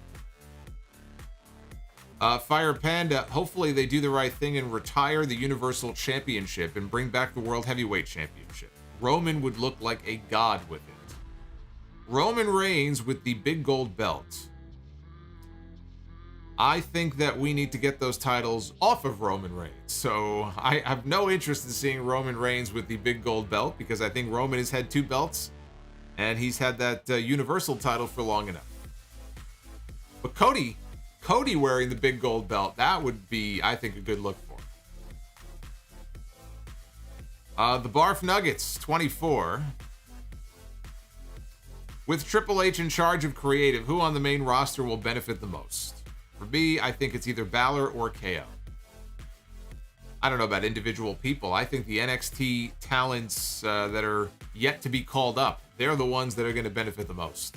Fire Panda, hopefully they do the right thing and retire the Universal Championship and bring back the World Heavyweight Championship. Roman would look like a god with it. Roman Reigns with the big gold belt. I think that we need to get those titles off of Roman Reigns. So I have no interest in seeing Roman Reigns with the big gold belt because I think Roman has had 2 belts and he's had that Universal title for long enough. But Cody wearing the big gold belt, that would be, I think, a good look for him. The Barf Nuggets, 24. With Triple H in charge of creative, who on the main roster will benefit the most? For me, I think it's either Balor or KO. I don't know about individual people. I think the NXT talents that are yet to be called up, they're the ones that are going to benefit the most.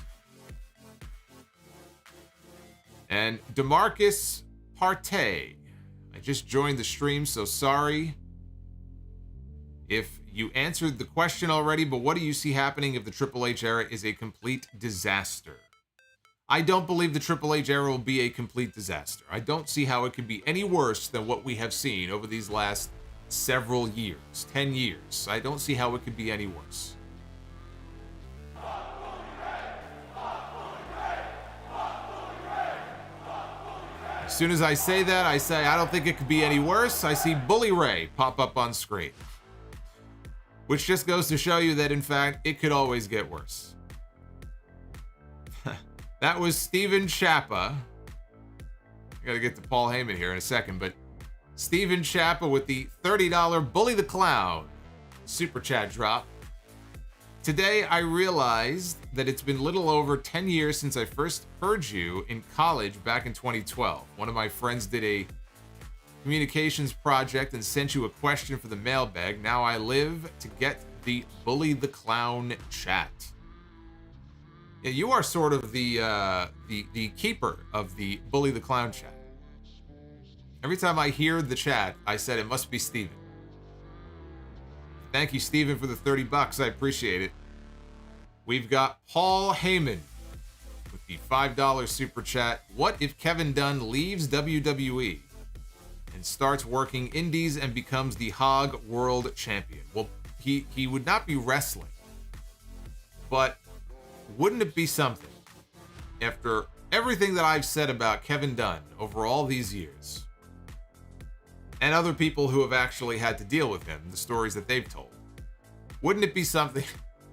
And DeMarcus Partey. I just joined the stream, so sorry if you answered the question already, but what do you see happening if the Triple H era is a complete disaster? I don't believe the Triple H era will be a complete disaster. I don't see how it could be any worse than what we have seen over these last several years, 10 years. I don't see how it could be any worse. As soon as I say that, I say I don't think it could be any worse. I see Bully Ray pop up on screen. Which just goes to show you that, in fact, it could always get worse. That was Steven Chappa. I gotta get to Paul Heyman here in a second, but Steven Chappa with the $30 Bully the Clown super chat drop. Today, I realized that it's been little over 10 years since I first heard you in college back in 2012. One of my friends did a communications project and sent you a question for the mailbag. Now I live to get the Bully the Clown chat. Yeah, you are sort of the keeper of the Bully the Clown chat. Every time I hear the chat, I said it must be Steven. Thank you, Steven, for the $30. I appreciate it. We've got Paul Heyman with the $5 super chat. What if Kevin Dunn leaves WWE and starts working indies and becomes the Hog World Champion? Well, he would not be wrestling, but wouldn't it be something after everything that I've said about Kevin Dunn over all these years and other people who have actually had to deal with him, the stories that they've told? Wouldn't it be something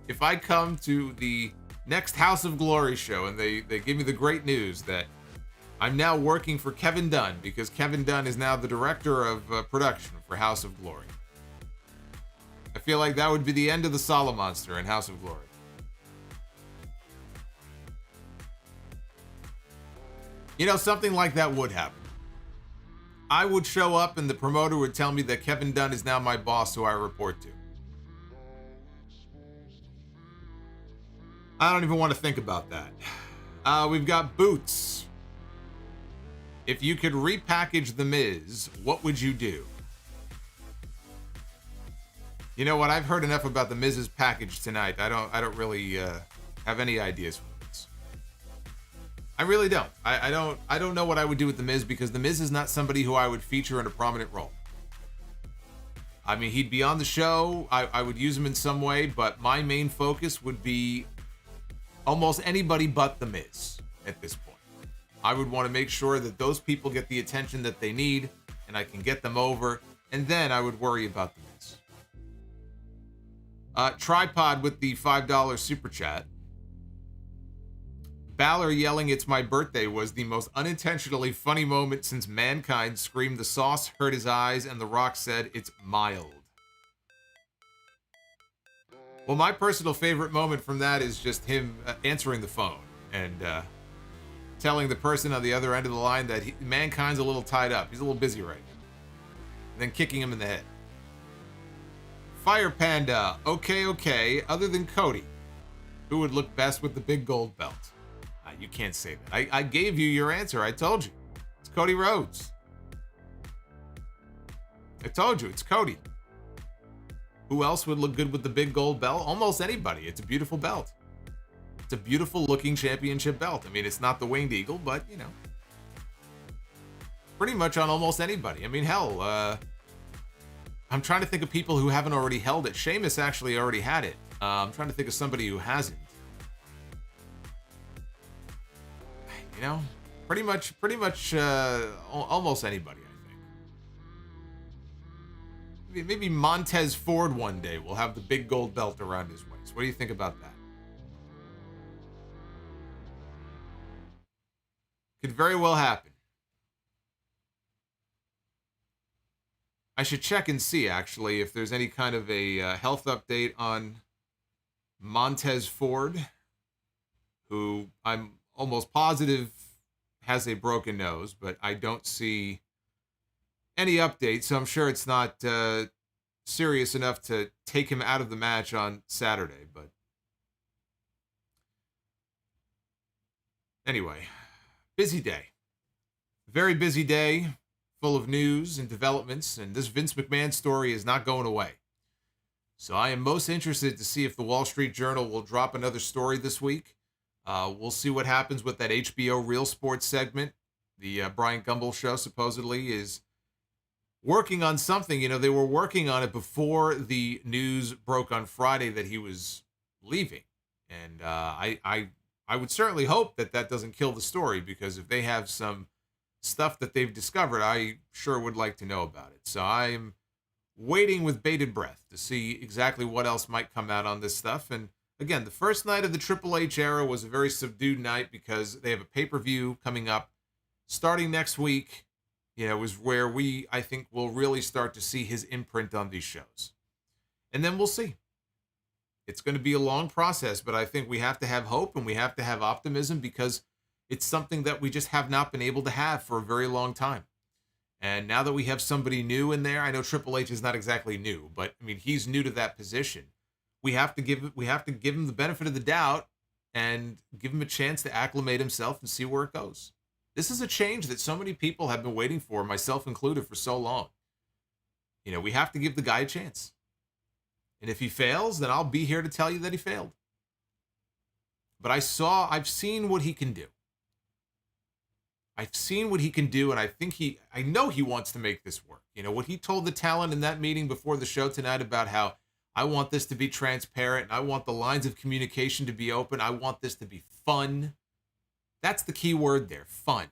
if I come to the next House of Glory show and they give me the great news that I'm now working for Kevin Dunn because Kevin Dunn is now the director of production for House of Glory? I feel like that would be the end of the Solomonster in House of Glory. You know, something like that would happen. I would show up and the promoter would tell me that Kevin Dunn is now my boss who I report to. I don't even want to think about that. We've got Boots. If you could repackage The Miz, what would you do? You know what? I've heard enough about The Miz's package tonight. I don't really have any ideas for this. I really don't. I don't know what I would do with The Miz because The Miz is not somebody who I would feature in a prominent role. I mean, he'd be on the show. I would use him in some way, but my main focus would be almost anybody but The Miz at this point. I would want to make sure that those people get the attention that they need and I can get them over, and then I would worry about The Miz. Tripod with the $5 super chat. Balor yelling "It's my birthday" was the most unintentionally funny moment since Mankind screamed "The sauce hurt his eyes" and The Rock said "It's mild." Well, my personal favorite moment from that is just him answering the phone and telling the person on the other end of the line that Mankind's a little tied up. He's a little busy right now. And then kicking him in the head. Fire Panda, okay. Other than Cody, who would look best with the big gold belt? You can't say that. I gave you your answer. I told you. It's Cody Rhodes. I told you, it's Cody. Who else would look good with the big gold belt? Almost anybody. It's a beautiful belt. It's a beautiful looking championship belt. I mean, it's not the Winged Eagle, but, you know, pretty much on almost anybody. I mean, hell, I'm trying to think of people who haven't already held it. Sheamus actually already had it. I'm trying to think of somebody who hasn't. You know, pretty much, almost anybody, I think. Maybe Montez Ford one day will have the big gold belt around his waist. What do you think about that? Could very well happen. I should check and see, actually, if there's any kind of a health update on Montez Ford, who I'm almost positive has a broken nose, but I don't see any updates, so I'm sure it's not serious enough to take him out of the match on Saturday. But anyway, busy day. Very busy day, full of news and developments, and this Vince McMahon story is not going away. So I am most interested to see if the Wall Street Journal will drop another story this week. We'll see what happens with that HBO Real Sports segment. The Brian Gumbel show supposedly is working on something. You know, they were working on it before the news broke on Friday that he was leaving. And I would certainly hope that that doesn't kill the story, because if they have some stuff that they've discovered, I sure would like to know about it. So I'm waiting with bated breath to see exactly what else might come out on this stuff. And again, the first night of the Triple H era was a very subdued night because they have a pay-per-view coming up starting next week. You know, is where I think, will really start to see his imprint on these shows. And then we'll see. It's going to be a long process, but I think we have to have hope and we have to have optimism, because it's something that we just have not been able to have for a very long time. And now that we have somebody new in there, I know Triple H is not exactly new, but I mean, he's new to that position. We have to give him the benefit of the doubt and give him a chance to acclimate himself and see where it goes. This is a change that so many people have been waiting for, myself included, for so long. You know, we have to give the guy a chance. And if he fails, then I'll be here to tell you that he failed. But I've seen what he can do. I've seen what he can do, and I know he wants to make this work. You know, what he told the talent in that meeting before the show tonight about how I want this to be transparent, and I want the lines of communication to be open, I want this to be fun. That's the key word there, fun.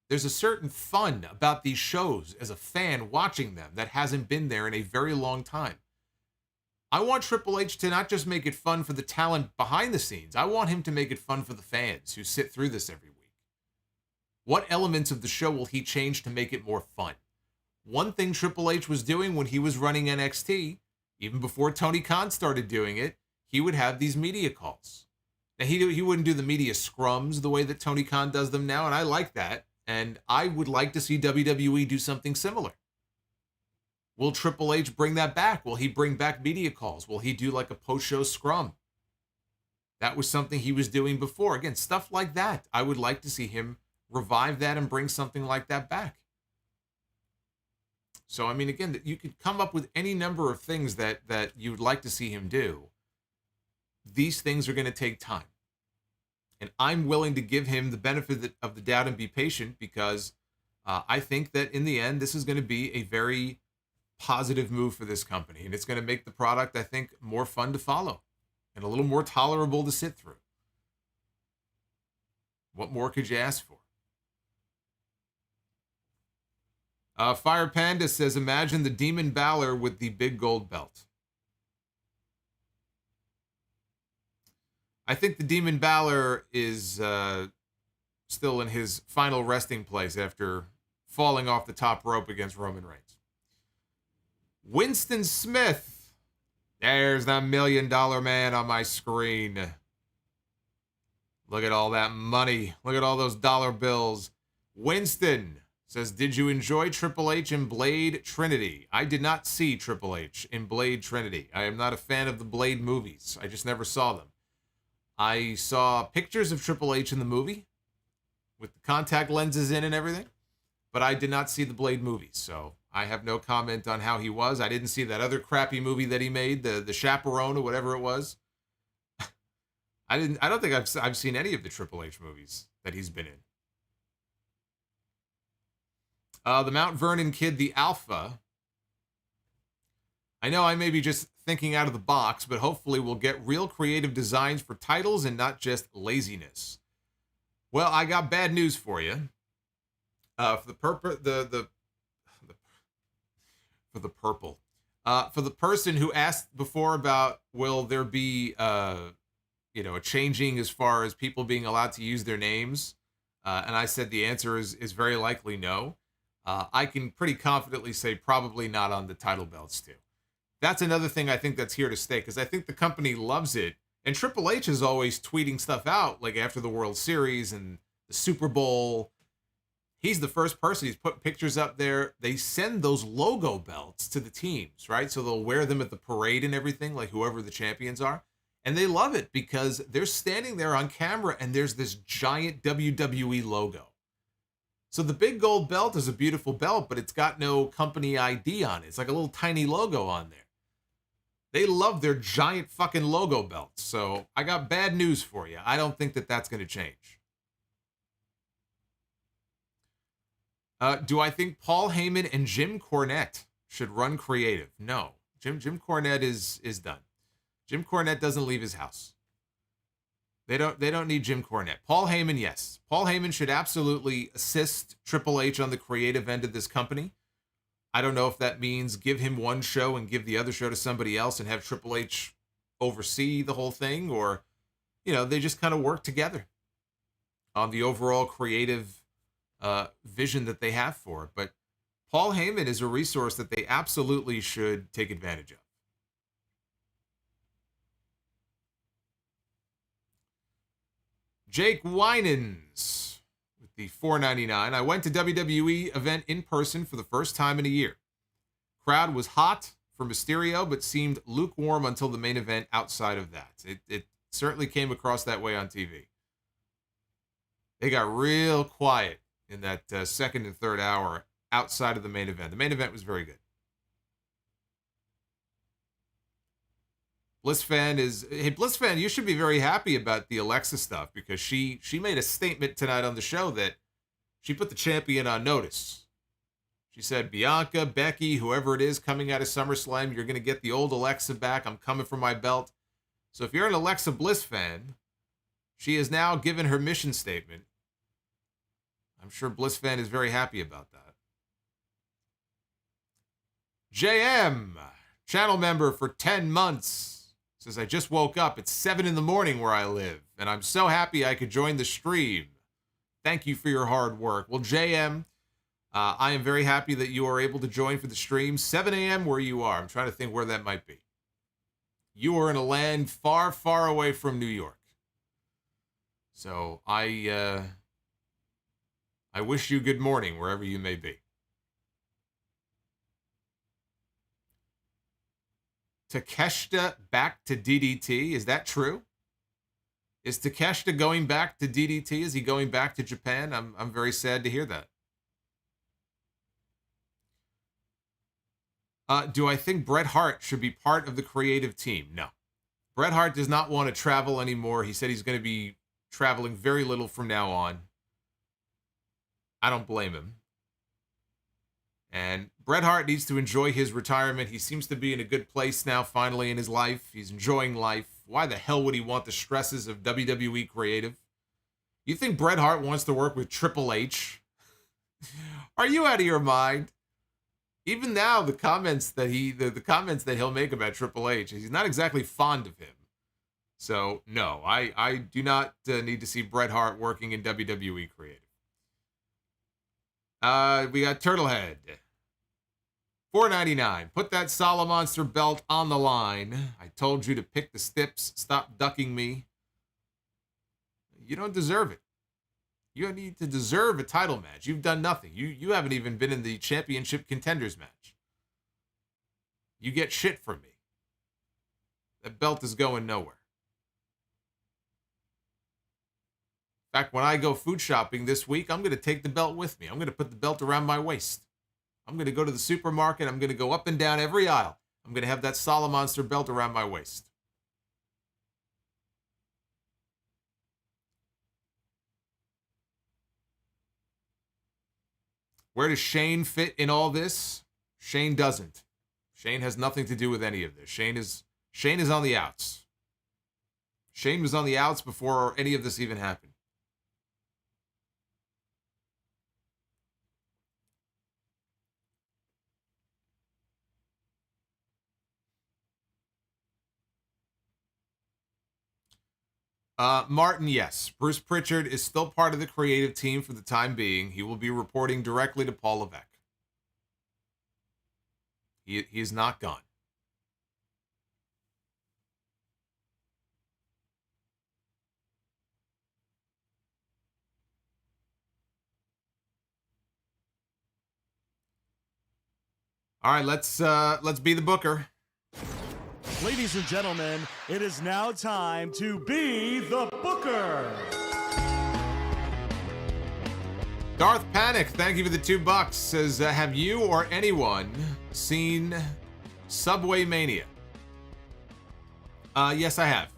There's a certain fun about these shows as a fan watching them that hasn't been there in a very long time. I want Triple H to not just make it fun for the talent behind the scenes. I want him to make it fun for the fans who sit through this every week. What elements of the show will he change to make it more fun? One thing Triple H was doing when he was running NXT, even before Tony Khan started doing it, he would have these media calls. Now, he wouldn't do the media scrums the way that Tony Khan does them now, and I like that. And I would like to see WWE do something similar. Will Triple H bring that back? Will he bring back media calls? Will he do like a post-show scrum? That was something he was doing before. Again, stuff like that. I would like to see him revive that and bring something like that back. So, I mean, again, you could come up with any number of things that you'd like to see him do. These things are going to take time. And I'm willing to give him the benefit of the doubt and be patient, because I think that in the end, this is going to be a very positive move for this company. And it's going to make the product, I think, more fun to follow and a little more tolerable to sit through. What more could you ask for? Fire Panda says, imagine the Demon Balor with the big gold belt. I think the Demon Balor is still in his final resting place after falling off the top rope against Roman Reigns. Winston Smith. There's the $1 million man on my screen. Look at all that money. Look at all those dollar bills. Winston says, did you enjoy Triple H in Blade Trinity? I did not see Triple H in Blade Trinity. I am not a fan of the Blade movies. I just never saw them. I saw pictures of Triple H in the movie with the contact lenses in and everything, but I did not see the Blade movies, so I have no comment on how he was. I didn't see that other crappy movie that he made, the Chaperone or whatever it was. I don't think I've seen any of the Triple H movies that he's been in. The Mount Vernon kid, the Alpha. I know I may be just thinking out of the box, but hopefully we'll get real creative designs for titles and not just laziness. Well, I got bad news for you. For the person who asked before about will there be a changing as far as people being allowed to use their names, and I said the answer is very likely no. I can pretty confidently say probably not on the title belts too. That's another thing I think that's here to stay, because I think the company loves it. And Triple H is always tweeting stuff out, like after the World Series and the Super Bowl. He's the first person. He's put pictures up there. They send those logo belts to the teams, right? So they'll wear them at the parade and everything, like whoever the champions are. And they love it because they're standing there on camera and there's this giant WWE logo. So the big gold belt is a beautiful belt, but it's got no company ID on it. It's like a little tiny logo on there. They love their giant fucking logo belts. So I got bad news for you. I don't think that that's going to change. Do I think Paul Heyman and Jim Cornette should run creative? No. Jim Cornette is done. Jim Cornette doesn't leave his house. They don't need Jim Cornette. Paul Heyman, yes. Paul Heyman should absolutely assist Triple H on the creative end of this company. I don't know if that means give him one show and give the other show to somebody else and have Triple H oversee the whole thing, or, they just kind of work together on the overall creative vision that they have for it. But Paul Heyman is a resource that they absolutely should take advantage of. Jake Winans with the $4.99. I went to WWE event in person for the first time in a year. Crowd was hot for Mysterio, but seemed lukewarm until the main event outside of that. It certainly came across that way on TV. They got real quiet in that second and third hour outside of the main event. The main event was very good. Blissfan, you should be very happy about the Alexa stuff, because she made a statement tonight on the show that she put the champion on notice. She said, Bianca, Becky, whoever it is coming out of SummerSlam, you're going to get the old Alexa back. I'm coming for my belt. So if you're an Alexa Bliss fan, she has now given her mission statement. I'm sure Blissfan is very happy about that. JM, channel member for 10 months. Says, I just woke up. It's 7 a.m. where I live, and I'm so happy I could join the stream. Thank you for your hard work. Well, JM, I am very happy that you are able to join for the stream. 7 a.m. where you are. I'm trying to think where that might be. You are in a land far, far away from New York. So I wish you good morning wherever you may be. Takeshita back to DDT. Is that true? Is Takeshita going back to DDT? Is he going back to Japan? I'm very sad to hear that. Do I think Bret Hart should be part of the creative team? No. Bret Hart does not want to travel anymore. He said he's going to be traveling very little from now on. I don't blame him. And Bret Hart needs to enjoy his retirement. He seems to be in a good place now, finally, in his life. He's enjoying life. Why the hell would he want the stresses of WWE creative? You think Bret Hart wants to work with Triple H? Are you out of your mind? Even now, the comments that he'll make about Triple H, he's not exactly fond of him. So, no, I do not need to see Bret Hart working in WWE creative. We got Turtlehead. $4.99. Put that Solomonster belt on the line. I told you to pick the stips. Stop ducking me. You don't deserve it. You need to deserve a title match. You've done nothing. You haven't even been in the championship contenders match. You get shit from me. That belt is going nowhere. In fact, when I go food shopping this week, I'm going to take the belt with me. I'm going to put the belt around my waist. I'm going to go to the supermarket. I'm going to go up and down every aisle. I'm going to have that Solomonster belt around my waist. Where does Shane fit in all this? Shane doesn't. Shane has nothing to do with any of this. Shane is on the outs. Shane was on the outs before any of this even happened. Martin, yes. Bruce Prichard is still part of the creative team for the time being. He will be reporting directly to Paul Levesque. He is not gone. All right, let's be the booker. Ladies and gentlemen, it is now time to be the booker. Darth Panic, thank you for the $2. Says, have you or anyone seen Subway Mania? Yes, I have.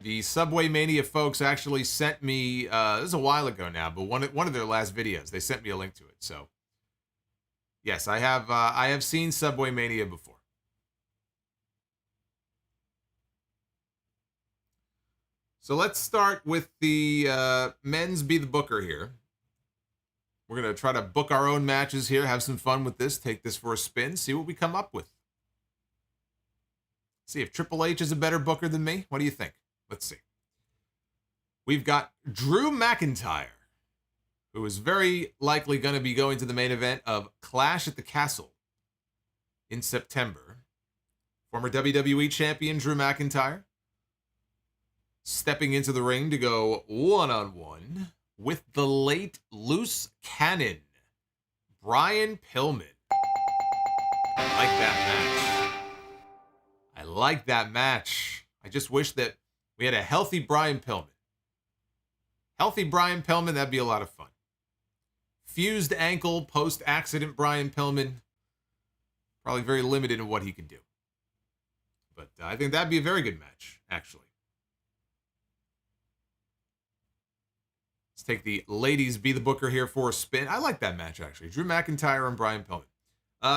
The Subway Mania folks actually sent me, this is a while ago now, but one of their last videos, they sent me a link to it. So, yes, I have seen Subway Mania before. So let's start with the men's Be the Booker here. We're going to try to book our own matches here, have some fun with this, take this for a spin, see what we come up with. See if Triple H is a better booker than me. What do you think? Let's see. We've got Drew McIntyre, who is very likely going to be going to the main event of Clash at the Castle in September. Former WWE champion Drew McIntyre stepping into the ring to go one-on-one with the late loose cannon, Brian Pillman. I like that match. I like that match. I just wish that we had a healthy Brian Pillman. Healthy Brian Pillman, that'd be a lot of fun. Fused ankle, post-accident Brian Pillman, probably very limited in what he can do. But I think that'd be a very good match, actually. Let's take the ladies Be the Booker here for a spin. I like that match, actually. Drew McIntyre and Brian Pillman.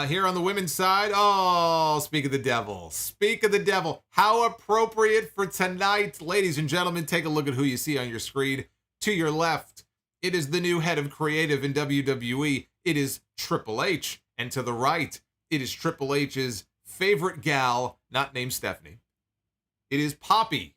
Here on the women's side, oh, speak of the devil. Speak of the devil. How appropriate for tonight. Ladies and gentlemen, take a look at who you see on your screen. To your left, it is the new head of creative in WWE. It is Triple H. And to the right, it is Triple H's favorite gal, not named Stephanie. It is Poppy.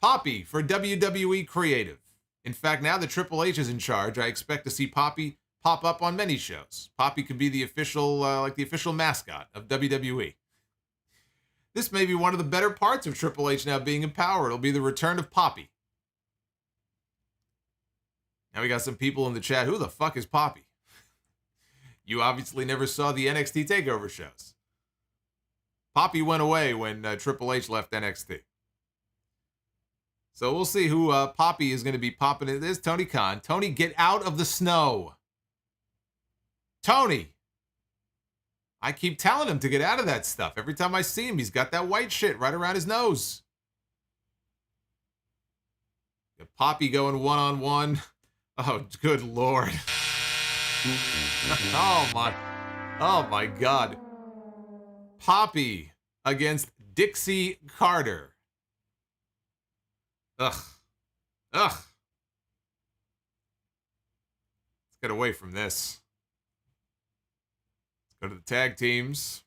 Poppy for WWE Creative. In fact, now that Triple H is in charge, I expect to see Poppy pop up on many shows. Poppy could be the official, the official mascot of WWE. This may be one of the better parts of Triple H now being in power. It'll be the return of Poppy. Now we got some people in the chat. Who the fuck is Poppy? You obviously never saw the NXT TakeOver shows. Poppy went away when Triple H left NXT. So we'll see who Poppy is going to be popping in. There's Tony Khan. Tony, get out of the snow. Tony. I keep telling him to get out of that stuff. Every time I see him, he's got that white shit right around his nose. Got Poppy going one-on-one. Oh, good Lord. Oh my God. Poppy against Dixie Carter. Ugh. Let's get away from this. Let's go to the tag teams.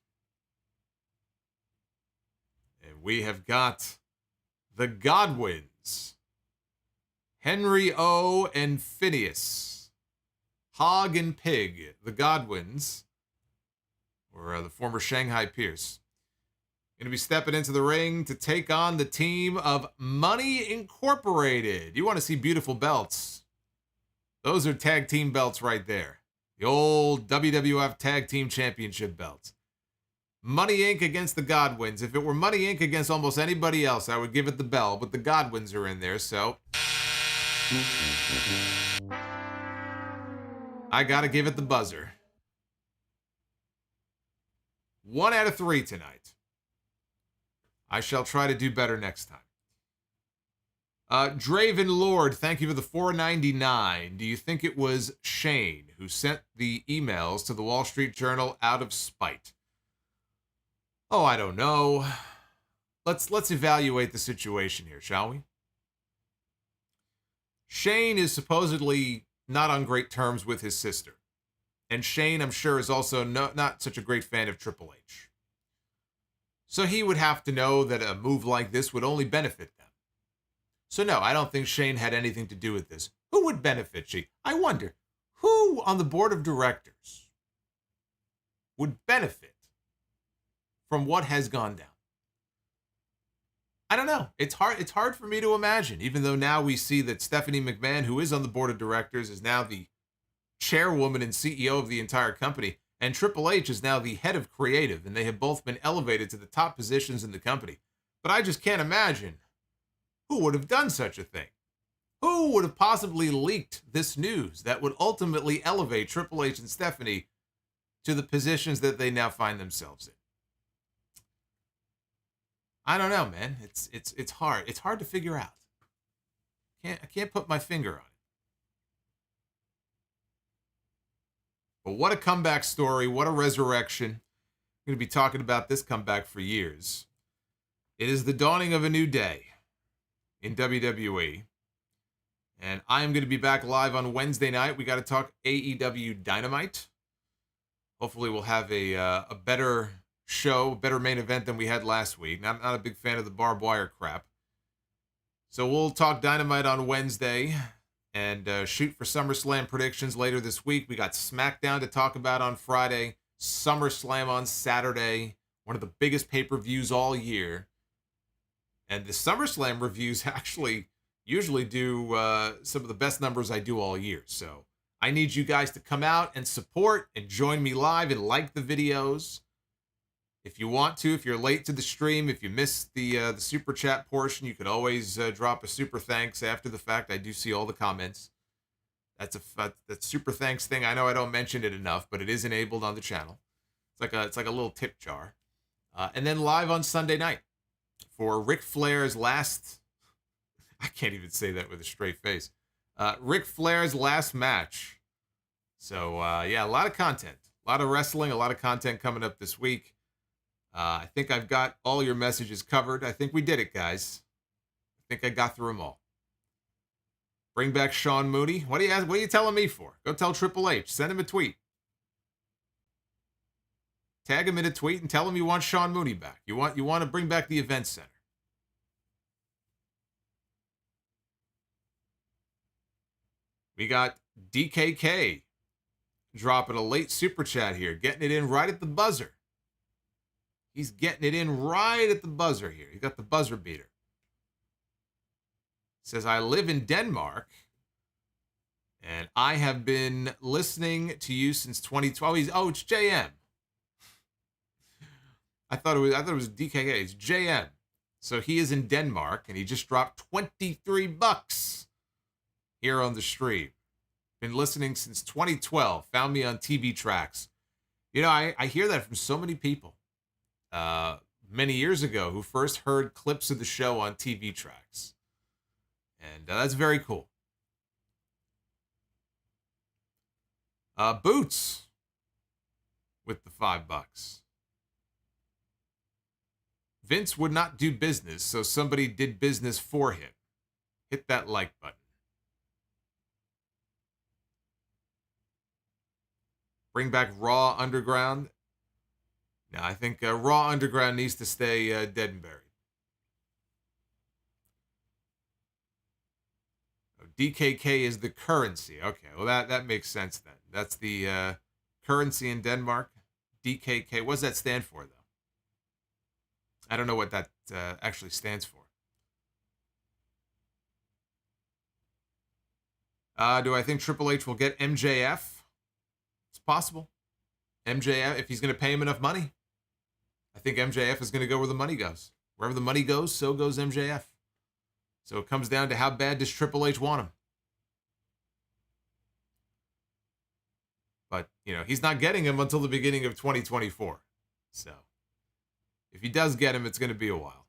And we have got the Godwins. Henry O. and Phineas. Hog and Pig. The Godwins. Or the former Shanghai Pierce. Going to be stepping into the ring to take on the team of Money Incorporated. You want to see beautiful belts. Those are tag team belts right there. The old WWF Tag Team Championship belts. Money Inc. against the Godwins. If it were Money Inc. against almost anybody else, I would give it the bell, but the Godwins are in there, so I got to give it the buzzer. 1 out of 3 tonight. I shall try to do better next time. Draven Lord, thank you for the $4.99. Do you think it was Shane who sent the emails to the Wall Street Journal out of spite? Oh, I don't know. Let's evaluate the situation here, shall we? Shane is supposedly not on great terms with his sister. And Shane, I'm sure, is also not such a great fan of Triple H. So he would have to know that a move like this would only benefit them. So no, I don't think Shane had anything to do with this. Who would benefit she? I wonder, who on the board of directors would benefit from what has gone down? I don't know. It's hard for me to imagine, even though now we see that Stephanie McMahon, who is on the board of directors, is now the chairwoman and CEO of the entire company, and Triple H is now the head of creative, and they have both been elevated to the top positions in the company. But I just can't imagine who would have done such a thing. Who would have possibly leaked this news that would ultimately elevate Triple H and Stephanie to the positions that they now find themselves in? I don't know, man. It's hard. It's hard to figure out. I can't put my finger on it. But what a comeback story. What a resurrection. I'm going to be talking about this comeback for years. It is the dawning of a new day in WWE. And I am going to be back live on Wednesday night. We got to talk AEW Dynamite. Hopefully we'll have a better show, better main event than we had last week. Not a big fan of the barbed wire crap. So we'll talk Dynamite on Wednesday and shoot for SummerSlam predictions later this week. We got SmackDown to talk about on Friday, SummerSlam on Saturday, one of the biggest pay-per-views all year. And the SummerSlam reviews actually usually do some of the best numbers I do all year. So I need you guys to come out and support and join me live and like the videos. If you want to, if you're late to the stream, if you missed the super chat portion, you could always drop a super thanks after the fact. I do see all the comments. That's that super thanks thing. I know I don't mention it enough, but it is enabled on the channel. It's like a little tip jar. And then live on Sunday night for Ric Flair's last. I can't even say that with a straight face. Ric Flair's last match. So yeah, a lot of content, a lot of wrestling, a lot of content coming up this week. I think I've got all your messages covered. I think we did it, guys. I think I got through them all. Bring back Sean Mooney. What are you telling me for? Go tell Triple H. Send him a tweet. Tag him in a tweet and tell him you want Sean Mooney back. You want to bring back the event center. We got DKK dropping a late super chat here, getting it in right at the buzzer. He's getting it in right at the buzzer here. He got the buzzer beater. Says, I live in Denmark, and I have been listening to you since 2012. It's JM. I thought it was DKK. It's JM. So he is in Denmark, and he just dropped $23 here on the stream. Been listening since 2012. Found me on TV tracks. You know, I hear that from so many people. Many years ago who first heard clips of the show on TV tracks. And that's very cool. Boots with the $5. Vince would not do business, so somebody did business for him. Hit that like button. Bring back Raw Underground. No, I think Raw Underground needs to stay dead and buried. Oh, DKK is the currency. Okay, well that makes sense then. That's the currency in Denmark. DKK. What does that stand for, though? I don't know what that actually stands for. Do I think Triple H will get MJF? It's possible. MJF, if he's going to pay him enough money. I think MJF is going to go where the money goes. Wherever the money goes, so goes MJF. So it comes down to how bad does Triple H want him. But, you know, he's not getting him until the beginning of 2024. So if he does get him, it's going to be a while.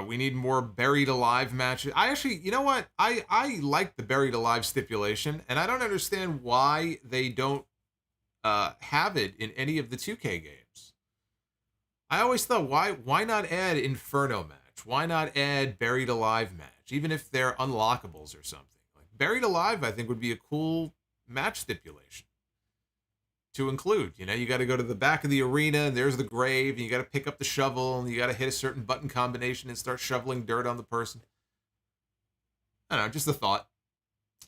We need more buried alive matches. I actually, you know what? I like the buried alive stipulation, and I don't understand why they don't have it in any of the 2K games. I always thought, why not add Inferno match? Why not add buried alive match? Even if they're unlockables or something. Like buried alive, I think would be a cool match stipulation to include. You know, you got to go to the back of the arena, and there's the grave, and you got to pick up the shovel, and you got to hit a certain button combination and start shoveling dirt on the person. I don't know, just a thought.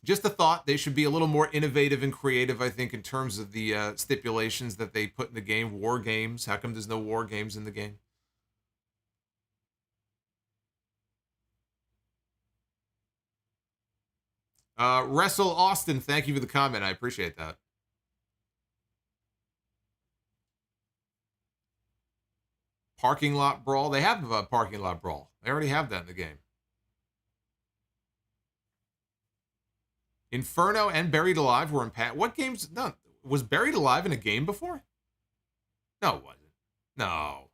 Just a thought. They should be a little more innovative and creative, I think, in terms of the stipulations that they put in the game. War games. How come there's no war games in the game? Wrestle Austin, thank you for the comment. I appreciate that. Parking lot brawl. They have a parking lot brawl. They already have that in the game. Inferno and Buried Alive were in what games? No, was Buried Alive in a game before? No, it wasn't. No.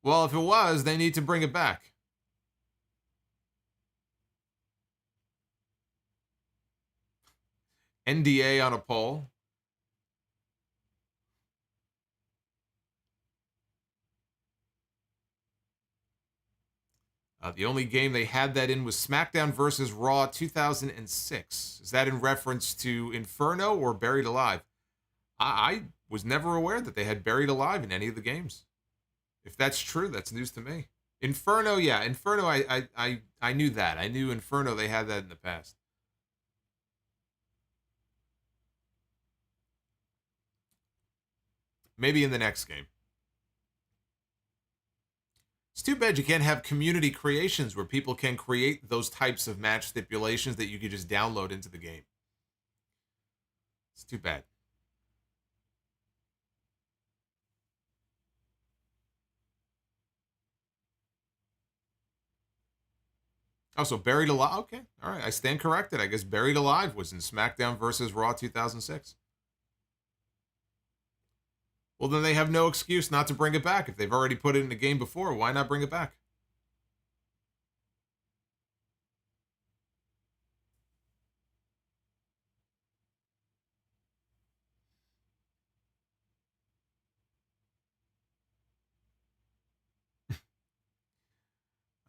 Well, if it was, they need to bring it back. NDA on a poll. The only game they had that in was SmackDown vs. Raw 2006. Is that in reference to Inferno or Buried Alive? I was never aware that they had Buried Alive in any of the games. If that's true, that's news to me. Inferno, yeah. Inferno, I knew that. I knew Inferno, they had that in the past. Maybe in the next game. It's too bad you can't have community creations where people can create those types of match stipulations that you could just download into the game. It's too bad. Oh, so Buried Alive. Okay. All right. I stand corrected. I guess Buried Alive was in SmackDown versus Raw 2006. Well, then they have no excuse not to bring it back. If they've already put it in the game before, why not bring it back?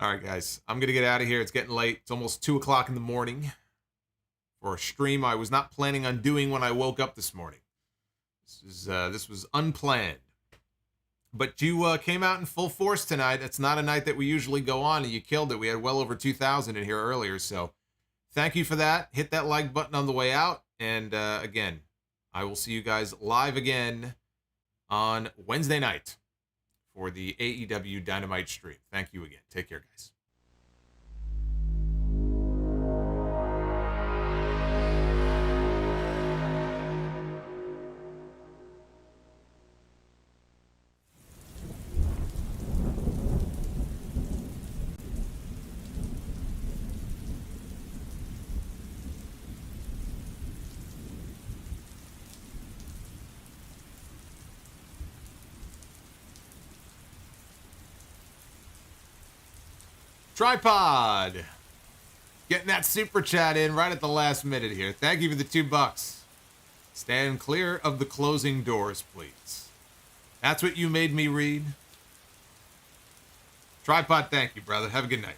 All right, guys. I'm going to get out of here. It's getting late. It's almost 2 o'clock in the morning for a stream I was not planning on doing when I woke up this morning. This was unplanned. But you came out in full force tonight. It's not a night that we usually go on, and you killed it. We had well over 2,000 in here earlier, so thank you for that. Hit that like button on the way out. And again, I will see you guys live again on Wednesday night for the AEW Dynamite stream. Thank you again. Take care, guys. Tripod. Getting that super chat in right at the last minute here. Thank you for the $2. Stand clear of the closing doors, please. That's what you made me read. Tripod, thank you, brother. Have a good night.